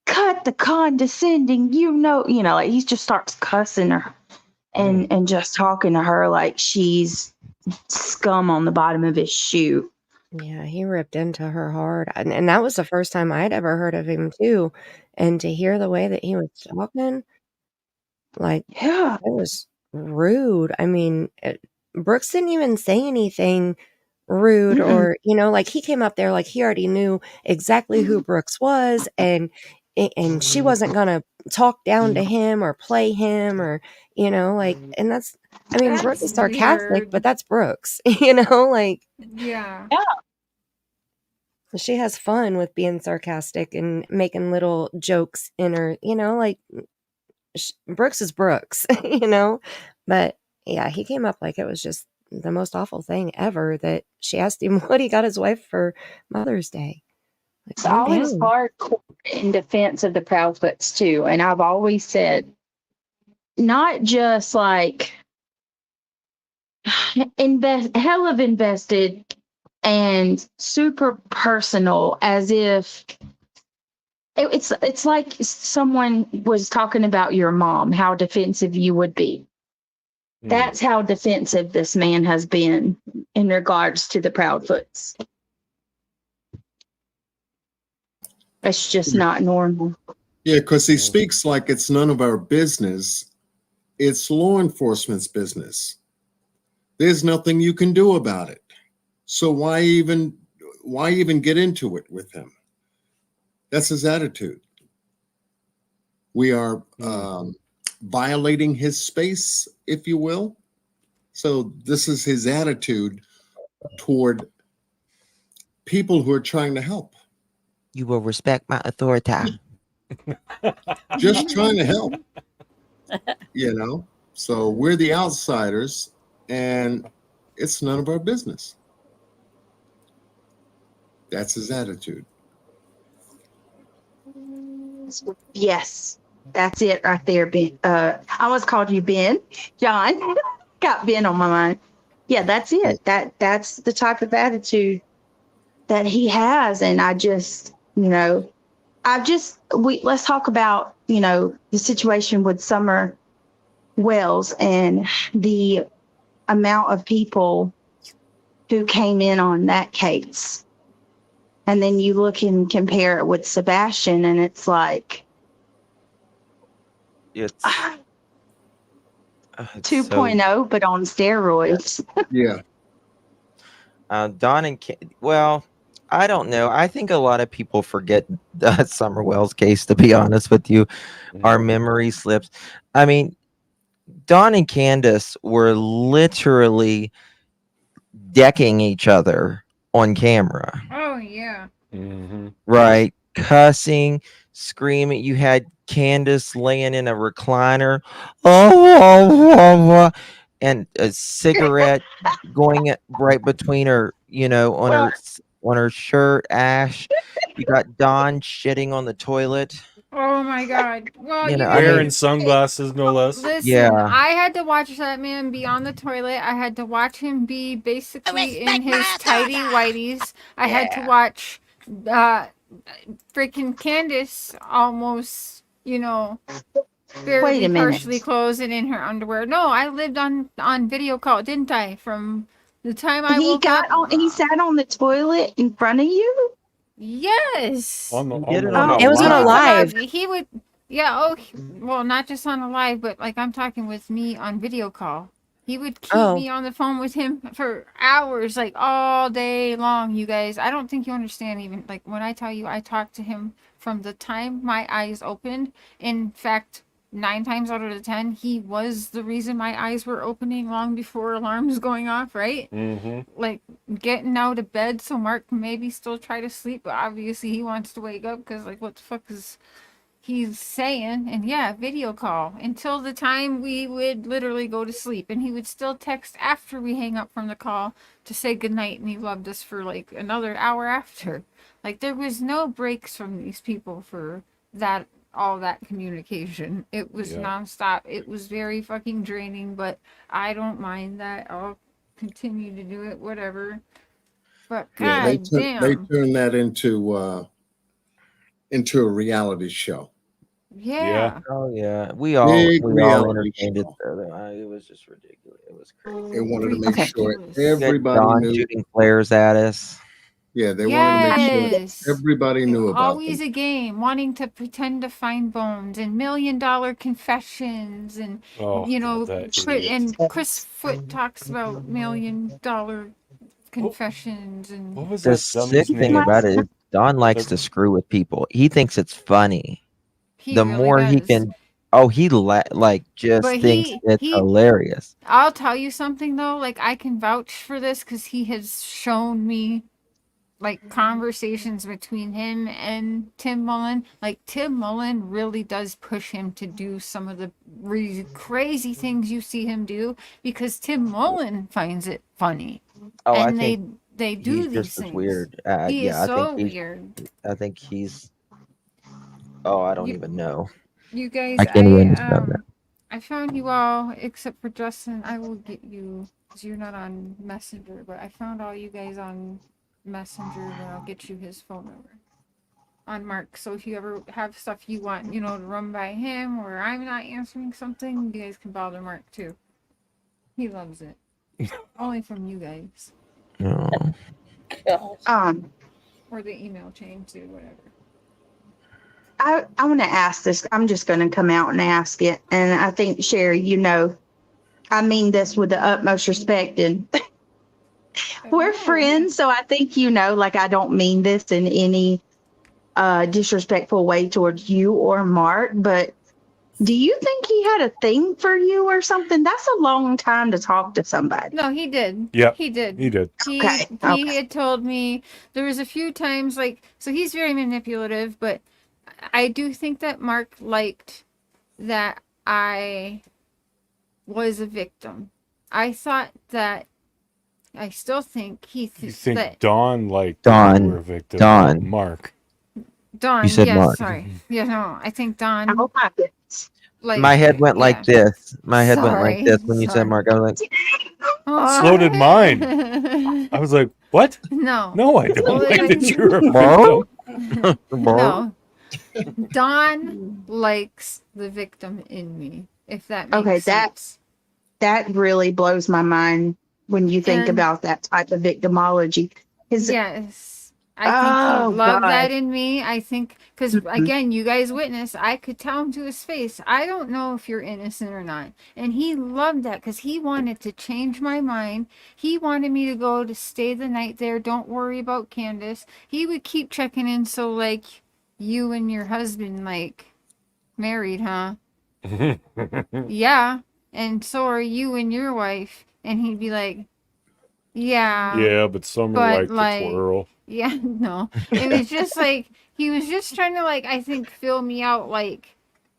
"Cut the condescending, like he just starts cussing her and just talking to her like she's scum on the bottom of his shoe." yeah, he ripped into her hard. And that was the first time I'd ever heard of him too. And to hear the way that he was talking, like, Yeah. it was rude. I mean, Brooks didn't even say anything rude or, like he came up there like he already knew exactly who Brooks was and she wasn't going to talk down to him or play him or, like, and that's, I mean, Brooks is sarcastic, weird. but that's Brooks, like. Yeah. She has fun with being sarcastic and making little jokes in her, like Brooks is Brooks, but yeah, he came up like it was just the most awful thing ever that she asked him what he got his wife for Mother's Day. Like, It's calm always down. hardcore in defense of the Proudfoots too. And I've always said, not just like hell of invested and super personal, as if it's like someone was talking about your mom, how defensive you would be. That's how defensive this man has been in regards to the Proudfoots. It's just not normal. Yeah, because he speaks like it's none of our business. It's law enforcement's business. There's nothing you can do about it. So why even get into it with him? That's his attitude. We are violating his space, if you will. So this is his attitude toward people who are trying to help. You will respect my authority. Just trying to help. So we're the outsiders and it's none of our business. That's his attitude. Yes, that's it right there, Ben. I almost called you Ben. John. Got Ben on my mind. Yeah, that's it. That's the type of attitude that he has. And I just, let's talk about, the situation with Summer Wells and the amount of people who came in on that case. And then you look and compare it with Sebastian, and it's like it's 2.0, but on steroids. Yeah. Don and well, I don't know. I think a lot of people forget the Summer Wells case, to be honest with you. Our memory slips. I mean, Don and Candace were literally decking each other on camera. Oh, yeah. Right? Cussing, screaming. You had Candace laying in a recliner. And a cigarette going right between her, on her shirt, Ash. You got Don shitting on the toilet. Oh my God. Well, wearing sunglasses, no less. Listen, I had to watch that man be on the toilet. I had to watch him be basically in his tidy whities. I had to watch freaking Candace almost, barely partially clothed and in her underwear. No, I lived on video call, didn't I? From the time I woke up. He sat on the toilet in front of you? Yes. It was on a live. He would, yeah. Well, not just on a live, but like I'm talking with me on video call. He would keep me on the phone with him for hours, like all day long. You guys, I don't think you understand. Even like when I tell you, I talked to him from the time my eyes opened. In fact, 9 times out of the 10, he was the reason my eyes were opening long before alarms going off, right? Mm-hmm. Like getting out of bed so Mark can maybe still try to sleep, but obviously he wants to wake up because, like, what the fuck is he's saying? And yeah, video call until the time we would literally go to sleep, and he would still text after we hang up from the call to say goodnight, and he loved us for like another hour after. Like, there was no breaks from these people for that, all that communication. It was nonstop. It was very fucking draining, but I don't mind that. I'll continue to do it, whatever. But Yeah, god they damn. turned that into a reality show. Yeah. Oh yeah, Big we all reality entertained it. show. It was just ridiculous. It was crazy. They wanted to make sure Ridiculous. You had everybody Don knew. shooting flares at us. Yeah, they wanted to make sure Yes. everybody knew about Always them. a game, wanting to pretend to find bones and $1 million confessions, and Oh, you know, that and Chris Foot talks about $1 million confessions, and What was The that sick dummy's thing name? about it is Don likes to screw with people. He thinks it's funny. he The really more he does. can, he just But thinks it's he hilarious. I'll tell you something though, like I can vouch for this because he has shown me like conversations between him and Tim Mullen. Like, Tim Mullen really does push him to do some of the really crazy things you see him do because Tim Mullen finds it funny. Oh, and I think they do he's these just as things. weird. He is I so think weird. I think he's. Oh, I don't even know. You guys, I can't even describe that. I found you all except for Justin. I will get you because you're not on Messenger, but I found all you guys on Messenger, and I'll get you his phone number on Mark. So if you ever have stuff you want, to run by him, or I'm not answering something, you guys can bother Mark too. He loves it. Only from you guys. No. Or the email chain too, whatever. I want to ask this. I'm just going to come out and ask it. And I think, Sherry, I mean this with the utmost respect. And we're friends. So I think, like, I don't mean this in any disrespectful way towards you or Mark. But do you think he had a thing for you or something? That's a long time to talk to somebody. No, he did. Yeah, he did. He did. He had told me there was a few times, like, so he's very manipulative, but I do think that Mark liked that I was a victim. I thought that, I still think he You think that Dawn liked Dawn. you were a victim? Dawn. Not Mark. Dawn. You said yes, Mark. sorry. Yeah, no, I think Dawn. Oh my goodness. Like, My head went like this. My head went like Sorry, this when you said sorry. Mark. I was like, So did mine. I was like, what? No. No, I don't Well, like like- that you're a Mark? victim. No. Dawn likes the victim in me, if that makes Okay, sense. that really blows my mind when you think And- about that type of victimology. Yes. I think he loved God. that in me. I think, because again, you guys witnessed, I could tell him to his face, I don't know if you're innocent or not. And he loved that because he wanted to change my mind. He wanted me to go to stay the night there. Don't worry about Candace. He would keep checking in. So, like, you and your husband, like, married, huh? Yeah. And so are you and your wife. And he'd be like, yeah. Yeah, but some But, are like, the twirl. Yeah, no. It was just like, he was just trying to, like, I think, fill me out, like,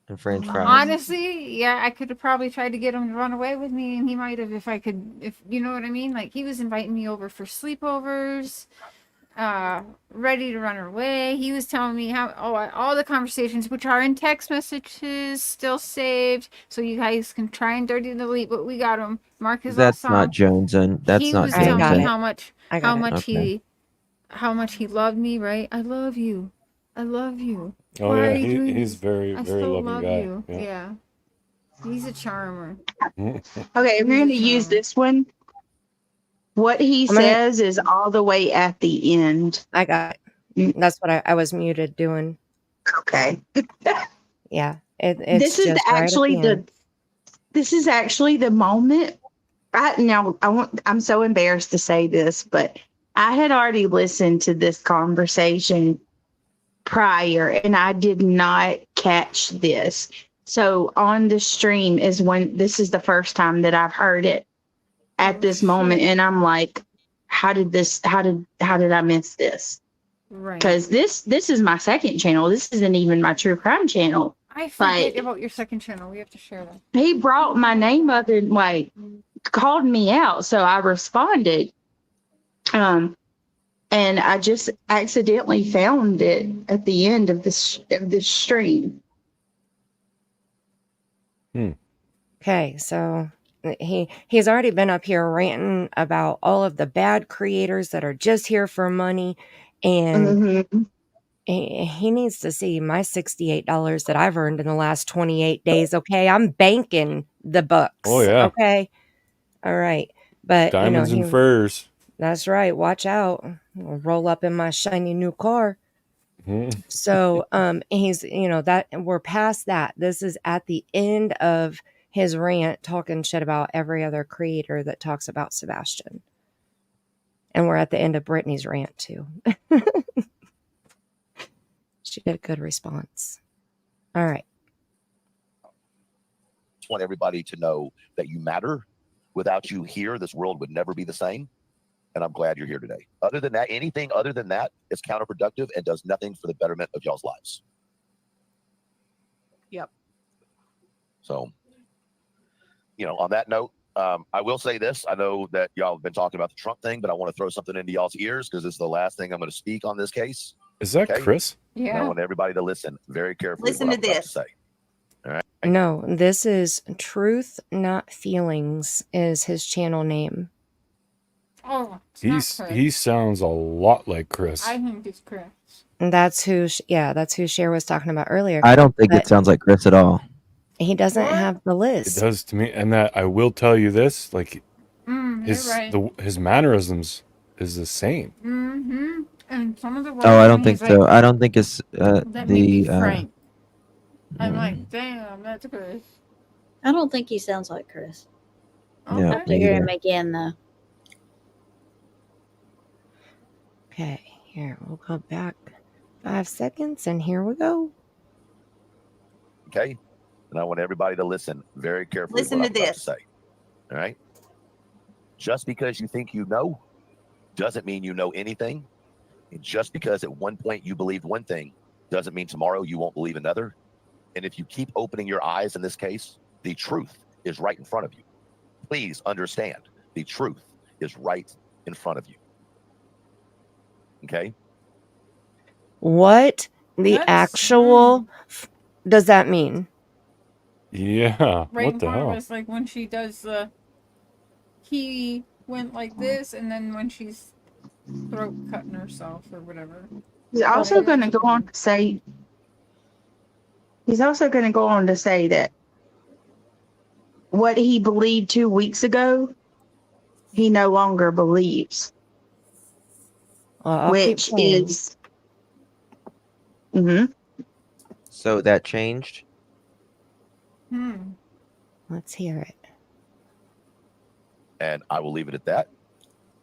and French fries. honestly, yeah, I could have probably tried to get him to run away with me, and he might have if you know what I mean? Like, he was inviting me over for sleepovers, ready to run away. He was telling me all the conversations, which are in text messages, still saved, so you guys can try and dirty delete, but we got him. Mark is That's awesome. not Joneson. That's He not was telling got me it. how much Okay. how much he loved me, right? I love you. I love you. Oh Why yeah, are you doing he's this? very, I very still loving love guy. you. Yeah. He's a charmer. Okay, if you're going to use this one, what he I'm gonna- says is all the way at the end. I got it. That's what I was muted doing. Okay. Yeah. It's This is just right at actually the end. this is actually the moment. Right now, I'm so embarrassed to say this, but I had already listened to this conversation prior, and I did not catch this. So on the stream is when this is the first time that I've heard it at this moment, and I'm like, how did I miss this? Right. Because this is my second channel. This isn't even my true crime channel. I forget Like, about your second channel. We have to share that. he brought my name up and like called me out, so I responded. And I just accidentally found it at the end of this stream. Okay, so he's already been up here ranting about all of the bad creators that are just here for money, and he needs to see my $68 that I've earned in the last 28 days. Okay, I'm banking the bucks. Oh, yeah. Okay, all right, but Diamonds and furs. That's right. Watch out! I'll roll up in my shiny new car. So he's that we're past that. This is at the end of his rant, talking shit about every other creator that talks about Sebastian, and we're at the end of Brittany's rant too. She did a good response. All right. Just want everybody to know that you matter. Without you here, this world would never be the same. And I'm glad you're here today. Other than that, anything other than that is counterproductive and does nothing for the betterment of y'all's lives. Yep. So, on that note, I will say this. I know that y'all have been talking about the Trump thing, but I want to throw something into y'all's ears because this is the last thing I'm going to speak on this case. Is that Chris? Yeah. And I want everybody to listen very carefully. Listen to this. Say. All right. No, this is Truth Not Feelings is his channel name. Oh, he sounds a lot like Chris. I think it's Chris. And that's who Cher was talking about earlier. I don't think it sounds like Chris at all. He doesn't have the list. It does to me, and that I will tell you this: like his you're right. his mannerisms is the same. Mm-hmm. And some of the Oh, I don't think so. I don't think it's Frank. I'm like, damn, that's Chris. I don't think he sounds like Chris. Yeah, I have to hear him again though. Okay, here we'll go back 5 seconds, and here we go. Okay. And I want everybody to listen very carefully. Listen to this. Say. All right. Just because you think you know doesn't mean you know anything. And just because at one point you believed one thing doesn't mean tomorrow you won't believe another. And if you keep opening your eyes in this case, the truth is right in front of you. Please understand, the truth is right in front of you. Okay? What the actual does that mean? Yeah. Right What in the front hell? of us, like when she does the. He went like this, and then when she's throat cutting herself or whatever. He's also going to go on to say. He's also going to go on to say that what he believed 2 weeks ago, he no longer believes. Which is. So that changed? Let's hear it. And I will leave it at that.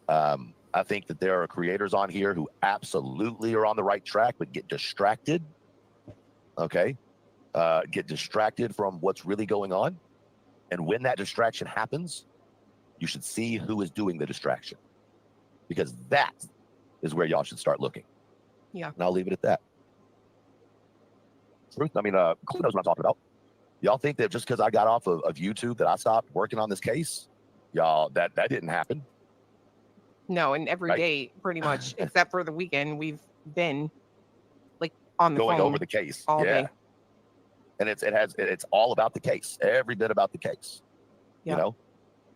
I think that there are creators on here who absolutely are on the right track, but get distracted. Okay. Get distracted from what's really going on. And when that distraction happens, you should see who is doing the distraction. Because that is where y'all should start looking. Yeah. And I'll leave it at that. Truth, I mean, Clue knows what I'm talking about. Y'all think that just because I got off of YouTube that I stopped working on this case? Y'all, that didn't happen. No, and every day, pretty much, except for the weekend, we've been like on the going phone over the case all day. And it's all about the case, every bit about the case. Yeah. You know,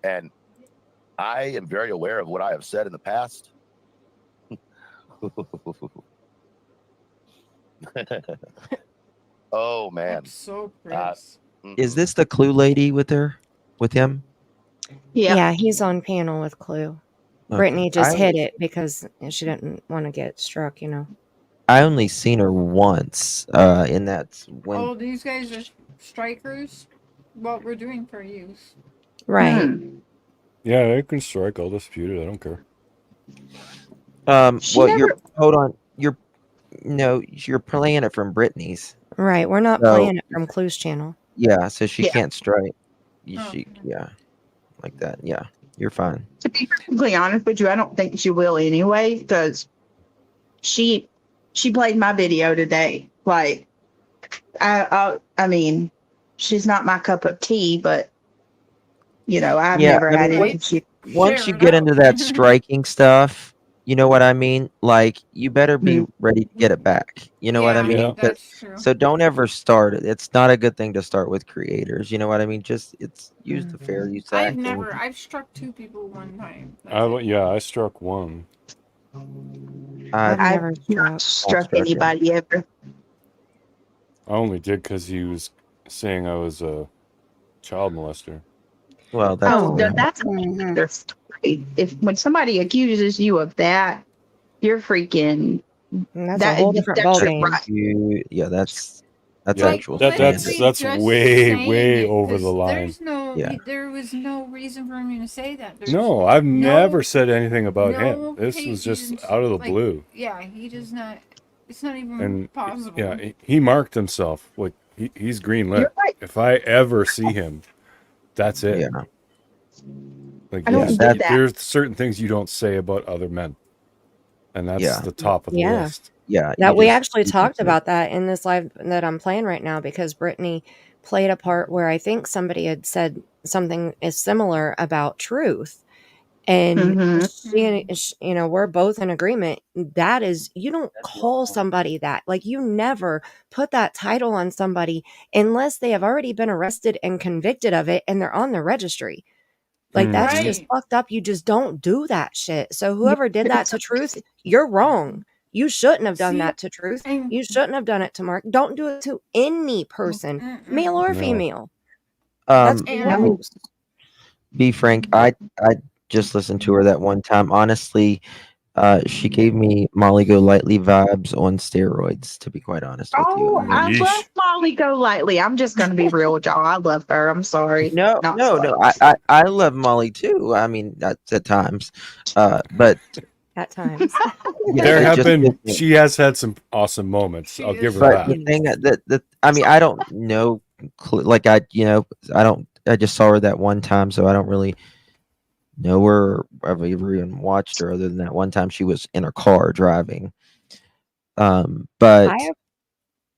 and I am very aware of what I have said in the past. Oh man, so Chris. Is this the Clue lady with him? Yeah, he's on panel with Clue. Okay. Brittany just hit it because she didn't want to get struck, I only seen her once, and that's when. Oh, these guys are strikers? What we're doing for you. Right. Yeah, I can strike. I'll dispute it. I don't care. Hold on. You're playing it from Brittany's. Right. We're not playing it from Clue's channel. Yeah, so she Yeah. can't strike. Oh, She, yeah, like that. Yeah, you're fine. To be perfectly honest with you, I don't think she will anyway, because she played my video today. Like, I mean, she's not my cup of tea, but I've Yeah, never I had mean, any issue. once share you it get out. into that striking stuff, you know what I mean? Like, you better be ready to get it back. You know what I Yeah, mean? Yeah. 'Cause- that's true. so don't ever start it. It's not a good thing to start with creators. You know what I mean? Just use the fair use act. and- I've struck 2 people one time. I struck one. I've I I've never not struck. struck anybody ever. I only did because he was saying I was a child molester. Well, that's Oh, yeah. that's another story. When somebody accuses you of that, you're freaking. That's a whole different ballgame. Right. Yeah, that's Yeah, actual that's standard. way over the line. Yeah. There was no reason for me to say that. No, I've never said anything about him. This was just out of the like, blue. Yeah, he does not. It's not even And possible. yeah, he marked himself. Like he's green lit. You're right. If I ever see him, that's it. Yeah. Like I don't get that. there's certain things you don't say about other men, and that's the top of the Yeah. list. Yeah, That we actually talked about that in this live that I'm playing right now, because Brittany played a part where I think somebody had said something is similar about truth. And we're both in agreement. That is, you don't call somebody that. Like, you never put that title on somebody unless they have already been arrested and convicted of it and they're on the registry. Like, that's just fucked up. You just don't do that shit. So whoever did that to Truth, you're wrong. You shouldn't have done that to Truth. You shouldn't have done it to Mark. Don't do it to any person, male or female. That's gross. Be frank, I just listened to her that one time. Honestly, she gave me Molly Go Lightly vibes on steroids, to be quite honest with you. Oh, I love Molly Go Lightly. I'm just going to be real with y'all. I love her. I'm sorry. No, Not no, sorry. no. I love Molly too. I mean, that's at times, but at times, There have been. She has had some awesome moments. I'll give her But that. the thing that I mean, I don't know. Like I don't. I just saw her that one time, so I don't really know her. I've ever even watched her other than that one time she was in her car driving. But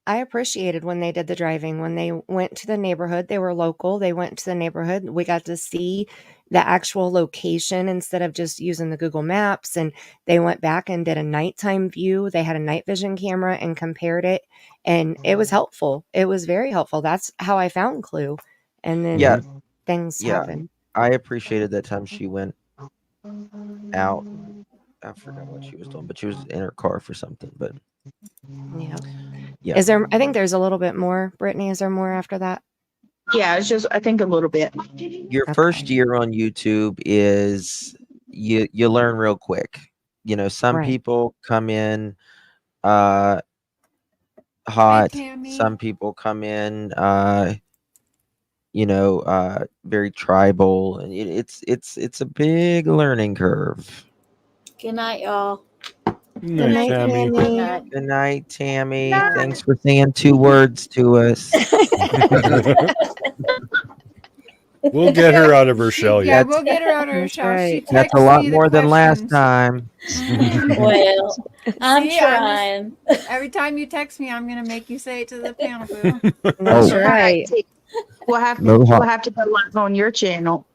I appreciated when they did the driving, when they went to the neighborhood. They were local. They went to the neighborhood. We got to see the actual location instead of just using the Google Maps. And they went back and did a nighttime view. They had a night vision camera and compared it. And it was helpful. It was very helpful. That's how I found Clue. And then things happened. I appreciated that time she went out. I forgot what she was doing, but she was in her car for something. But yeah. Is there? I think there's a little bit more. Brittany, is there more after that? Yeah, it's just, I think, a little bit. Your first year on YouTube is you learn real quick. You know, some people come in hot. Some people come in very tribal, and it's a big learning curve. Good night, y'all. Good night, Tammy. Good night, Tammy. Thanks for saying 2 words to us. We'll get her out of her shell Yeah, yet. we'll get her out of her shell. She That's a texts lot me the more than last questions. time. Well, I'm See, trying. Every time you text me, I'm gonna make you say it to the panel, boo. That's right. We'll have to go live on your channel.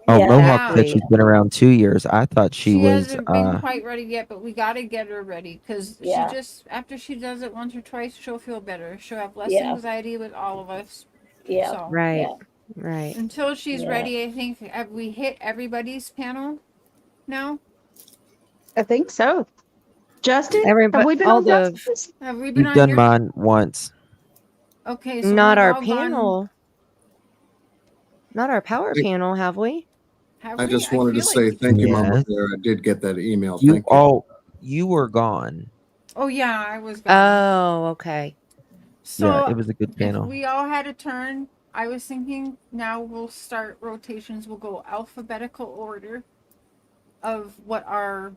Oh, Mohawk said she's been around 2 years. I thought she was. Hasn't been quite ready yet, but we gotta get her ready because she just after she does it once or twice, she'll feel better. She'll have less anxiety with all of us. Yeah. So, Right. Right. Until she's ready, I think have we hit everybody's panel now? I think so. Justin, have we been all on the- Justin's? Have we been You've on done your mine once. Okay, so Not we've our all panel. Not our power panel, have we? I just wanted to say thank you, Mama Bear. I did get that email. You Thank you. all, you were gone. Oh yeah, I was gone. Oh, okay. So Yeah, it was a good if panel. we all had a turn, I was thinking now we'll start rotations. We'll go alphabetical order of what our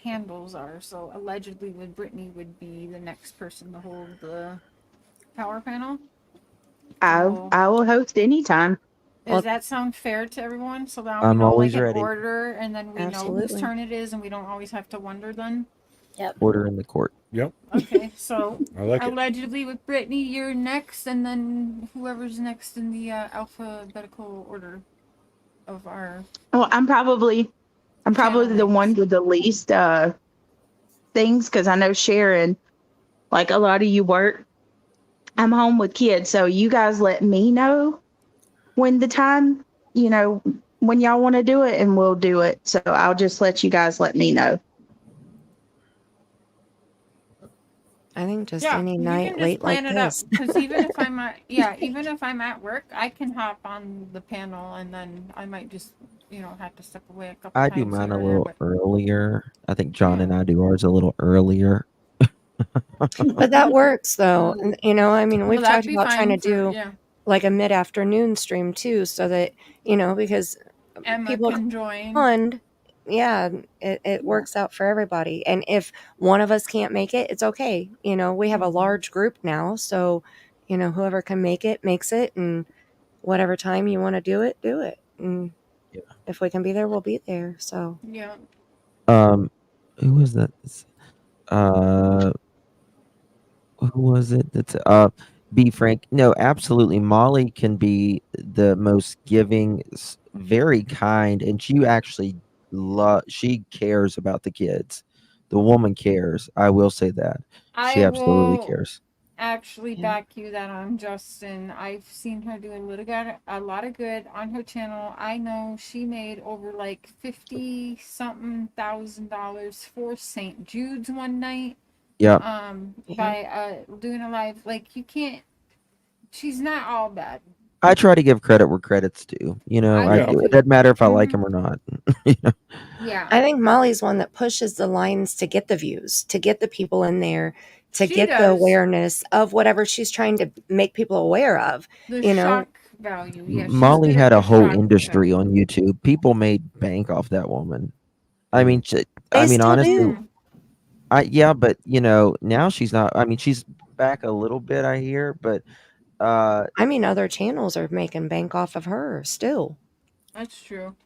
handles are. So allegedly, Brittany would be the next person to hold the power panel. I will host anytime. Does that sound fair to everyone? So now I'm we know always like an ready. order, and then we know whose Absolutely. turn it is, and we don't always have to wonder then. Yep. Order in the court. Yep. Okay, so I like it. allegedly with Brittany, you're next, and then whoever's next in the alphabetical order of our. Well, I'm probably the one with the least things, because I know Sharon, like a lot of you work. I'm home with kids, so you guys let me know when the time, when y'all want to do it, and we'll do it. So I'll just let you guys let me know. I think just Yeah, any you night can just late like plan it up, this. because even if I'm at work, I can hop on the panel, and then I might just have to step away a couple I times. do mine here a or there, little but earlier. I think John and I do ours a little earlier. But that works though. And, I mean, we've that'd talked be about trying to fine for- do yeah. like a mid-afternoon stream too, so that, because Emma people can join. fund, yeah, it works out for everybody. And if one of us can't make it, it's okay. We have a large group now, so whoever can make it makes it, and whatever time you want to do it, do it. And if we can be there, we'll be there. So yeah. Who was that? Who was it? That's be frank. No, absolutely. Molly can be the most giving, very kind, and she actually she cares about the kids. The woman cares. I will say that. She I absolutely will cares. actually back you that on Justin. I've seen her do a lot of good on her channel. I know she made over like $50,000 for St. Jude's one night. Yep. By doing a live, like, you can't. She's not all bad. I try to give credit where credit's due. It doesn't matter if I like him or not. Yeah. I think Molly's one that pushes the lines to get the views, to get the people in there, to She get the does. awareness of whatever she's trying to make people aware of. The shock value. Yeah. Molly had a whole industry on YouTube. People made bank off that woman. I mean, honestly, but now she's not. I mean, she's back a little bit, I hear, but I mean, other channels are making bank off of her still. That's true.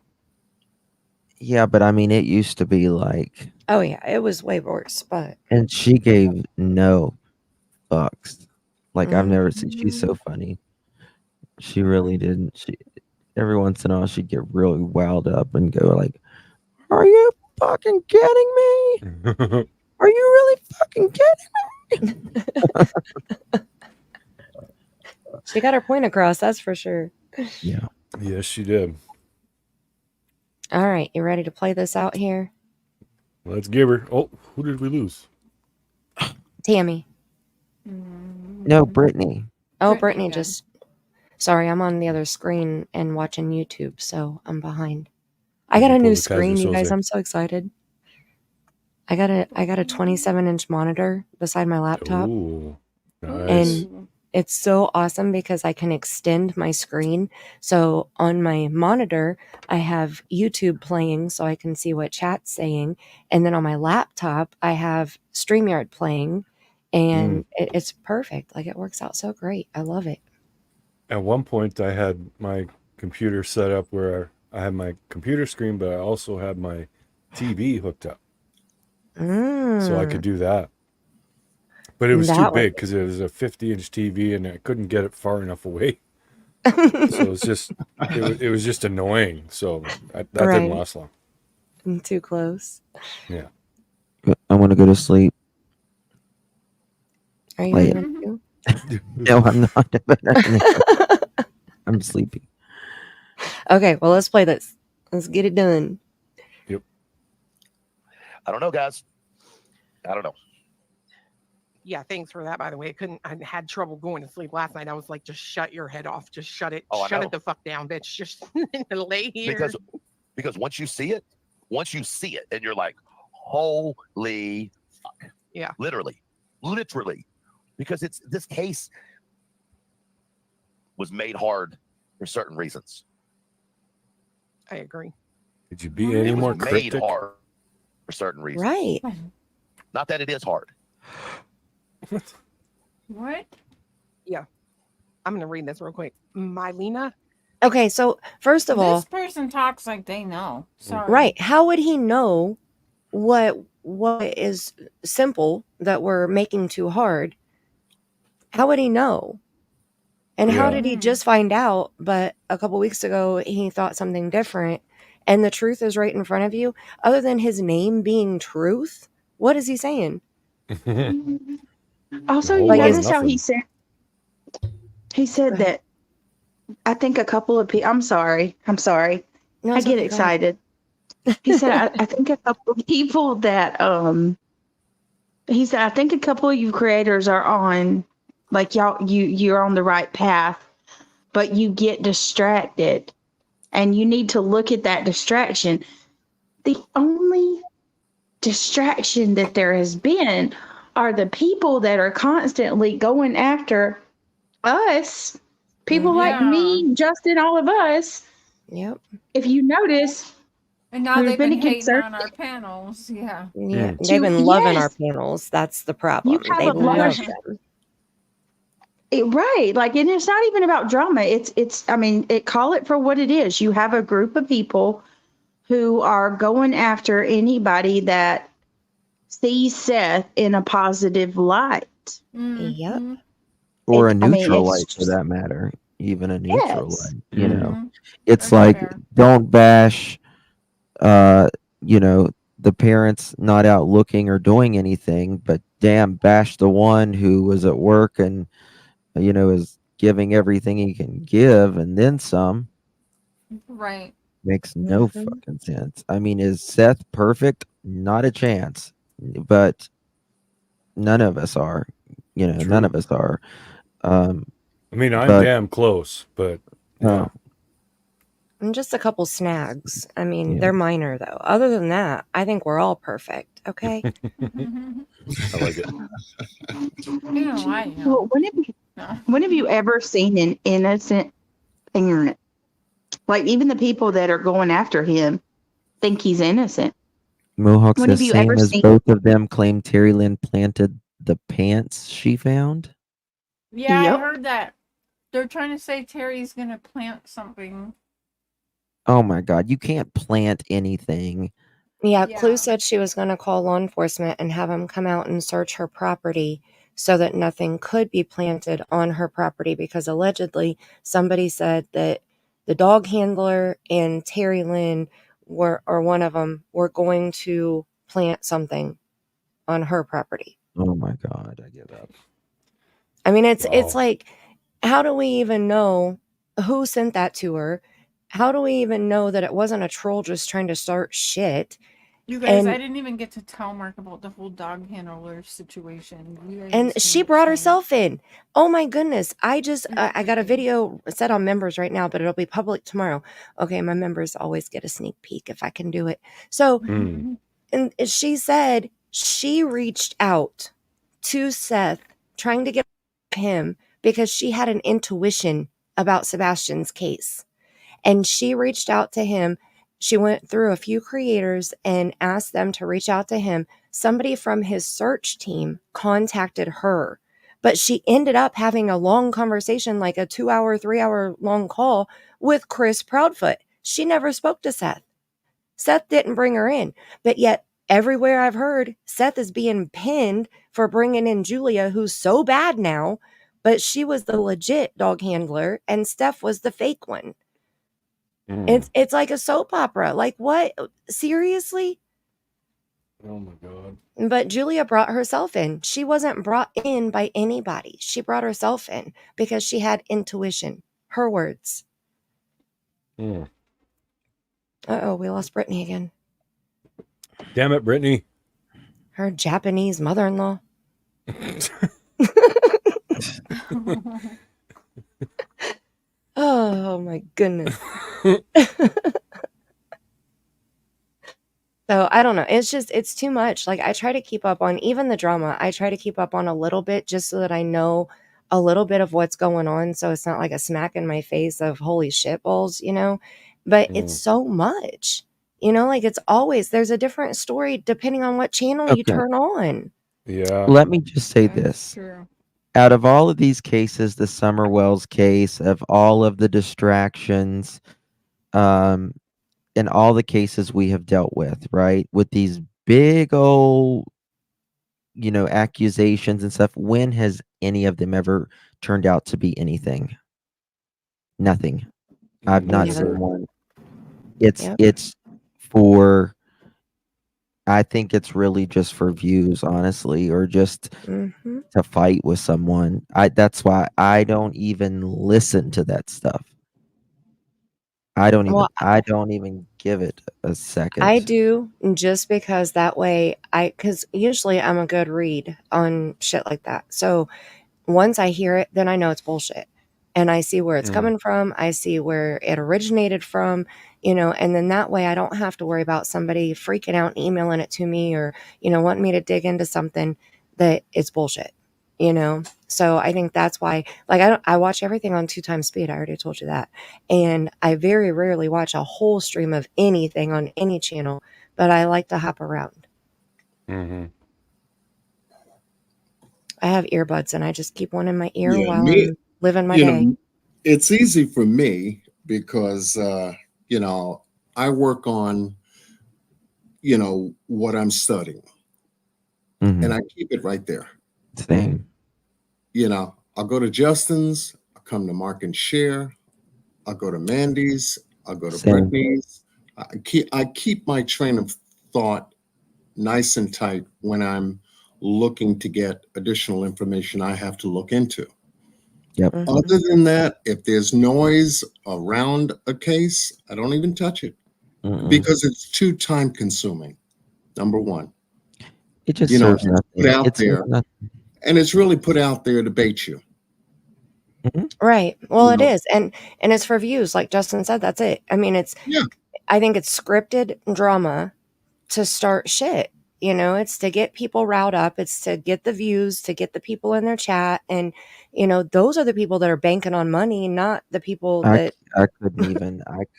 Yeah, but I mean, it used to be like. Oh yeah, it was way worse, but. And she gave no fucks. Like I've never seen. She's so funny. She really didn't. She every once in a while she'd get really wound up and go like, "Are you fucking kidding me? Are you really fucking kidding me?" She got her point across, that's for sure. Yeah. Yes, she did. All right, you ready to play this out here? Let's give her. Oh, who did we lose? Tammy. No, Brittany. Oh, Brittany just. Sorry, I'm on the other screen and watching YouTube, so I'm behind. I got a new screen, you guys. I'm so excited. I got a 27-inch monitor beside my laptop. Ooh, nice. And it's so awesome because I can extend my screen. So on my monitor, I have YouTube playing so I can see what chat's saying. And then on my laptop, I have StreamYard playing. And it's perfect. Like, it works out so great. I love it. At one point, I had my computer set up where I had my computer screen, but I also had my TV hooked up. So I could do that. But it was too big because it was a 50-inch TV and I couldn't get it far enough away. So it was just annoying. So that didn't last long. Too close. Yeah. I want to go to sleep. Are you going to? No, I'm not. I'm sleepy. Okay, well, let's play this. Let's get it done. Yep. I don't know, guys. I don't know. Yeah, thanks for that, by the way. I had trouble going to sleep last night. I was like, just shut your head off. Just shut it. Shut it the fuck down, bitch. Just lay here. Because once you see it, and you're like, holy fuck. Yeah. Literally. Because this case was made hard for certain reasons. I agree. Could you be any more cryptic? Made hard for certain reasons. Right. Not that it is hard. What? Yeah. I'm going to read this real quick. Mylena. Okay, so first of all, this person talks like they know. Sorry. right? How would he know what is simple that we're making too hard? How would he know? And how did he just find out? But a couple weeks ago, he thought something different, and the truth is right in front of you. Other than his name being Truth, what is he saying? Also, you notice how he said that. I think a couple of people. I'm sorry. No, I get excited. He said, I think a couple of people that he said, I think a couple of you creators are on, like you're on the right path, but you get distracted, and you need to look at that distraction. The only distraction that there has been are the people that are constantly going after us. People like me, Justin, all of us. Yep. If you notice, and now they've been hating on our panels. Yeah. Yeah, they've been loving our panels. That's the problem. You have They a large love them. Right. Like, and it's not even about drama. I mean, call it for what it is. You have a group of people who are going after anybody that sees Seth in a positive light. Yep. Or a neutral light, for that matter. Even a neutral light. You know, it's like, don't bash, the parents not out looking or doing anything, but damn, bash the one who was at work and, is giving everything he can give and then some. Right. Makes no fucking sense. I mean, is Seth perfect? Not a chance. But none of us are. None of us are. I mean, I'm damn close, but and just a couple snags. I mean, they're minor though. Other than that, I think we're all perfect. Okay. I like it. Well, when have you ever seen an innocent parent? Like, even the people that are going after him think he's innocent. Mohawk When says, have you same ever as seen- both of them claim Terry Lynn planted the pants she found. Yeah, I heard that. They're trying to say Terry's gonna plant something. Oh my God, you can't plant anything. Yeah, Clue said she was going to call law enforcement and have them come out and search her property so that nothing could be planted on her property, because allegedly somebody said that the dog handler and Terry Lynn or one of them were going to plant something on her property. Oh my God, I give up. I mean, it's like, how do we even know who sent that to her? How do we even know that it wasn't a troll just trying to start shit? You guys, I didn't even get to tell Mark about the whole dog handler situation. And she brought herself in. Oh my goodness. I got a video set on members right now, but it'll be public tomorrow. Okay, my members always get a sneak peek if I can do it. So, and she said she reached out to Seth trying to get him because she had an intuition about Sebastian's case. And she reached out to him. She went through a few creators and asked them to reach out to him. Somebody from his search team contacted her, but she ended up having a long conversation, like a 2-hour, 3-hour long call with Chris Proudfoot. She never spoke to Seth. Seth didn't bring her in, but yet everywhere I've heard, Seth is being pinned for bringing in Julia, who's so bad now, but she was the legit dog handler and Steph was the fake one. It's like a soap opera. Like, what? Seriously? Oh my God. But Julia brought herself in. She wasn't brought in by anybody. She brought herself in because she had intuition. Her words. Uh-oh, we lost Brittany again. Damn it, Brittany. Her Japanese mother-in-law. Oh my goodness. So I don't know. It's too much. Like, I try to keep up on even the drama. I try to keep up on a little bit just so that I know a little bit of what's going on. So it's not like a smack in my face of holy shit balls, but it's so much, like it's always, there's a different story depending on what channel you turn on. Yeah. Let me just say this. True. out of all of these cases, the Summer Wells case, of all of the distractions, in all the cases we have dealt with, right, with these big old, accusations and stuff, when has any of them ever turned out to be anything? Nothing. I've not Never. seen one. It's Yep. it's for, I think it's really just for views, honestly, or just Mm-hmm. to fight with someone. That's why I don't even listen to that stuff. I don't even give it a second. I do, just because that way because usually I'm a good read on shit like that. So once I hear it, then I know it's bullshit. And I see where it's coming from. I see where it originated from, and then that way I don't have to worry about somebody freaking out and emailing it to me or, wanting me to dig into something that is bullshit, So I think that's why, like, I watch everything on 2 times speed. I already told you that. And I very rarely watch a whole stream of anything on any channel, but I like to hop around. Mm-hmm. I have earbuds and I just keep one in my ear Yeah, while me, I'm living my day. it's easy for me because, I work on, what I'm studying, and I keep it right there. Same. I'll go to Justin's, I'll come to Mark and Share, I'll go to Mandy's, I'll go to Same. Brittany's. I keep my train of thought nice and tight when I'm looking to get additional information I have to look into. Yep. Other than that, if there's noise around a case, I don't even touch it because it's too time consuming. Number one, It just serves it's nothing. put out It serves there, nothing. and it's really put out there to bait you. Right. Well, You it know. is. And it's for views. Like Justin said, that's it. I mean, Yeah. I think it's scripted drama to start shit. It's to get people riled up. It's to get the views, to get the people in their chat. And, those are the people that are banking on money, not the people that. I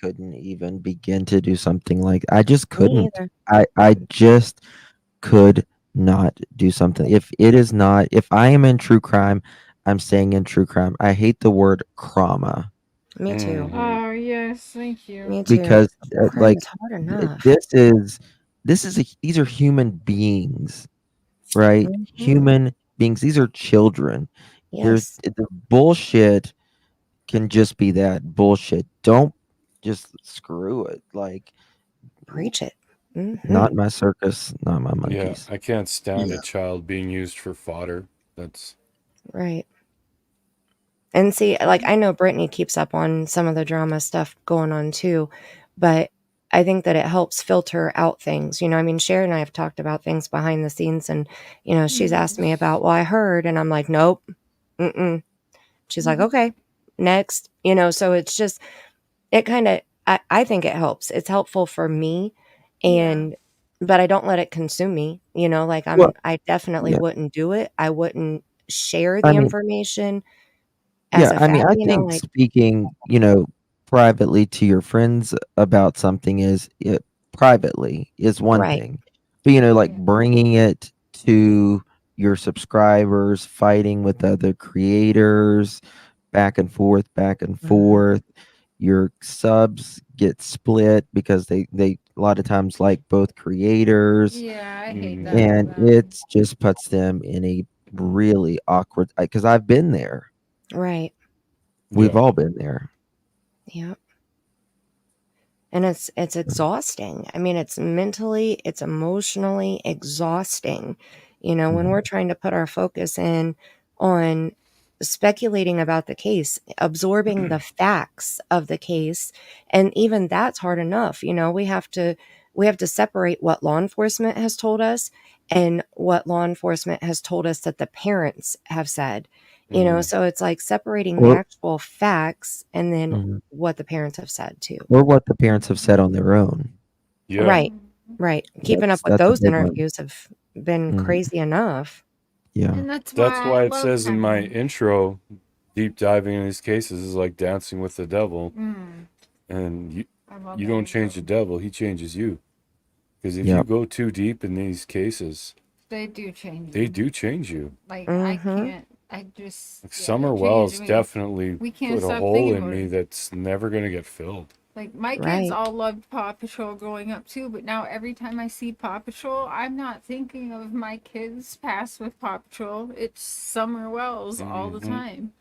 couldn't even begin to do something like, I just Me couldn't. either. I just could not do something. If I am in true crime, I'm staying in true crime. I hate the word trauma. Me too. Oh, yes. Thank you. Me too. Because Crime is hard enough. these are human beings, right? Mhm. Human beings. These are children. Yes. The bullshit can just be that bullshit. Don't just screw it. Like, Preach it. not my circus, not my Yeah, monkeys. I can't stand a child being used for fodder. That's Right. And see, like, I know Brittany keeps up on some of the drama stuff going on too, but I think that it helps filter out things. I mean, Sharon and I have talked about things behind the scenes, and, she's asked me about, well, I heard, and I'm like, nope. Mm-mm. She's like, okay, next. So it's just, it kind of, I think it helps. It's helpful for me, but I don't let it consume me. Like I definitely wouldn't do it. I wouldn't share the information as a I mean, fact, I think like. speaking, privately to your friends about something privately is one Right. thing. But, like bringing it to your subscribers, fighting with other creators, back and forth. Your subs get split because they a lot of times like both creators. Yeah, I hate that. And it just puts them in a really awkward, because I've been there. Right. We've all been there. Yep. And it's exhausting. I mean, it's mentally, it's emotionally exhausting. When we're trying to put our focus in on speculating about the case, absorbing the facts of the case, and even that's hard enough. We have to separate what law enforcement has told us and what law enforcement has told us that the parents have said. So it's like separating the actual facts and then what the parents have said too. Or what the parents have said on their own. Right. Keeping up with That's a those big one. interviews have been crazy enough. Yeah. And that's why I it love says in my having- intro, deep diving in these cases is like dancing with the devil. And you don't change the devil, he changes you. Because if you go too deep in these cases, they do change. They do change you. Like I can't. I just Like yeah, Summer you can't Wells do it. definitely We can't put a stop hole thinking in about me it. that's never gonna get filled. Like my kids Right. all loved Paw Patrol growing up too, but now every time I see Paw Patrol, I'm not thinking of my kids' past with Paw Patrol. It's Summer Wells all the time.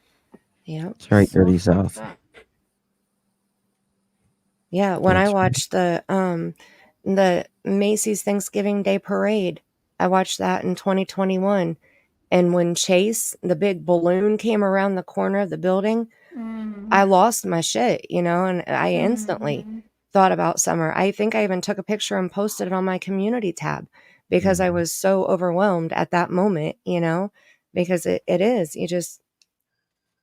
Yep. It's right, So dirty fucked south. up. Yeah, when I That's right. watched the Macy's Thanksgiving Day Parade, I watched that in 2021. And when Chase, the big balloon, came around the corner of the building, I lost my shit, you know, and I instantly thought about Summer. I think I even took a picture and posted it on my community tab because I was so overwhelmed at that moment, you know, because it is,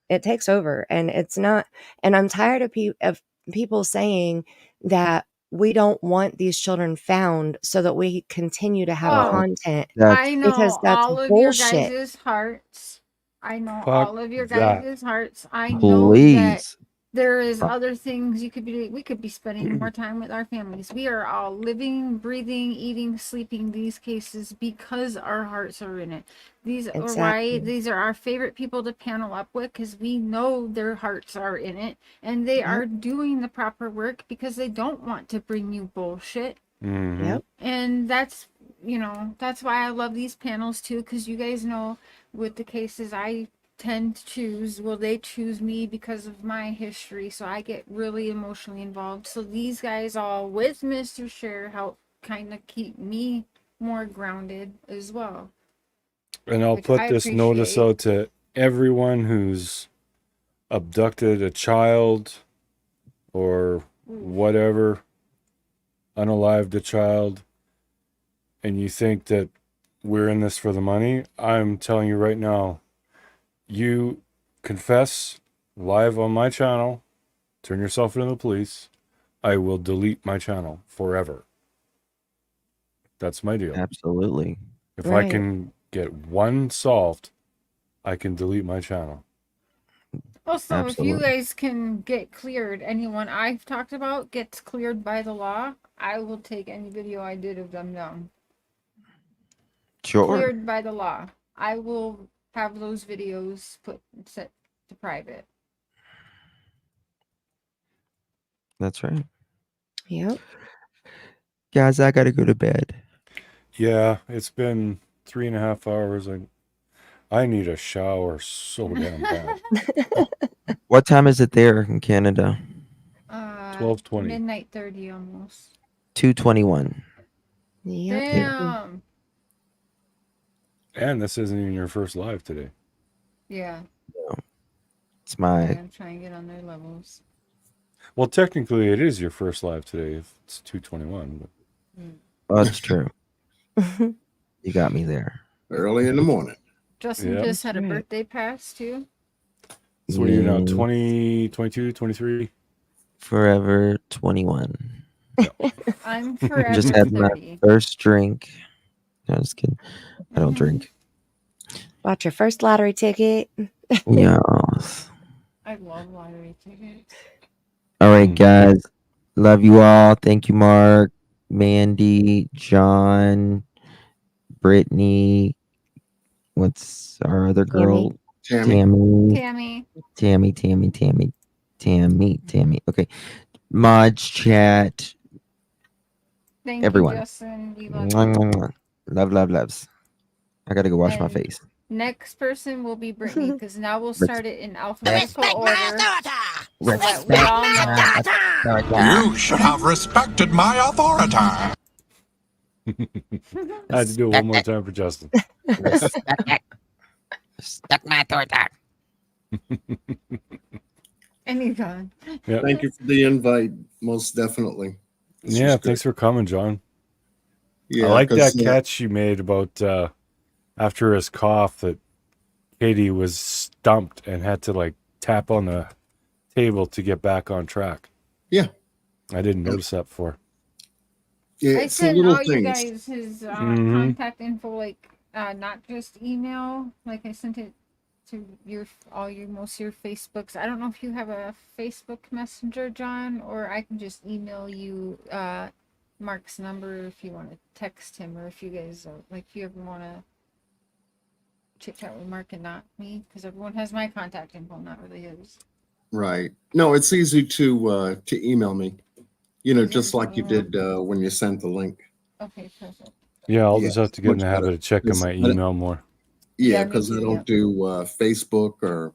it takes over, and it's not, and I'm tired of people saying that we don't want these children found so that we continue to have Oh, content, I because know that's all of your bullshit. guys' hearts. I know Fuck all of your that. guys' hearts. I know that Please. there is other things you could be doing. We could be spending more time with our families. We are all living, breathing, eating, sleeping these cases because our hearts are in it. These are why Exactly. these are our favorite people to panel up with, because we know their hearts are in it and they are doing the proper work because they don't want to bring you bullshit. Yep. And that's, you know, that's why I love these panels too, because you guys know with the cases I tend to choose, will they choose me because of my history, so I get really emotionally involved. So these guys all with Mr. Share help kind of keep me more grounded as well. And I'll Which put I this notice appreciate. out to everyone who's abducted a child or whatever, unalived a child, and you think that we're in this for the money. I'm telling you right now, you confess live on my channel, turn yourself into the police, I will delete my channel forever. That's my deal. Absolutely. If I Right. can get one solved, I can delete my channel. Also, if you Absolutely. guys can get cleared, anyone I've talked about gets cleared by the law, I will take any video I did of them down. Sure. Cleared by the law. I will have those videos set to private. That's right. Yep. Guys, I gotta go to bed. Yeah, it's been 3.5 hours. I need a shower so damn bad. What time is it there in Canada? 12:20. Midnight 30 almost. 2:21. Yep. Damn. And this isn't even your first live today. Yeah. It's my I'm trying to get on their levels. Well, technically, it is your first live today. If it's 2:21. But... Oh, that's true. You got me there. Early in the morning. Justin just had a birthday pass too. So what are you now? Yeah. 20, 22, 23? Forever 21. I'm forever Just had 30. my first drink. No, just kidding. I don't drink. Bought your first lottery ticket. Yes. I love lottery tickets. All right, guys. Love you all. Thank you, Mark, Mandy, John, Brittany. What's our other girl? Tammy. Tammy. Okay. Mods, chat. Thank Everyone. you, Justin. We love Mwah, you. mwah, mwah. Love, loves. I gotta go wash my And face. next person will be Brittany, because now we'll start it in alphabetical order. So that we Respect all know. You should have respected my authority. I had to do it one more time for Justin. Respect my authority. Anytime. Yep. Thank you for the invite. Most definitely. This Yeah, was great. thanks for coming, John. Yeah, I like 'cause, that catch you made about after his cough that Katie was stumped and had to like tap on the table to get back on track. Yeah. I didn't notice that before. Yeah, I it's the sent little all you things. guys his contact info, like not just email. Like I sent it to most of your Facebooks. I don't know if you have a Facebook Messenger, John, or I can just email you Mark's number if you want to text him, or if you guys are, like, if you ever want to chit chat with Mark and not me, because everyone has my contact info, not really his. Right. No, it's easy to email me. Just like you did when you sent the link. Okay, perfect. Yeah, I'll Yeah, just have to get in much the habit better. of checking my email more. Yeah, Yeah, me because I too, don't do Facebook or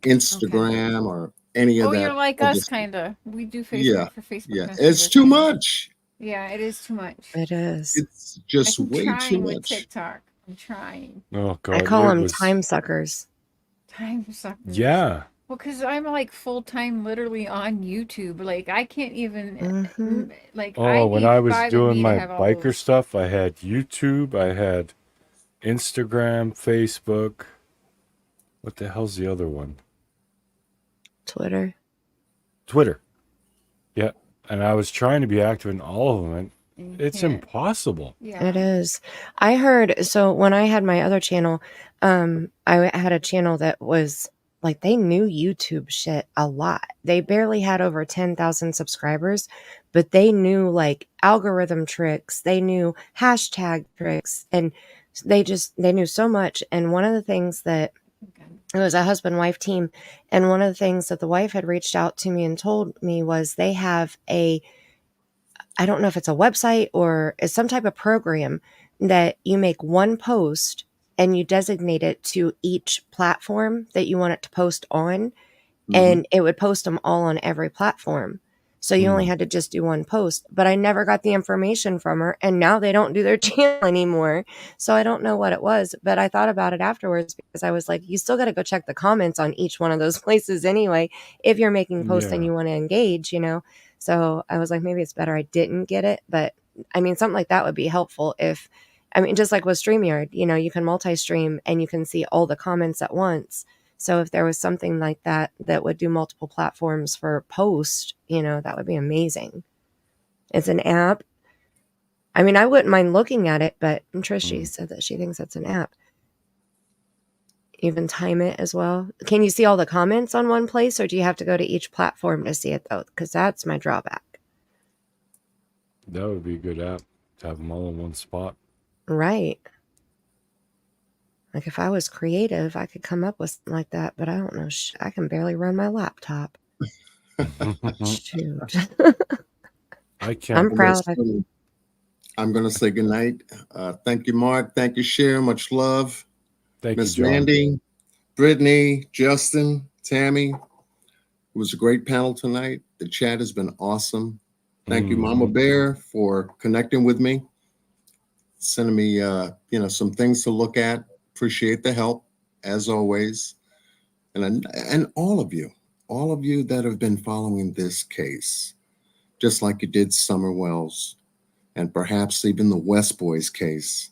Instagram or any of Oh, that. you're like I us, just, kind of. We do yeah, Facebook for Facebook yeah. Messenger. It's too kinda. much. Yeah, it is too much. It is. It's just I'm way too trying with much. TikTok. I'm trying. Oh I God, call it them was. time suckers. Time suckers. Yeah. Well, because I'm like full time, literally on YouTube. Like I can't even like. I Oh, when need I was 5 doing MB to my have all biker those. stuff, I had YouTube, I had Instagram, Facebook. What the hell's the other one? Twitter. Twitter. Yeah. And I was trying to be active in all of them, and it's can't. impossible. Yeah. It is. I heard, so when I had my other channel, I had a channel that was like, they knew YouTube shit a lot. They barely had over 10,000 subscribers, but they knew like algorithm tricks, they knew hashtag tricks, and they knew so much. And one of the things that it was a husband-wife team, and one of the things that the wife had reached out to me and told me was they have I don't know if it's a website or it's some type of program that you make one post and you designate it to each platform that you want it to post on, and it would post them all on every platform. So you only had to just do one post, but I never got the information from her, and now they don't do their channel anymore. So I don't know what it was, but I thought about it afterwards because I was like, you still got to go check the comments on each one of those places anyway, if you're making posts and Yeah. you want to engage, So I was like, maybe it's better I didn't get it, but I mean, something like that would be helpful if, I mean, just like with StreamYard, you can multi-stream and you can see all the comments at once. So if there was something like that that would do multiple platforms for post, that would be amazing. It's an app. I mean, I wouldn't mind looking at it, but Trish said that she thinks it's an app. You can time it as well. Can you see all the comments on one place, or do you have to go to each platform to see it though? Because that's my drawback. That would be a good app to have them all in one spot. Right. Like if I was creative, I could come up with something like that, but I don't know. I can barely run my laptop. Shoot. I can't. I'm proud. I'm going to say goodnight. Thank you, Mark. Thank you, Cher. Much love. Thank you, Miss John. Mandy, Brittany, Justin, Tammy. It was a great panel tonight. The chat has been awesome. Thank you, Mama Bear, for connecting with me, sending me, some things to look at. Appreciate the help, as always. And all of you that have been following this case, just like you did Summer Wells, and perhaps even the West Boys case,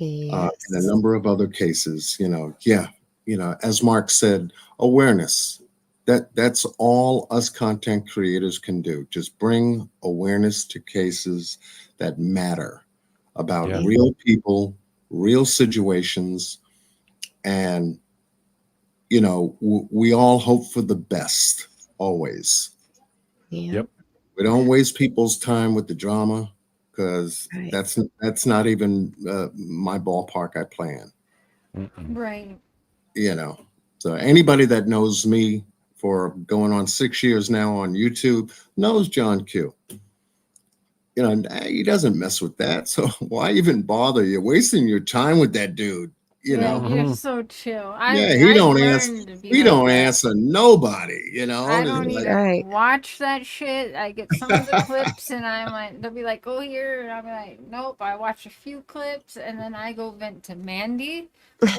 and a number of other cases, as Mark said, awareness. That's all us content creators can do. Just bring awareness to cases that matter about real people, real situations, and we all hope for the best always. Yep. We don't waste people's time with the drama, because that's not even my ballpark I play in. Right. So anybody that knows me for going on 6 years now on YouTube knows John Q. He doesn't mess with that. So why even bother? You're wasting your time with that dude. You're so chill. He don't answer. We don't answer nobody. I don't even watch that shit. I get some of the clips, and I'm like, they'll be like, "Go here," and I'll be like, "Nope." I watch a few clips, and then I go vent to Mandy,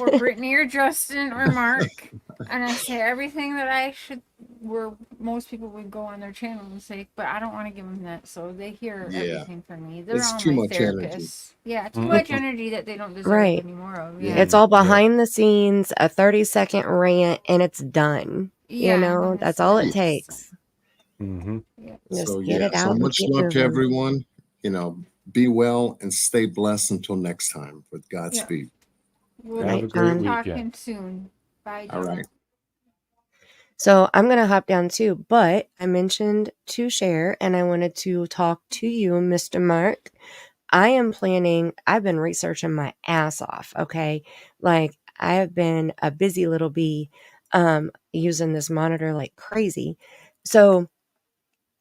or Brittany, or Justin, or Mark, and I say everything that I should. Where most people would go on their channel and say, but I don't want to give them that, so they hear everything from me. They're all my therapists. Yeah, too much energy that they don't deserve anymore of. Yeah, It's all behind the scenes, a 30-second rant, and it's done. That's all it takes. Just get it out. So much and love to moving. everyone. Be well and stay blessed until next time. With Godspeed. We'll Have a great weekend. Talking soon. Bye, John. All right. So I'm going to hop down too, but I mentioned to share, and I wanted to talk to you, Mr. Mark. I've been researching my ass off. Okay. Like I have been a busy little bee using this monitor like crazy. So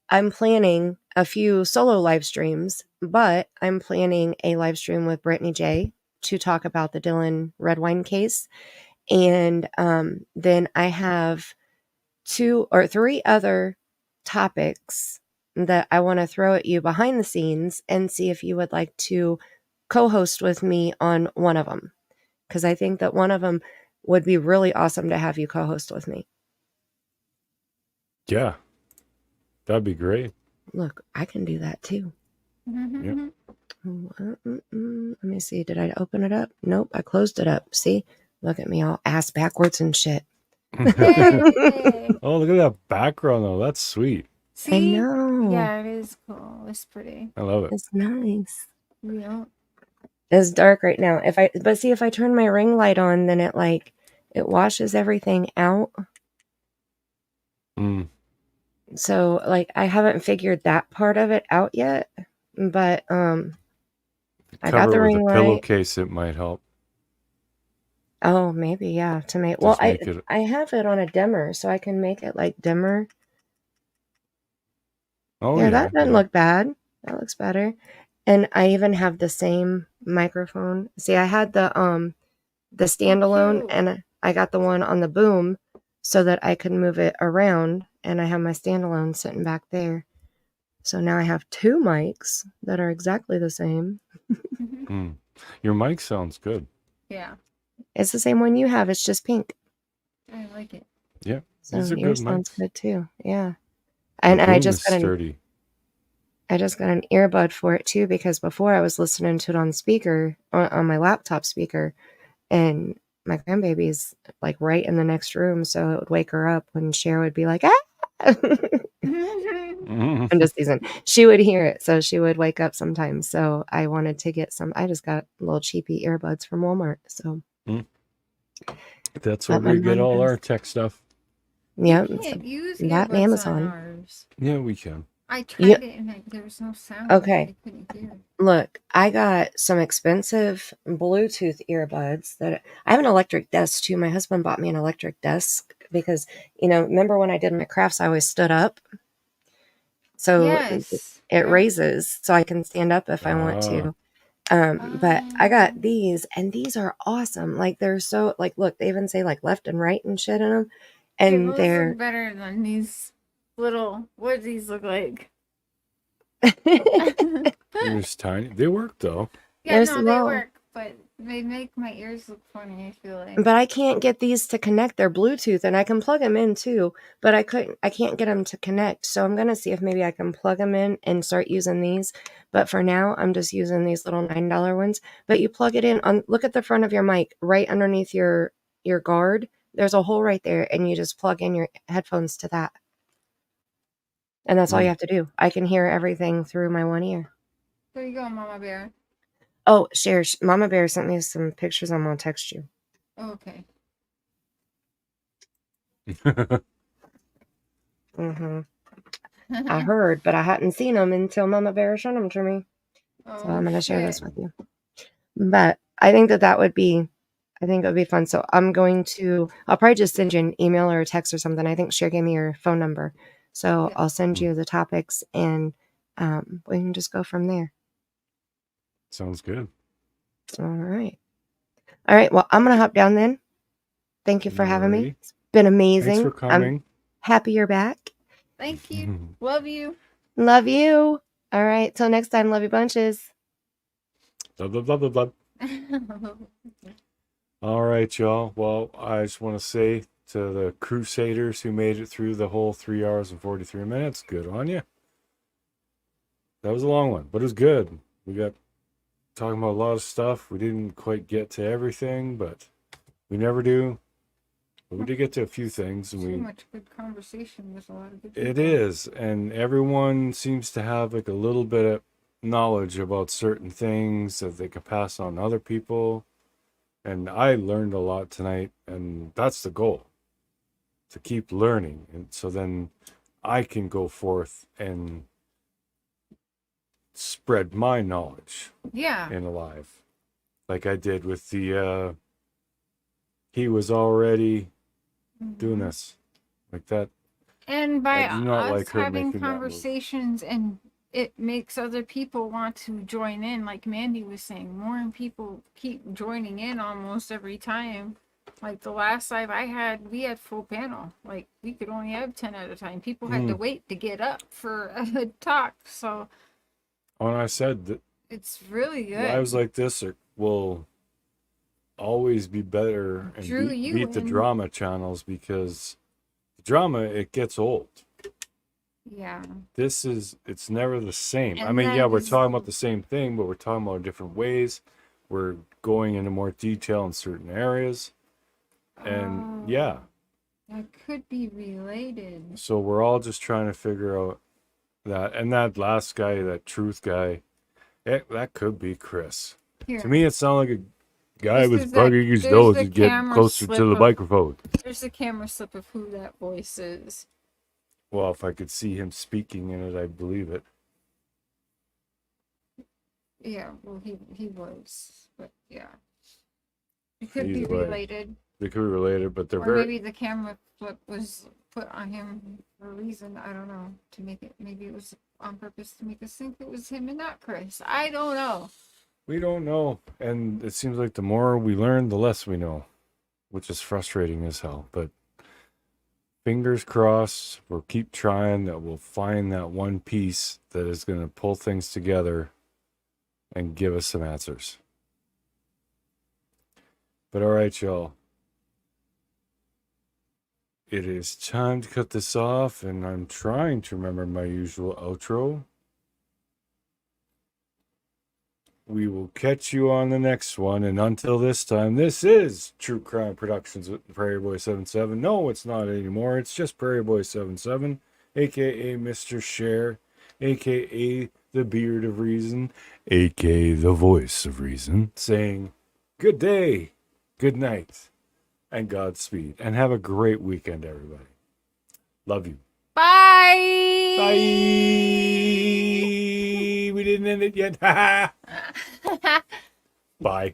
I'm planning a few solo live streams, but I'm planning a live stream with Brittany J to talk about the Dylan red wine case. And then I have 2 or 3 other topics that I want to throw at you behind the scenes and see if you would like to co-host with me on one of them. Because I think that one of them would be really awesome to have you co-host with me. Yeah, that'd be great. Look, I can do that too. Mm-hmm. Let me see. Did I open it up? Nope, I closed it up. See? Look at me all ass backwards and shit. Oh, look at that background though. That's sweet. See? I know. Yeah, it is cool. It's pretty. I love it. It's nice. Yeah. It's dark right now. If I turn my ring light on, then it washes everything out. Mm. So I haven't figured that part of it out yet. But I got the ring light. Pillowcase, it might help. Oh, maybe, yeah. To make I have it on a dimmer, so I can make it dimmer. Oh yeah, that doesn't look bad. That looks better. And I even have the same microphone. See, I had the standalone, and I got the one on the boom so that I could move it around, and I have my standalone sitting back there. So now I have 2 mics that are exactly the same. Mm. Your mic sounds good. Yeah. It's the same one you have. It's just pink. I like it. Yeah, So these are yours good sounds mics. good too. Yeah. The And I boom just is got sturdy. I just got an earbud for it too, because before I was listening to it on speaker on my laptop speaker, and my grandbaby's right in the next room, so it would wake her up when Cher would be like, ah. I'm just teasing. She would hear it, so she would wake up sometimes. So I wanted to get some. I just got little cheapy earbuds from Walmart. So that's where we get all our tech stuff. Yeah, You can't use that and earbuds Amazon. on ours. Yeah, we can. I tried it and there was no sound. Okay. I couldn't hear. Look, I got some expensive Bluetooth earbuds that I have an electric desk too. My husband bought me an electric desk because, remember when I did my crafts, I always stood up. So Yes. it raises so I can stand up if I want to. But I got these, and these are awesome. They're so look, they even say left and right and shit in them. And those they're look better than these little. What do these look like? They're just tiny. They work though. Yeah, no, they work, but they make my ears look funny. I feel like. But I can't get these to connect. They're Bluetooth, and I can plug them in too. But I can't get them to connect. So I'm gonna see if maybe I can plug them in and start using these. But for now, I'm just using these little $9 ones. But you plug it in on. Look at the front of your mic, right underneath your guard. There's a hole right there, and you just plug in your headphones to that. And that's all you have to do. I can hear everything through my one ear. There you go, Mama Bear. Oh, Mama Bear sent me some pictures. I'm gonna text you. Oh, okay. I heard, but I hadn't seen them until Mama Bear showed them to me. So I'm gonna share this with you. But I think that would be, it would be fun. So I'll probably just send you an email or a text or something. I think Cher gave me your phone number. So I'll send you the topics, and we can just go from there. Sounds good. All right. Well, I'm going to hop down then. Thank you for having me. It's been amazing. Thanks for coming. I'm happy you're back. Thank you. Love you. Love you. All right. Till next time. Love you bunches. Love, love, love, love, love. All right, y'all. Well, I just want to say to the Crusaders who made it through the whole 3 hours and 43 minutes, good on you. That was a long one, but it was good. We got talking about a lot of stuff. We didn't quite get to everything, but we never do. But we did get to a few things. And so much good conversation with a lot of good people. It is, and everyone seems to have a little bit of knowledge about certain things that they can pass on to other people. And I learned a lot tonight, and that's the goal, to keep learning. And so then I can go forth and spread my knowledge in alive, like I did with the he was already doing this like that. And by I do not us like her having making that move. conversations and it makes other people want to join in, like Mandy was saying, more people keep joining in almost every time. Like the last live I had, we had full panel. Like we could only have 10 at a time. People had to wait to get up for a talk. So When I said that it's really good. lives like this will always be better and Drew you beat the in. drama channels, because the drama, it gets old. Yeah. It's never the same. I And mean, that yeah, we're is- talking about the same thing, but we're talking about different ways. We're going into more detail in certain areas. And yeah, That could be related. so we're all just trying to figure out that. And that last guy, that truth guy, that could be Chris. Here. To me, it sounded like a guy This was is that- bugging his there's nose the to get camera closer slip to the of- microphone. There's the camera slip of who that voice is. Well, if I could see him speaking in it, I'd believe it. Yeah, well, he was, but yeah. It could be Either way, related. They could be related, but they're Or very. maybe the camera flip was put on him for a reason. I don't know. To make it, maybe it was on purpose to make us think it was him and not Chris. I don't know. We don't know. And it seems like the more we learn, the less we know, which is frustrating as hell. But fingers crossed, we'll keep trying that we'll find that one piece that is going to pull things together and give us some answers. But all right, y'all. It is time to cut this off, and I'm trying to remember my usual outro. We will catch you on the next one, and until this time, this is True Crime Productions with Prairie Boy 77. No, it's not anymore. It's just Prairie Boy 77, aka Mr. Share, aka the Beard of Reason, aka the Voice of Reason, saying good day, good night, and Godspeed, and have a great weekend, everybody. Love you. Bye. Bye. We didn't end it yet. Bye.